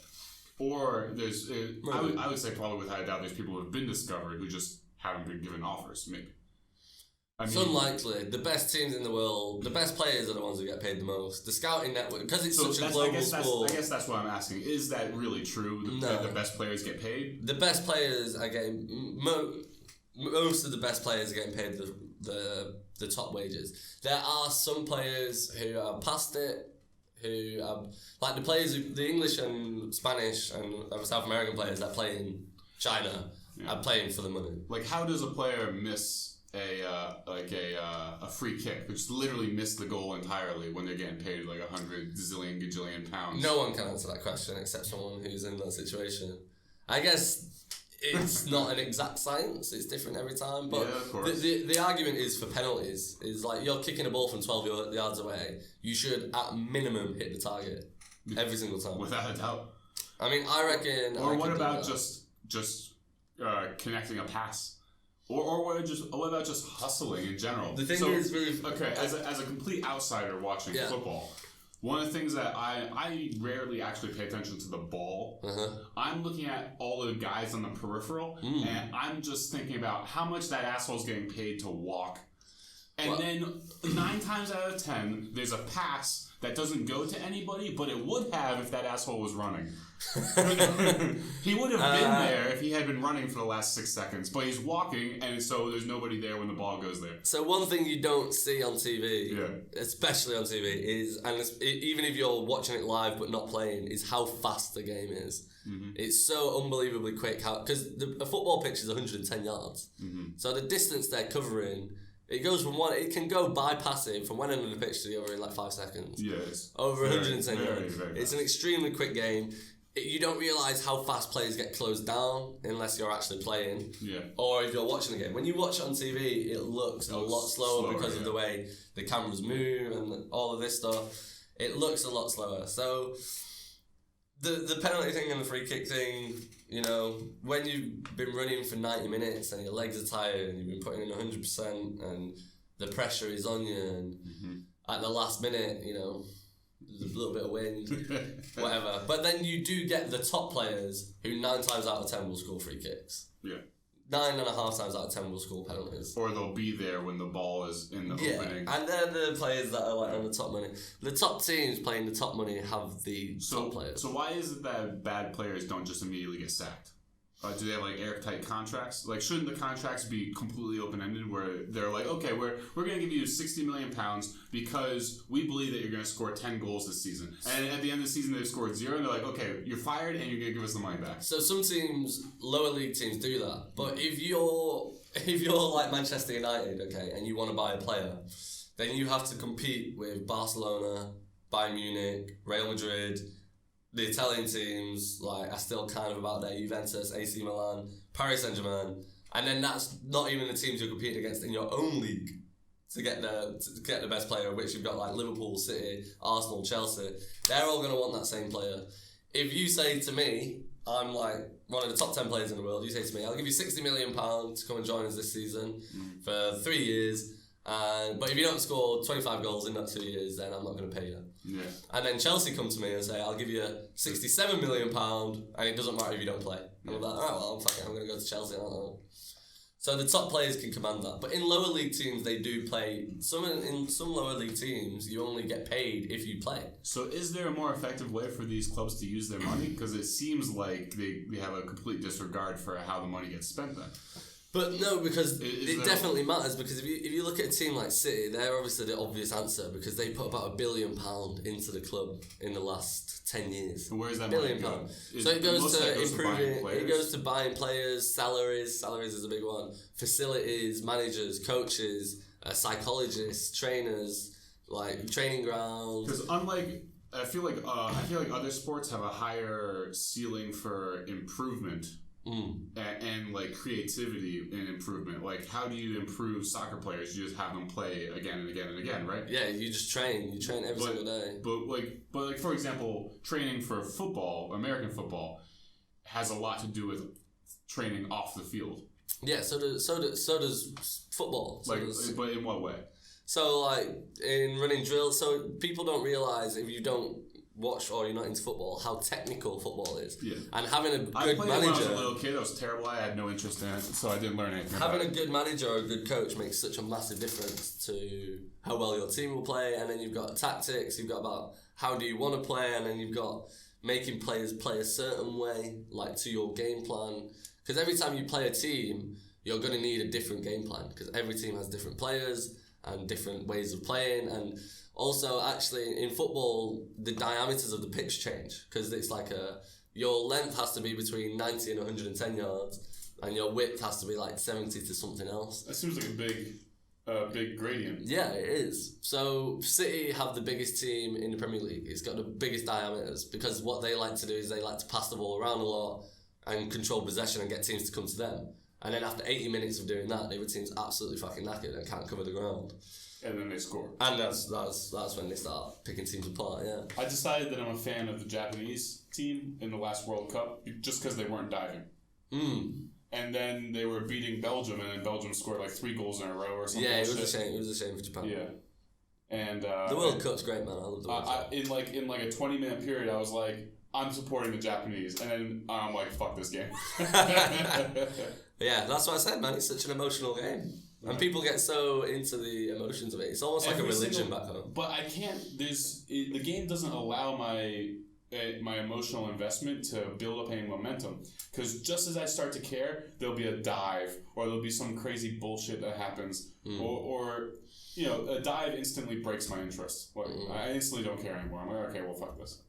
Or there's, I would say probably without a doubt, there's people who have been discovered who just haven't been given offers, maybe. It's unlikely. The best teams in the world, the best players are the ones who get paid the most. The scouting network, because it's such a global sport. I guess that's what I'm asking. Is that really true? That the best players get paid? The best players are getting most of the best players are getting paid the top wages. There are some players who are past it, who are like the English and Spanish and South American players that play in China are playing for the money. Like, how does a player miss a free kick, which literally missed the goal entirely when they're getting paid like 100 zillion gajillion pounds? No one can answer that question except someone who's in that situation. I guess it's not an exact science, it's different every time, but of course. The argument is for penalties is like you're kicking a ball from 12 yards away, you should at minimum hit the target every single time, without a doubt. I mean, I reckon. Or what about just connecting a pass? Or what about just hustling in general? The thing is, as a complete outsider watching football, one of the things that I rarely actually pay attention to the ball. I'm looking at all the guys on the peripheral, and I'm just thinking about how much that asshole's getting paid to walk. And then 9 times out of 10, there's a pass that doesn't go to anybody, but it would have if that asshole was running. He would have been there if he had been running for the last 6 seconds, but he's walking, and so there's nobody there when the ball goes there. So one thing you don't see on TV, especially on TV, is, and even if you're watching it live but not playing, is how fast the game is. It's so unbelievably quick, because a football pitch is 110 yards. So the distance they're covering, it can go bypassing from one end of the pitch to the other in like 5 seconds. Yes. Over 110 yards. Very it's an extremely quick game. You don't realise how fast players get closed down unless you're actually playing. Or if you're watching the game. When you watch it on TV, it looks a lot slower because of the way the cameras move and all of this stuff. It looks a lot slower. So the penalty thing and the free kick thing, when you've been running for 90 minutes and your legs are tired and you've been putting in 100% and the pressure is on you and at the last minute, there's a little bit of wind, whatever. But then you do get the top players who 9 times out of 10 will score free kicks. 9.5 times out of 10 will score penalties. Or they'll be there when the ball is in the opening. And they're the players that are like on the top money. The top teams playing the top money have the top players. So why is it that bad players don't just immediately get sacked? Do they have like airtight contracts? Like, shouldn't the contracts be completely open-ended where they're like, okay, we're going to give you £60 million because we believe that you're going to score 10 goals this season. And at the end of the season, they've scored 0, and they're like, okay, you're fired and you're going to give us the money back. So some teams, lower league teams, do that. But if you're like Manchester United, okay, and you want to buy a player, then you have to compete with Barcelona, Bayern Munich, Real Madrid. The Italian teams are still kind of about there. Juventus, AC Milan, Paris Saint-Germain, and then that's not even the teams you're competing against in your own league to get the best player, which you've got like Liverpool, City, Arsenal, Chelsea. They're all going to want that same player. If you say to me, I'm like one of the top 10 players in the world, you say to me, I'll give you £60 million to come and join us this season for 3 years. But if you don't score 25 goals in that 2 years, then I'm not going to pay you. And then Chelsea come to me and say, I'll give you £67 million, and it doesn't matter if you don't play. And I'm like, alright, well, fuck it, I'm going to go to Chelsea. So the top players can command that. But in lower league teams, they do play. In some lower league teams, you only get paid if you play. So is there a more effective way for these clubs to use their money? Because it seems like they have a complete disregard for how the money gets spent then. But no, because it definitely matters. Because if you look at a team like City, they're obviously the obvious answer because they put about £1 billion into the club in the last 10 years. And where is that £1 money billion? Go? So it goes to improving. It goes to buying players, salaries. Salaries is a big one. Facilities, managers, coaches, psychologists, trainers, like training grounds. Because I feel like other sports have a higher ceiling for improvement. And like creativity and improvement. Like, how do you improve soccer players? You just have them play again and again and again, right? Yeah, you just train. You train every single day. But for example, training for football, American football, has a lot to do with training off the field. Yeah, so does football. But in what way? So, like, in running drills, so people don't realise if you don't watch or you're not into football, how technical football is. Yeah. And having a good I played manager... when I was a little kid, I was terrible. I had no interest in it, so I didn't learn anything Having a good manager or a good coach makes such a massive difference to how well your team will play, and then you've got tactics, you've got about how do you want to play, and then you've got making players play a certain way, like to your game plan. Because every time you play a team, you're going to need a different game plan, because every team has different players and different ways of playing, and also actually in football the diameters of the pitch change, because it's like your length has to be between 90 and 110 yards, and your width has to be like 70 to something else. That seems like a big gradient. Yeah, it is. So City have the biggest team in the Premier League. It's got the biggest diameters, because what they like to do is they like to pass the ball around a lot and control possession and get teams to come to them. And then after 80 minutes of doing that, the other team's absolutely fucking knackered and can't cover the ground. And then they score. And that's when they start picking teams apart, yeah. I decided that I'm a fan of the Japanese team in the last World Cup just because they weren't diving. And then they were beating Belgium, and then Belgium scored like 3 goals in a row or something. Yeah, it was a shame. It was a shame for Japan. Yeah. And the World Cup's great, man. I love the World Cup. In like a 20-minute period, I was like, I'm supporting the Japanese, and then I'm like, fuck this game. Yeah, that's what I said, man. It's such an emotional game. And people get so into the emotions of it. It's almost like a religion back home. But I can't. The game doesn't allow my emotional investment to build up any momentum. Because just as I start to care, there'll be a dive, or there'll be some crazy bullshit that happens, or a dive instantly breaks my interest. Like, I instantly don't care anymore. I'm like, okay, well, fuck this.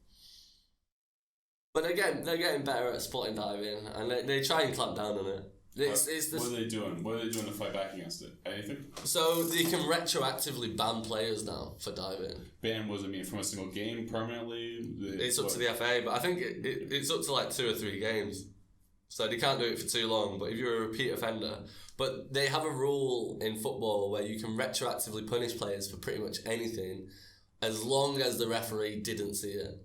But again, they're getting better at spotting diving, and they try and clamp down on it. What are they doing? What are they doing to fight back against it? Anything? So they can retroactively ban players now for diving. Ban, what does it mean? From a single game, permanently? It's up to the FA, but I think it's up to like 2 or 3 games. So they can't do it for too long, but if you're a repeat offender... But they have a rule in football where you can retroactively punish players for pretty much anything as long as the referee didn't see it.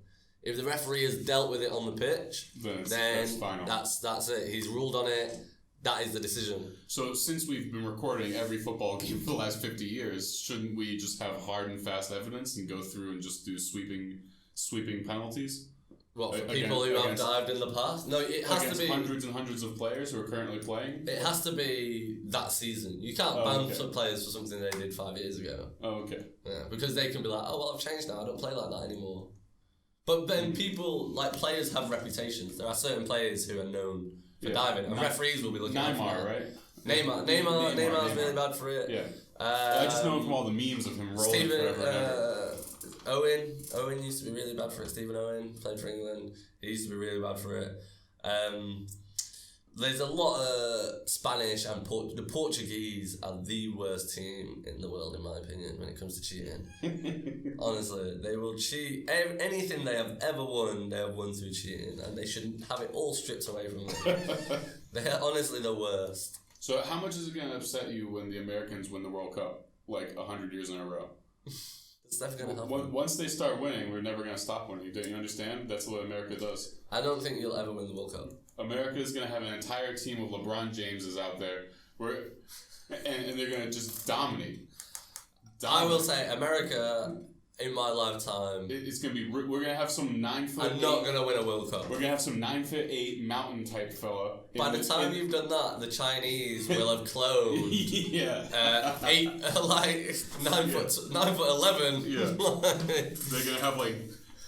If the referee has dealt with it on the pitch, then that's final. That's it. He's ruled on it. That is the decision. So since we've been recording every football game for the last 50 years, shouldn't we just have hard and fast evidence and go through and just do sweeping penalties? What, for people who have dived in the past? No, it has to be... hundreds and hundreds of players who are currently playing? It has to be that season. You can't ban some players for something they did 5 years ago. Oh, okay. Yeah, because they can be like, oh, well, I've changed now. I don't play like that anymore. But then people, like, players have reputations. There are certain players who are known for diving, and referees will be looking at Neymar, right? Neymar's really bad for it. Yeah. I just know him from all the memes of him rolling forever. Owen used to be really bad for it. Stephen Owen played for England. He used to be really bad for it. There's a lot of Spanish and the Portuguese are the worst team in the world, in my opinion, when it comes to cheating. Honestly, they will cheat. Anything they have ever won, they have won through cheating, and they should have it all stripped away from them. They're honestly the worst. So how much is it going to upset you when the Americans win the World Cup, like 100 years in a row? It's never going to happen. Once they start winning, we're never going to stop winning. Don't you understand? That's what America does. I don't think you'll ever win the World Cup. America is going to have an entire team of LeBron Jameses out there, and they're going to just dominate. I will say, America, in my lifetime... It's going to be... We're going to have some 9'8". I'm not going to win a World Cup. We're going to have some 9'8" mountain type fella. By the time you've done that, the Chinese will have cloned... 9'11". Yeah. They're going to have, like...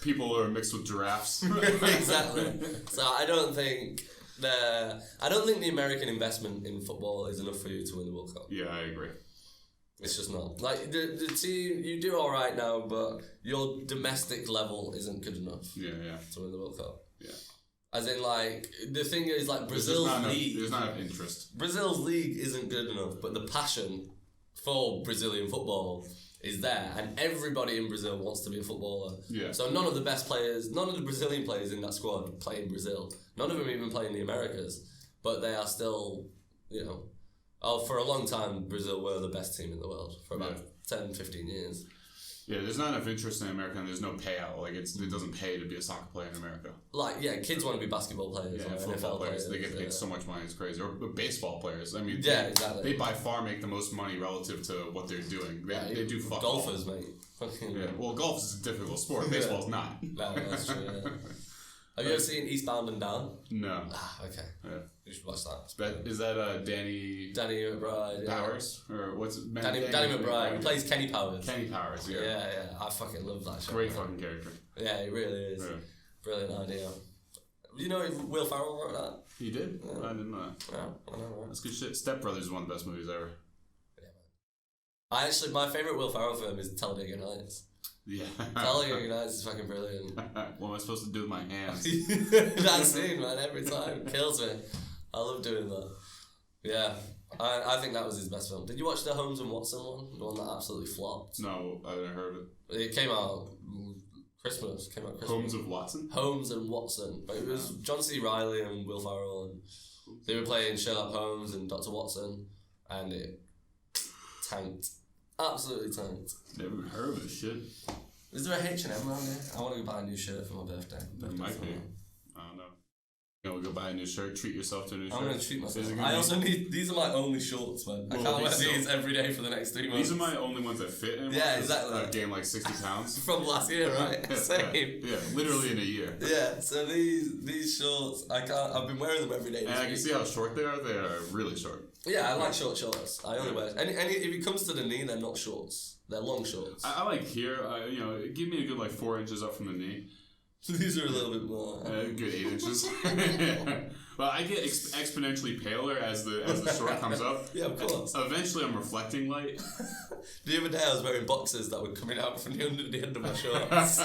people who are mixed with giraffes. Exactly. So I don't think the American investment in football is enough for you to win the World Cup. Yeah, I agree. It's just not. Like the team, you do all right now, but your domestic level isn't good enough. Yeah. To win the World Cup. Yeah. As in, like, the thing is, like, Brazil's league... There's not enough interest. Brazil's league isn't good enough, but the passion for Brazilian football is there, and everybody in Brazil wants to be a footballer. Yeah. So none of the Brazilian players in that squad play in Brazil. None of them even play in the Americas, but they are still, for a long time, Brazil were the best team in the world for about 10, 15 years. Yeah, there's not enough interest in America, and there's no payout. Like it doesn't pay to be a soccer player in America. Like kids want to be basketball players. Yeah, or football NFL players. They get paid so much money. It's crazy. Or baseball players. I mean, exactly. They by far make the most money relative to what they're doing. They do fuck golfers, all. mate. Yeah. Well, golf is a difficult sport. Baseball's not. No, that's true. Yeah. Have you ever seen Eastbound and Down? No. Okay. Yeah. You should watch that. Is that Danny McBride? Yeah. Powers or what's it? Danny McBride. He plays Kenny Powers. Kenny Powers. Yeah. Yeah. I fucking love that show. Great fucking character. Yeah, he really is. Yeah. Brilliant idea. You know Will Ferrell wrote that? He did? Yeah. I didn't know that. Yeah, I know, right? That's good shit. Step Brothers is one of the best movies ever. Yeah, man. My favourite Will Ferrell film is Talladega Nights. Yeah. Talladega Nights is fucking brilliant. What am I supposed to do with my hands? That scene, man, every time. Kills me. I love doing that. Yeah. I think that was his best film. Did you watch the Holmes and Watson one? The one that absolutely flopped? No, I haven't heard it. It came out Christmas. Holmes of Watson? Holmes and Watson. But it was John C. Reilly and Will Ferrell, and they were playing Sherlock Holmes and Dr. Watson, and it tanked. Absolutely tanked. Never even heard of this shit. Is there a H&M around here? I want to go buy a new shirt for my birthday. There might be. I don't know. You want to go buy a new shirt? Treat yourself to a new shirt? I'm going to treat myself. I also need... These are my only shorts, man. I can't wear these every day for the next 3 months. These are my only ones that fit anymore. Yeah, exactly. I've gained like 60 pounds. From last year, right? Same. Yeah, literally in a year. Yeah, so these shorts, I've been wearing them every day. And I can see how short they are. They are really short. Yeah, I like short shorts. I only wear... if it comes to the knee, they're not shorts. They're long shorts. I like here, give me a good 4 inches up from the knee. These are a little bit more. Good 8 inches. But I get exponentially paler as the short comes up. Yeah, of course. Eventually, I'm reflecting light. The other day, I was wearing boxers that were coming out from the end of my shorts.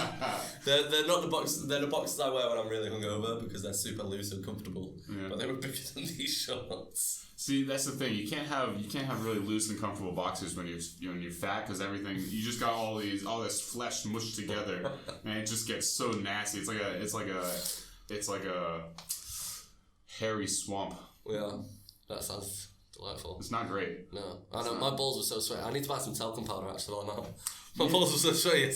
They're not the boxers. They're the boxers I wear when I'm really hungover because they're super loose and comfortable. Yeah. But they were bigger than these shorts. See, that's the thing. You can't have really loose and comfortable boxers when you're fat because everything you just got all this flesh mushed together and it just gets so nasty. It's like a hairy swamp. Yeah, that sounds delightful. It's not great. No, I know my balls were so sweaty. I need to buy some talcum powder actually now. My balls were so sweaty.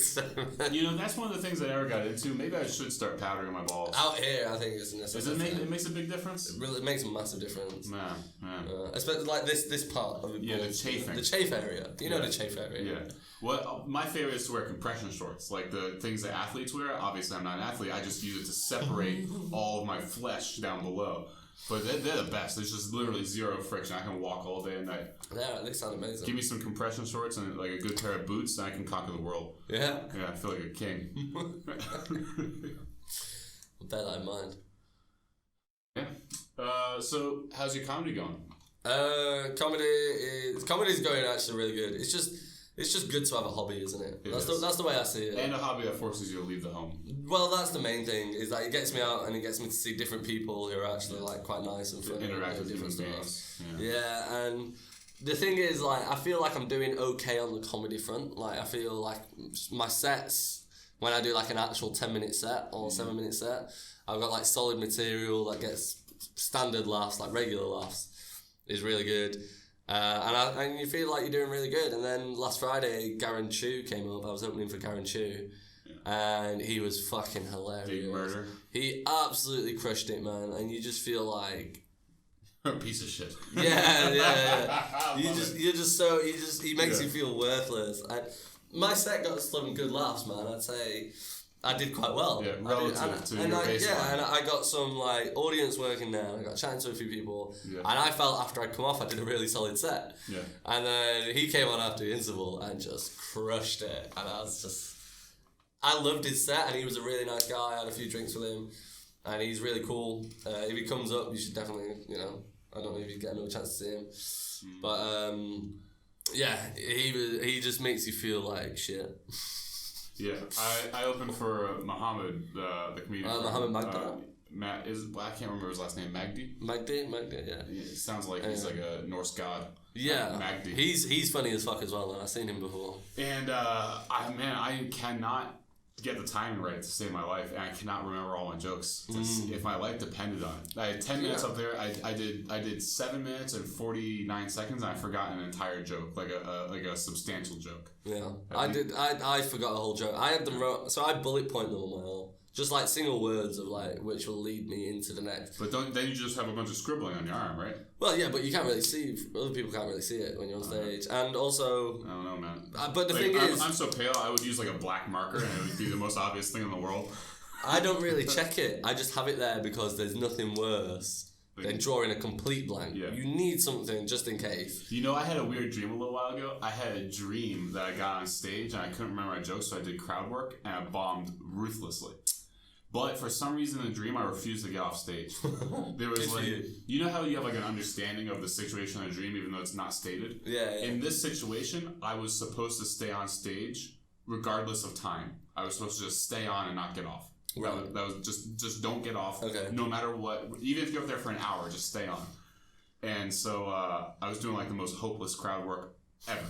That's one of the things I never got into. Maybe I should start powdering my balls. Out here, I think it's necessary. It makes a big difference? It makes a massive difference. Man. Especially like this part of it. Yeah, the chafing. The chafe area. You know the chafe area. Yeah. Well, my favorite is to wear compression shorts, like the things that athletes wear. Obviously, I'm not an athlete. I just use it to separate all of my flesh down below. But they're the best. There's just literally zero friction. I can walk all day and night. Yeah, they sound amazing. Give me some compression shorts and a good pair of boots, and I can conquer the world. Yeah. Yeah, I feel like a king. I'll bear that in mind. Yeah. So how's your comedy going? Comedy's going actually really good. It's just good to have a hobby, isn't it? That's the way I see it. And a hobby that forces you to leave the home. Well, that's the main thing. Is that it gets me out and it gets me to see different people who are actually quite nice and funny. Interact with different stuff. Yeah, and the thing is, I feel like I'm doing okay on the comedy front. I feel like my sets, when I do an actual 10-minute set or 7-minute set, I've got solid material that gets standard laughs, regular laughs, is really good. And you feel like you're doing really good. And then last Friday, Garen Chu came up. I was opening for Garen Chu. Yeah. And he was fucking hilarious. Big murder. He absolutely crushed it, man. And you just feel like... a piece of shit. Yeah. He makes you feel worthless. And my set got some good laughs, man. I'd say... I did quite well. Yeah, relative to your baseline. Yeah, and I got some audience working there. I got chatting to a few people, and I felt after I'd come off, I did a really solid set. Yeah. And then he came on after the interval and just crushed it, and I loved his set, and he was a really nice guy. I had a few drinks with him, and he's really cool. If he comes up, you should definitely, I don't know if you get another chance to see him, but yeah, he just makes you feel like shit. Yeah, I opened for Muhammad, the comedian. Muhammad Magda. I can't remember his last name. Magdi, yeah. It sounds like he's like a Norse god. Yeah, Magdi. He's funny as fuck as well. I've seen him before. And I cannot get the timing right to save my life, and I cannot remember all my jokes. If my life depended on it, I had 10 minutes up there. I did 7 minutes and 49 seconds, and I forgot an entire joke, like a substantial joke. Yeah, I forgot a whole joke. I had them wrote, so I bullet point them on my own. Just like single words of like which will lead me into the next. But then you just have a bunch of scribbling on your arm, right? Well, yeah, but you can't really see. Other people can't really see it when you're on stage, and also. I don't know, man. But the thing is, I'm so pale. I would use like a black marker, and it would be the most obvious thing in the world. I don't really check it. I just have it there because there's nothing worse than drawing a complete blank. Yeah. You need something just in case. You know, I had a weird dream a little while ago. I had a dream that I got on stage, and I couldn't remember my jokes, so I did crowd work, and I bombed ruthlessly. But for some reason in the dream, I refused to get off stage. There was like, you know how you have like an understanding of the situation in a dream, even though it's not stated? Yeah. In this situation, I was supposed to stay on stage regardless of time. I was supposed to just stay on and not get off. Right. That was just don't get off. Okay. No matter what. Even if you're up there for an hour, just stay on. And so I was doing like the most hopeless crowd work ever.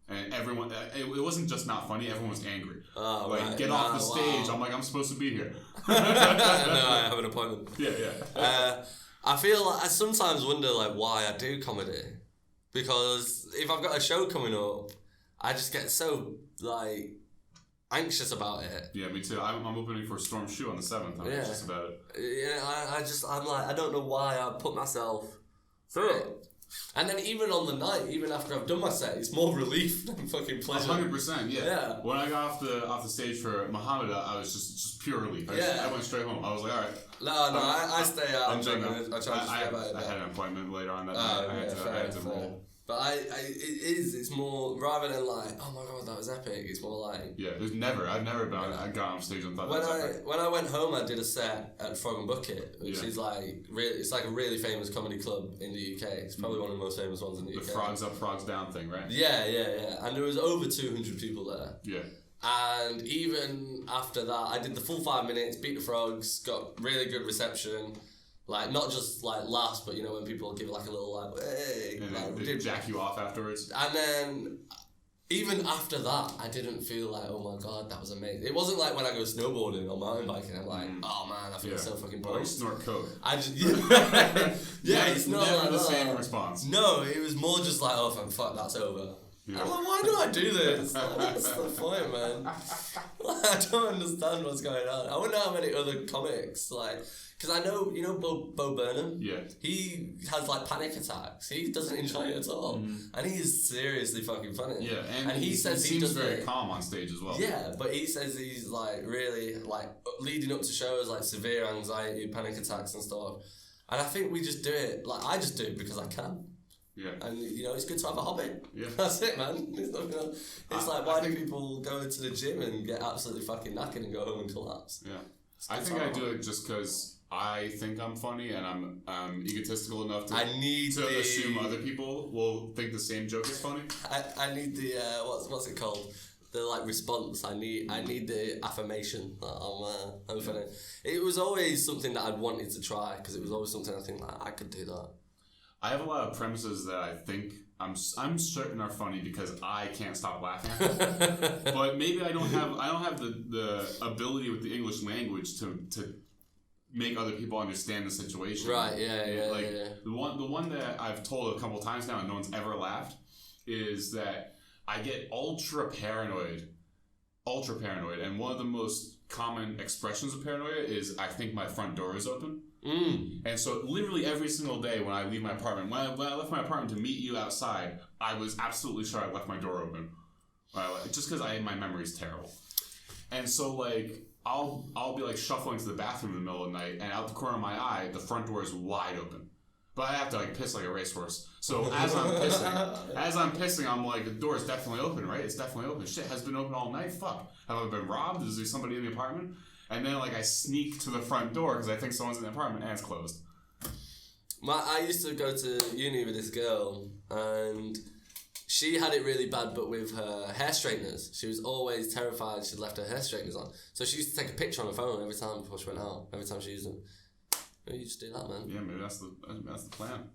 And everyone, it wasn't just not funny, everyone was angry. Oh, like, right. Get off the stage. Wow. I'm like, I'm supposed to be here. No, I have an appointment. Yeah. I feel like I sometimes wonder like why I do comedy. Because if I've got a show coming up, I just get so like anxious about it. Yeah, me too. I'm opening for Storm Shoe on the 7th. I'm anxious about it. Yeah, I'm like, I don't know why I put myself through it. And then even on the night, even after I've done my set, it's more relief than fucking pleasure. 100%, yeah. When I got off the stage for Muhammad, I was just pure relief. I went straight home. I was like, all right. No, I stay out. I try to stay out. I had an appointment later on that night. I had to roll. But it's more, rather than like, oh my god, that was epic, it's more like... Yeah, I've never I got on stage and thought that was epic. When I went home, I did a set at Frog and Bucket, which is like, it's like a really famous comedy club in the UK. It's probably one of the most famous ones in the UK. The Frogs Up, Frogs Down thing, right? Yeah. And there was over 200 people there. Yeah. And even after that, I did the full 5 minutes, beat the frogs, got really good reception. Like, not just like last, but you know, when people give like a little like, hey, and like, they jack you off afterwards. And then even after that, I didn't feel like, oh my god, that was amazing. It wasn't like when I go snowboarding or mountain biking, I'm like, oh man, I feel so fucking pumped. Or snort coke. I just it's not never like the same response. No, it was more just like, oh fuck, that's over. Yeah. I'm like, why do I do this? Like, what's the point, man? I don't understand what's going on. I wonder how many other comics like. Because I know, you know Bo Burnham? Yeah. He has like panic attacks. He doesn't enjoy it at all. And he is seriously fucking funny. Yeah, and he says he seems very calm on stage as well. Yeah, but he says he's like really like leading up to shows like severe anxiety, panic attacks and stuff. And I think we just do it, like I just do it because I can. Yeah. And you know, it's good to have a hobby. Yeah. That's it, man. It's like, why do people go to the gym and get absolutely fucking knackered and go home and collapse? Yeah. I think I do it just because I think I'm funny and I'm egotistical enough to assume other people will think the same joke is funny. I need the what's it called? The like response. I need the affirmation that I'm funny. It was always something that I'd wanted to try because it was always something I think like I could do that. I have a lot of premises that I think I'm certain are funny because I can't stop laughing at them. But maybe I don't have the ability with the English language to make other people understand the situation. Right, yeah. The one that I've told a couple times now and no one's ever laughed is that I get ultra paranoid, and one of the most common expressions of paranoia is I think my front door is open. And so literally every single day when I leave my apartment, when I left my apartment to meet you outside, I was absolutely sure I left my door open. Just because my memory is terrible. And so like I'll be like shuffling to the bathroom in the middle of the night, and out the corner of my eye, the front door is wide open. But I have to like piss like a racehorse. So as I'm pissing, I'm like, the door is definitely open, right? It's definitely open. Shit, has been open all night. Fuck. Have I been robbed? Is there somebody in the apartment? And then like I sneak to the front door because I think someone's in the apartment and it's closed. I used to go to uni with this girl, and she had it really bad, but with her hair straighteners. She was always terrified she'd left her hair straighteners on. So she used to take a picture on her phone every time before she went out, every time she used them. Maybe you just do that, man. Yeah, maybe that's the plan.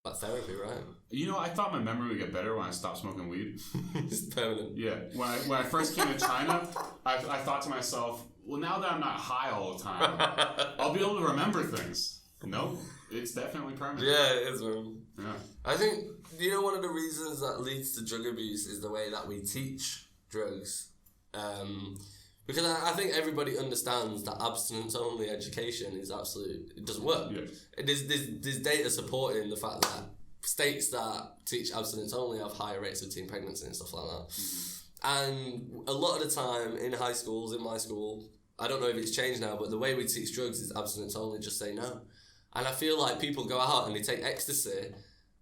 Like therapy, right? You know, I thought my memory would get better when I stopped smoking weed. It's permanent. Yeah. When I first came to China, I thought to myself, well, now that I'm not high all the time, I'll be able to remember things. Nope. It's definitely permanent. Yeah, it is, man. Yeah. I think, one of the reasons that leads to drug abuse is the way that we teach drugs. Because I think everybody understands that abstinence-only education is it doesn't work. Yeah. There's data supporting the fact that states that teach abstinence-only have higher rates of teen pregnancy and stuff like that. Mm-hmm. And a lot of the time in high schools, in my school, I don't know if it's changed now, but the way we teach drugs is abstinence-only, just say no. And I feel like people go out and they take ecstasy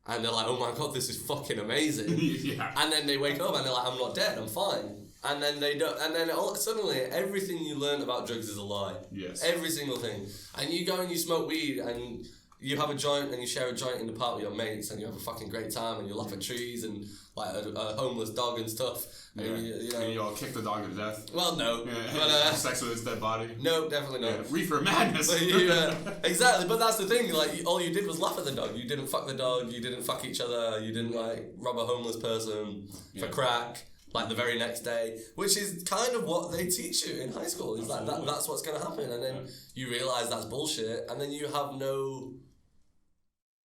and they're like, oh my God, this is fucking amazing. Yeah. And then they wake up and they're like, I'm not dead, I'm fine. And then they don't, and then suddenly everything you learn about drugs is a lie. Yes. Every single thing. And you go and you smoke weed and you have a joint and you share a joint in the park with your mates and you have a fucking great time and you laugh at trees and like a homeless dog and stuff. Yeah. And and you all kick the dog to death. Well, no. Yeah. But, sex with its dead body. No, definitely not. Yeah. Reefer madness. But you, exactly, but that's the thing. Like, all you did was laugh at the dog. You didn't fuck the dog. You didn't fuck each other. You didn't like rob a homeless person for crack. Like the very next day, which is kind of what they teach you in high school. Is like that's what's going to happen, and then you realise that's bullshit, and then you have no,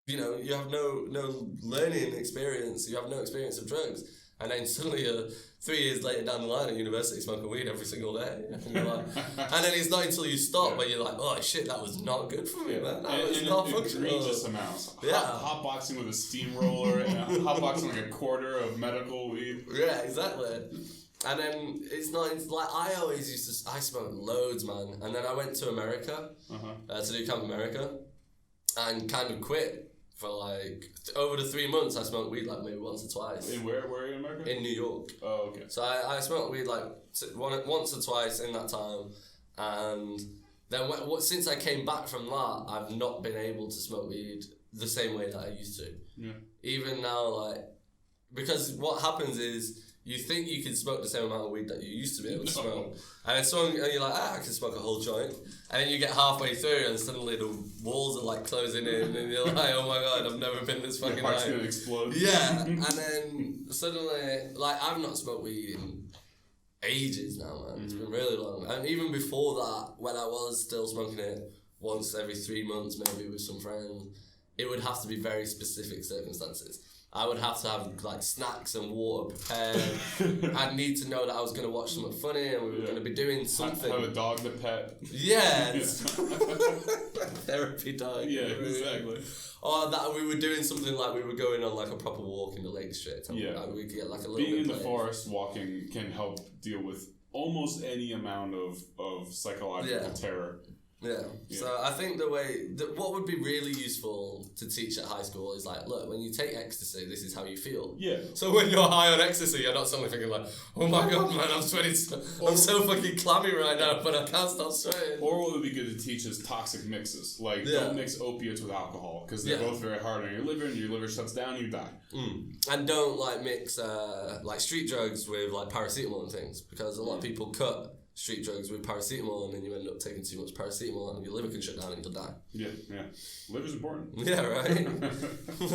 you have no learning experience. You have no experience of drugs, and then suddenly 3 years later down the line at university smoking weed every single day, and you're like, and then it's not until you stop where you're like, oh shit, that was not good for me, man. That was not functional. Egregious amounts. Yeah. Hotboxing with a steamroller and hotboxing like a quarter of medical weed. Yeah, exactly. And then it's like I always I smoked loads, man. And then I went to America to do Camp America and kind of quit. For like over the 3 months, I smoked weed like maybe once or twice. In where are you in America? In New York. Oh, okay. So I smoked weed like once or twice in that time, and then since I came back from that, I've not been able to smoke weed the same way that I used to. Yeah. Even now, like, because what happens is you think you can smoke the same amount of weed that you used to be able to smoke, and and you're like, I can smoke a whole joint, and then you get halfway through and suddenly the walls are like closing in, and you're like, oh my God, I've never been this fucking high. Your heart's gonna explode. Yeah, and then suddenly, like, I've not smoked weed in ages now, man. It's been really long, and even before that, when I was still smoking it once every 3 months, maybe with some friends, it would have to be very specific circumstances. I would have to have like snacks and water prepared. I'd need to know that I was going to watch something funny and we were going to be doing something. Have a dog to pet. Yeah. Therapy dog. Yeah, exactly. Or that we were doing something like we were going on like a proper walk in the Lake District. And we could get like a little Being bit in the forest, walking can help deal with almost any amount of psychological terror. Yeah. So I think what would be really useful to teach at high school is like, look, when you take ecstasy, this is how you feel. Yeah. So when you're high on ecstasy, you're not suddenly thinking like, oh my God, man, I'm so fucking clammy right now, but I can't stop sweating. Or what would be good to teach is toxic mixes. Like, don't mix opiates with alcohol, because they're both very hard on your liver, and your liver shuts down, you die. And don't like mix like street drugs with like paracetamol and things, because a lot of people cut street drugs with paracetamol, and then you end up taking too much paracetamol and your liver can shut down and you'll die. Yeah. Liver's important. Yeah, right?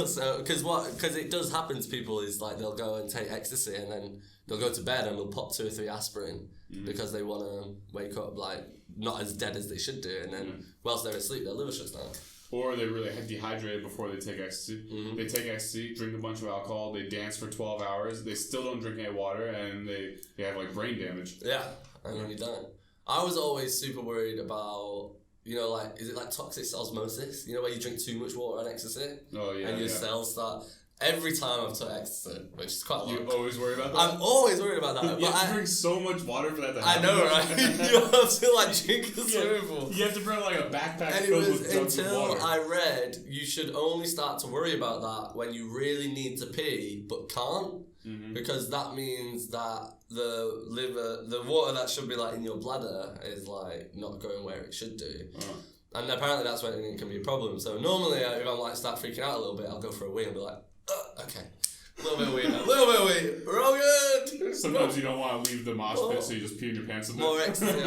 So, because it does happen to people is like they'll go and take ecstasy and then they'll go to bed and they'll pop 2 or 3 aspirin because they want to wake up like not as dead as they should do, and then whilst they're asleep their liver shuts down. Or they're really dehydrated before they take ecstasy. They take ecstasy, drink a bunch of alcohol, they dance for 12 hours, they still don't drink any water, and they have like brain damage. Yeah, and then you die. I was always super worried about, like, is it like toxic osmosis? Where you drink too much water on ecstasy? Oh, yeah. And your cells start... Every time I've took ecstasy, which is quite a lot. You always worry about that? I'm always worried about that. You have to drink so much water for that to happen. I know, right? You have to like drink a swimming pool. You have to bring like a backpack and filled with jugs of water. Until I read you should only start to worry about that when you really need to pee but can't. Because that means that the water that should be like in your bladder is like not going where it should do. And apparently that's when it can be a problem. So normally if I'm like start freaking out a little bit, I'll go for a wee and be like, okay, a little bit of weed, we're all good. Sometimes you don't want to leave the mosh pit, so you just pee in your pants a bit. More ecstasy.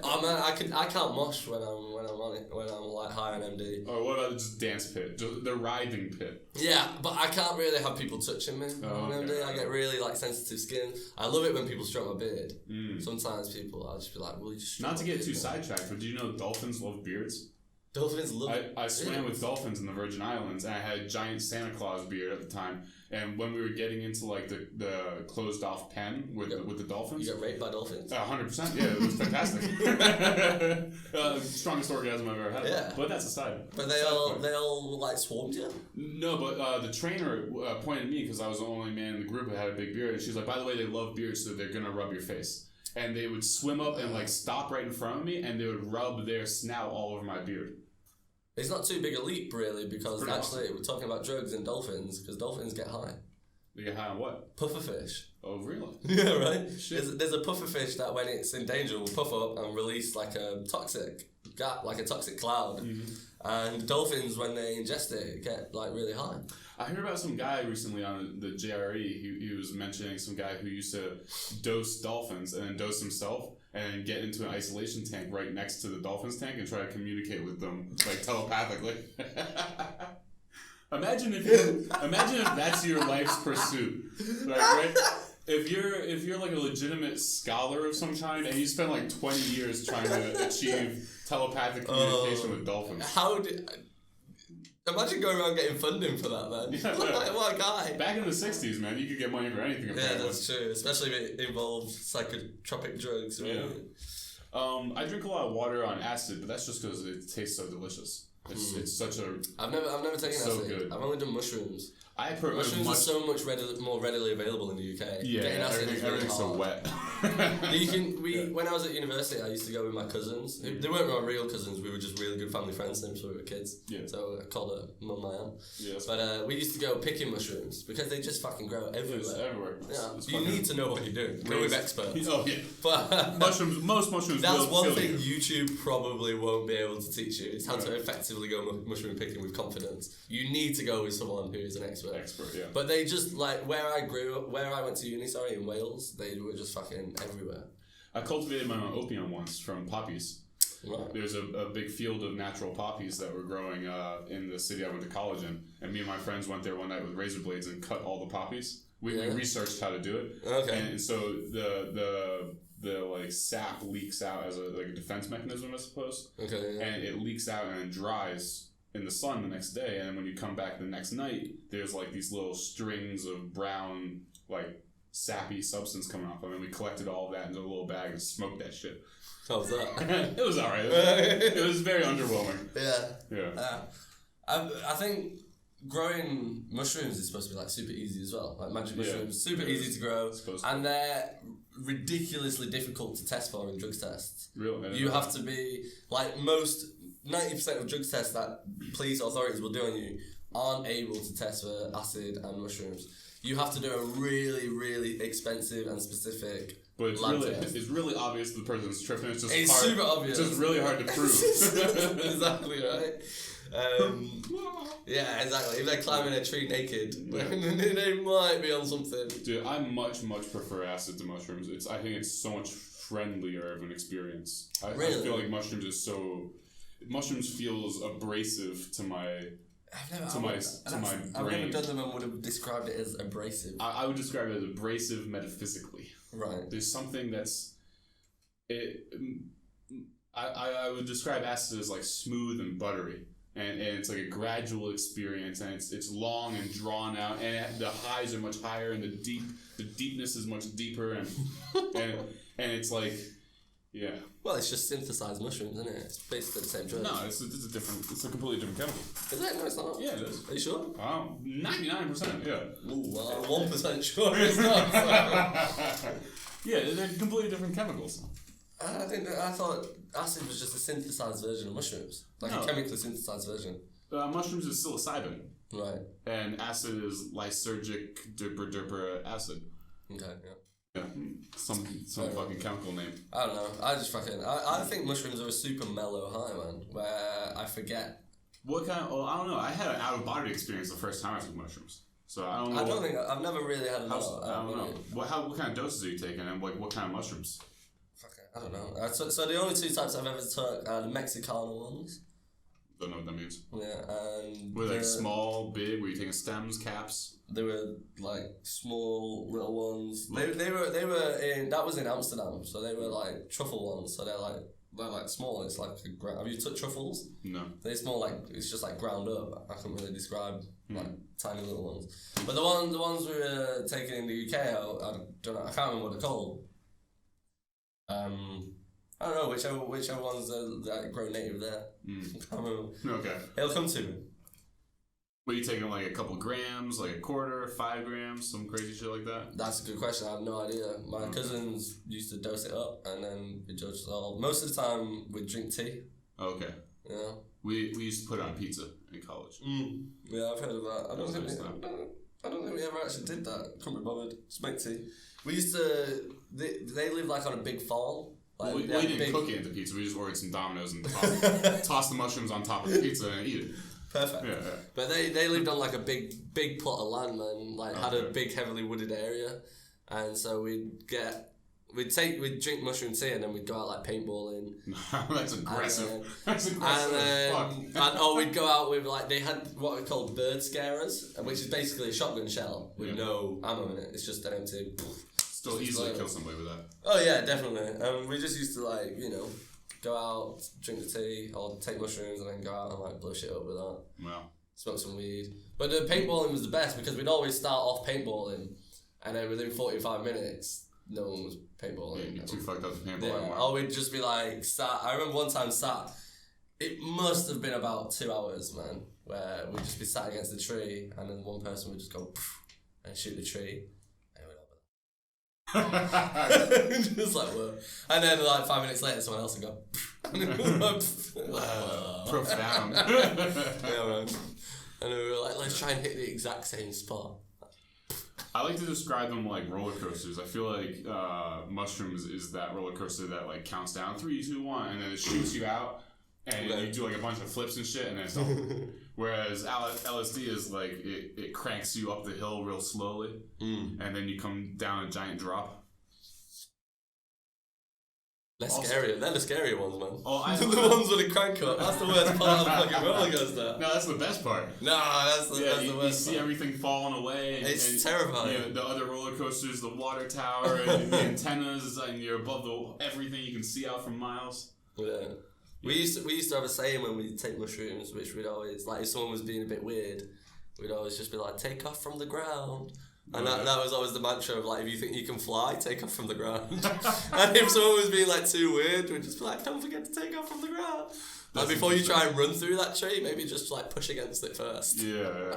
Oh man, I can't mosh when I'm on it, when I'm like high on MD. Or what about just dance pit? Just the writhing pit. Yeah, but I can't really have people touching me on MD. I get really like sensitive skin. I love it when people stroke my beard. Sometimes I'll just be like, will you just not to get too sidetracked, but do you know dolphins love beards? Dolphins love I swam with dolphins in the Virgin Islands, and I had a giant Santa Claus beard at the time. And when we were getting into like the closed off pen with the dolphins, you got raped by dolphins. 100%. Yeah, it was fantastic. Strongest orgasm I've ever had. Yeah, but that's aside. But they all like swarmed you. No, but the trainer pointed at me because I was the only man in the group that had a big beard, and she's like, "By the way, they love beards, so they're gonna rub your face." And they would swim up and like stop right in front of me, and they would rub their snout all over my beard. It's not too big a leap, really, because actually awesome. we're talking about drugs and dolphins, because dolphins get high. They get high on what? Pufferfish. Oh, really? Yeah, right? There's a pufferfish that when it's in danger will puff up and release like a toxic cloud. Mm-hmm. And dolphins, when they ingest it, get like really high. I heard about some guy recently on the JRE. He was mentioning some guy who used to dose dolphins and then dose himself and get into an isolation tank right next to the dolphins tank and try to communicate with them like telepathically. Imagine if that's your life's pursuit, right? If you're like a legitimate scholar of some kind and you spend like 20 years trying to achieve telepathic communication with dolphins. Imagine going around getting funding for that, man. Yeah, what a guy. Back in the 60s, man, you could get money for anything. Yeah, that's true. Especially if it involves psychotropic drugs. Right? Yeah. I drink a lot of water on acid, but that's just because it tastes so delicious. It's such a... I've never taken so acid. Good. I've only done mushrooms. Mushrooms are so much more readily available in the UK. Yeah, everything's so wet. When I was at university, I used to go with my cousins. They weren't my real cousins. We were just really good family friends since we were kids. Yeah. So I called her Mum my aunt. Yeah. But we used to go picking mushrooms because they just fucking grow everywhere. It's everywhere. Yeah. You need to know what you're doing. Go with experts. Oh yeah. But most mushrooms. That's one thing YouTube probably won't be able to teach you is how to effectively go mushroom picking with confidence. You need to go with someone who is an expert. Yeah. But they just, like, where I went to uni, in Wales, they were just fucking everywhere. I cultivated my own opium once from poppies. Right. There's a big field of natural poppies that were growing in the city I went to college in. And me and my friends went there one night with razor blades and cut all the poppies. We researched how to do it. Okay. And so the like sap leaks out as a defense mechanism, I suppose. Okay. Yeah. And it leaks out and it dries in the sun the next day, and then when you come back the next night, there's like these little strings of brown, like sappy substance coming off. And then we collected all of that into a little bag and smoked that shit. How was that? It was alright. It was very underwhelming. Yeah. I think growing mushrooms is supposed to be like super easy as well. Like magic mushrooms, super easy to grow, and they're ridiculously difficult to test for in drugs tests. Really? You have to be like most. 90% of drugs tests that police authorities will do on you aren't able to test for acid and mushrooms. You have to do a really, really expensive and specific lab test. It's really obvious the person's tripping. It's super obvious. It's just really hard to prove. Exactly right. Yeah, exactly. If they're climbing a tree naked, they might be on something. Dude, I much prefer acid to mushrooms. I think it's so much friendlier of an experience. I feel like mushrooms feels abrasive to my brain. I've never done them and would have described it as abrasive. I would describe it as abrasive metaphysically. Right. There's something that's I would describe acid as like smooth and buttery. And it's like a gradual experience, and it's long and drawn out, and the highs are much higher, and the deepness is much deeper, and it's like. Yeah. Well, it's just synthesized mushrooms, isn't it? It's basically the same drug. No, it's a completely different chemical. Is it? No, it's not. Yeah, it is. Are you sure? 99%, yeah. Ooh, well, 1% sure it's not. Yeah, they're completely different chemicals. I thought acid was just a synthesized version of mushrooms. A chemically synthesized version. Mushrooms is psilocybin. Right. And acid is lysergic derper acid. Okay, yeah. Yeah, some fucking chemical name. I don't know. I think mushrooms are a super mellow high, man. Where I forget. What kind? Well, I don't know. I had an out of body experience the first time I took mushrooms, so I don't know. I've never really had a mellow. I don't know. What kind of doses are you taking, and like what kind of mushrooms? Fuck it. I don't know. So the only 2 types I've ever took are the Mexicana ones. Don't know what that means. Yeah, and were they like small, big? Were you taking stems, caps? They were like small little ones. They were in, that was in Amsterdam, so they were like truffle ones. So they're like small. It's like have you took truffles? No. They're small, like it's just like ground up. I can't really describe like tiny little ones. But the ones we were taking in the UK, I don't know. I can't remember what they're called. I don't know whichever ones that grow native there. I can't remember. Okay. It'll come to me. Were you taking like a couple grams, like a quarter, 5 grams, some crazy shit like that? That's a good question. I have no idea. My cousins used to dose it up, and then we judged it all. Most of the time, we'd drink tea. Okay. Yeah. We used to put it on pizza in college. Yeah, I've heard of that. I don't think we ever actually did that. Couldn't be bothered. Just make tea. We used to. They live like on a big farm. Like, we didn't cook it into pizza. We just ordered some Domino's and tossed the mushrooms on top of the pizza and eat it. Perfect. Yeah. But they lived on like a big plot of land, man. Like had a big heavily wooded area, and so we'd drink mushroom tea and then we'd go out like paintballing. That's aggressive. That's aggressive. And we'd go out with like they had what we called bird scarers, which is basically a shotgun shell with no ammo in it. It's just an empty. Still easily kill somebody with that. Oh yeah, definitely. We just used to like go out, drink the tea, or take mushrooms, and then go out and like blow shit up with that. Wow. Smoke some weed. But the paintballing was the best because we'd always start off paintballing, and then within 45 minutes, no one was paintballing. Yeah, you're too fucked up to paintball Yeah. anymore. Or we'd just be like sat. I remember one time it must have been about 2 hours, man, where we'd just be sat against the tree, and then one person would just go and shoot the tree. Just like what? And then like 5 minutes later someone else would go profound. Yeah, man. And we were like, let's try and hit the exact same spot. I like to describe them like roller coasters. I feel like mushrooms is that roller coaster that like counts down 3, 2, 1 and then it shoots you out and you do like a bunch of flips and shit and then it's over. Whereas LSD is like it cranks you up the hill real slowly and then you come down a giant drop. Scarier. They're the scarier ones, man. The ones with the crank up. That's the worst part of the fucking roller coaster. No, that's the best part. No, that's the worst part. You see everything falling away. It's terrifying. The other roller coasters, the water tower, and the antennas, and you're above everything you can see out for miles. Yeah. We used to have a saying when we take mushrooms, which we'd always, like if someone was being a bit weird, we'd always just be like, take off from the ground. And that was always the mantra of like, if you think you can fly, take off from the ground. And if someone was being like too weird, we'd just be like, don't forget to take off from the ground. Like before you try and run through that tree, maybe just like push against it first. Yeah.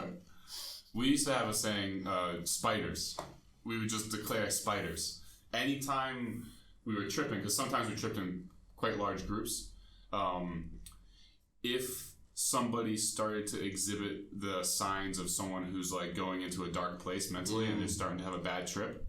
We used to have a saying, spiders. We would just declare spiders. Anytime we were tripping, because sometimes we tripped in quite large groups, if somebody started to exhibit the signs of someone who's like going into a dark place mentally and they're starting to have a bad trip,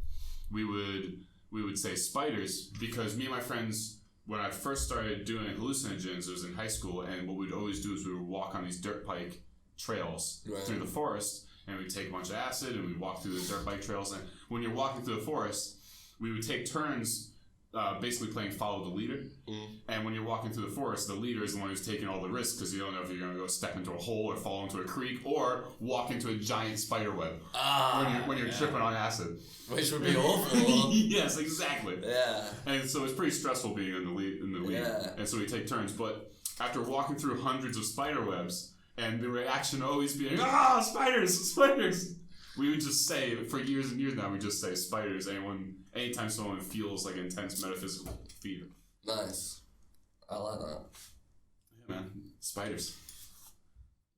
we would say spiders, because me and my friends, when I first started doing hallucinogens, it was in high school, and what we'd always do is we would walk on these dirt bike trails through the forest, and we'd take a bunch of acid and we'd walk through the dirt bike trails, and when you're walking through the forest, we would take turns basically playing follow the leader. And when you're walking through the forest, the leader is the one who's taking all the risks, because you don't know if you're going to go step into a hole or fall into a creek or walk into a giant spider web when you're tripping on acid. Which would be awful. Yes, exactly. Yeah. And so it's pretty stressful being in the lead. Yeah. And so we take turns. But after walking through hundreds of spider webs, and the reaction always being, spiders, spiders, we would just say, for years and years now, we just say spiders anytime someone feels like intense metaphysical fear. Nice. I like that. Yeah, man. Spiders.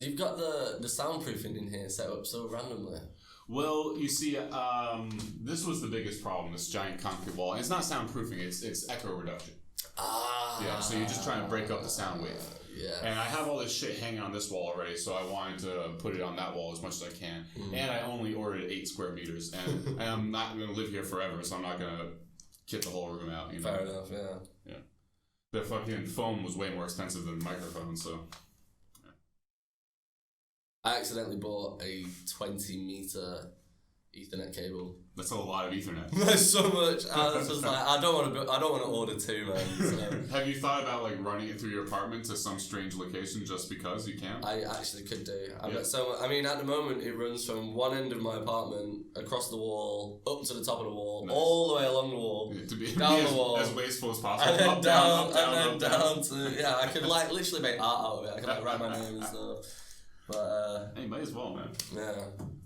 You've got the soundproofing in here set up so randomly. Well, you see, this was the biggest problem, this giant concrete wall. And it's not soundproofing, it's echo reduction. Yeah, so you're just trying to break up the sound wave. Yeah. And I have all this shit hanging on this wall already, so I wanted to put it on that wall as much as I can. And I only ordered 8 square meters, and I'm not going to live here forever, so I'm not going to kit the whole room out. Fair enough, yeah. Yeah. The fucking foam was way more expensive than the microphone, so... I accidentally bought a 20 meter Ethernet cable. That's a lot of Ethernet. There's so much. I was just like, I don't want to order two, man. So. Have you thought about like running it through your apartment to some strange location just because you can? I actually could do. I've got so much. I mean, at the moment, it runs from one end of my apartment across the wall up to the top of the wall, nice. All the way along the wall, to be down the wall, as wasteful as possible, and then up, down, up, down to I could like literally make art out of it. I could like write my name and stuff. But hey, might as well, man. Yeah,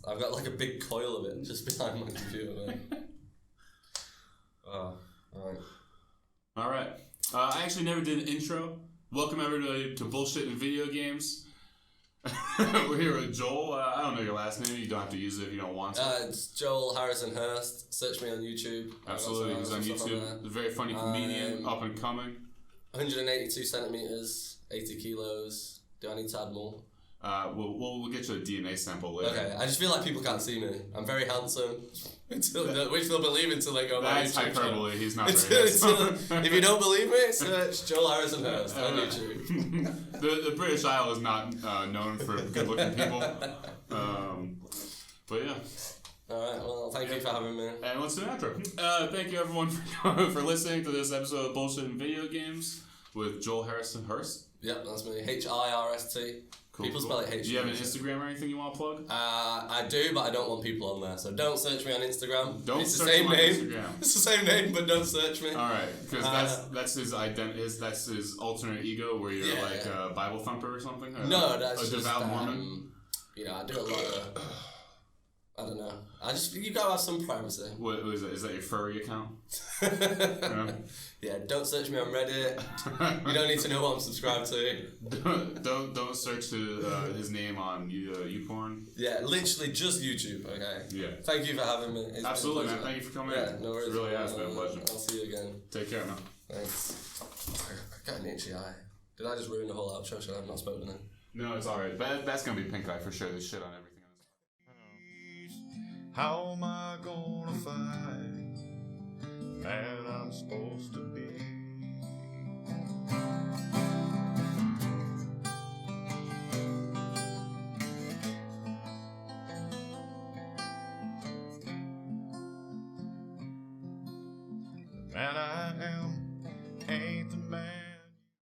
I've got like a big coil of it just behind my computer, man. All right. I actually never did an intro. Welcome everybody to Bullshit in Video Games. We're here with Joel. I don't know your last name. You don't have to use it if you don't want to. It's Joel Harrison-Hirst. Search me on YouTube. Absolutely, he's on YouTube. He's a very funny comedian, up and coming. 182 centimeters, 80 kilos. Do I need to add more? We'll get you a DNA sample later. Okay, I just feel like people can't see me. I'm very handsome, which they'll believe until they go on That's YouTube hyperbole. Channel. He's not very handsome. If you don't believe me, search Joel Harrison-Hirst on YouTube. The British Isle is not known for good-looking people. But yeah. Alright, well, thank you for having me. And let's do an outro. Thank you everyone for listening to this episode of Bullshit in Video Games with Joel Harrison-Hirst. Yep, that's me. Hirst. Cool, people spell it H. Do you have an Instagram or anything you want to plug? I do, but I don't want people on there, so don't search me on Instagram. It's the same name. Instagram. It's the same name, but don't search me. All right, because that's his that's his alternate ego, where you're like a Bible thumper or something. No, that's a just devout Mormon. I do a lot of. I don't know. You gotta have some privacy. What is that? Is that your furry account? Yeah, don't search me on Reddit. You don't need to know what I'm subscribed to. Don't search his name on YouPorn. Yeah, literally just YouTube. Okay. Yeah. Thank you for having me. It's absolutely, man. Thank you for coming. Yeah, no worries. It really has been a pleasure. I'll see you again. Take care, man. Thanks. I got an itchy eye. Did I just ruin the whole outro? Should I have not spoken then? No, it's alright. That's gonna be pink eye for sure. There's shit on everything. How am I gonna find man I'm supposed to be? The man I am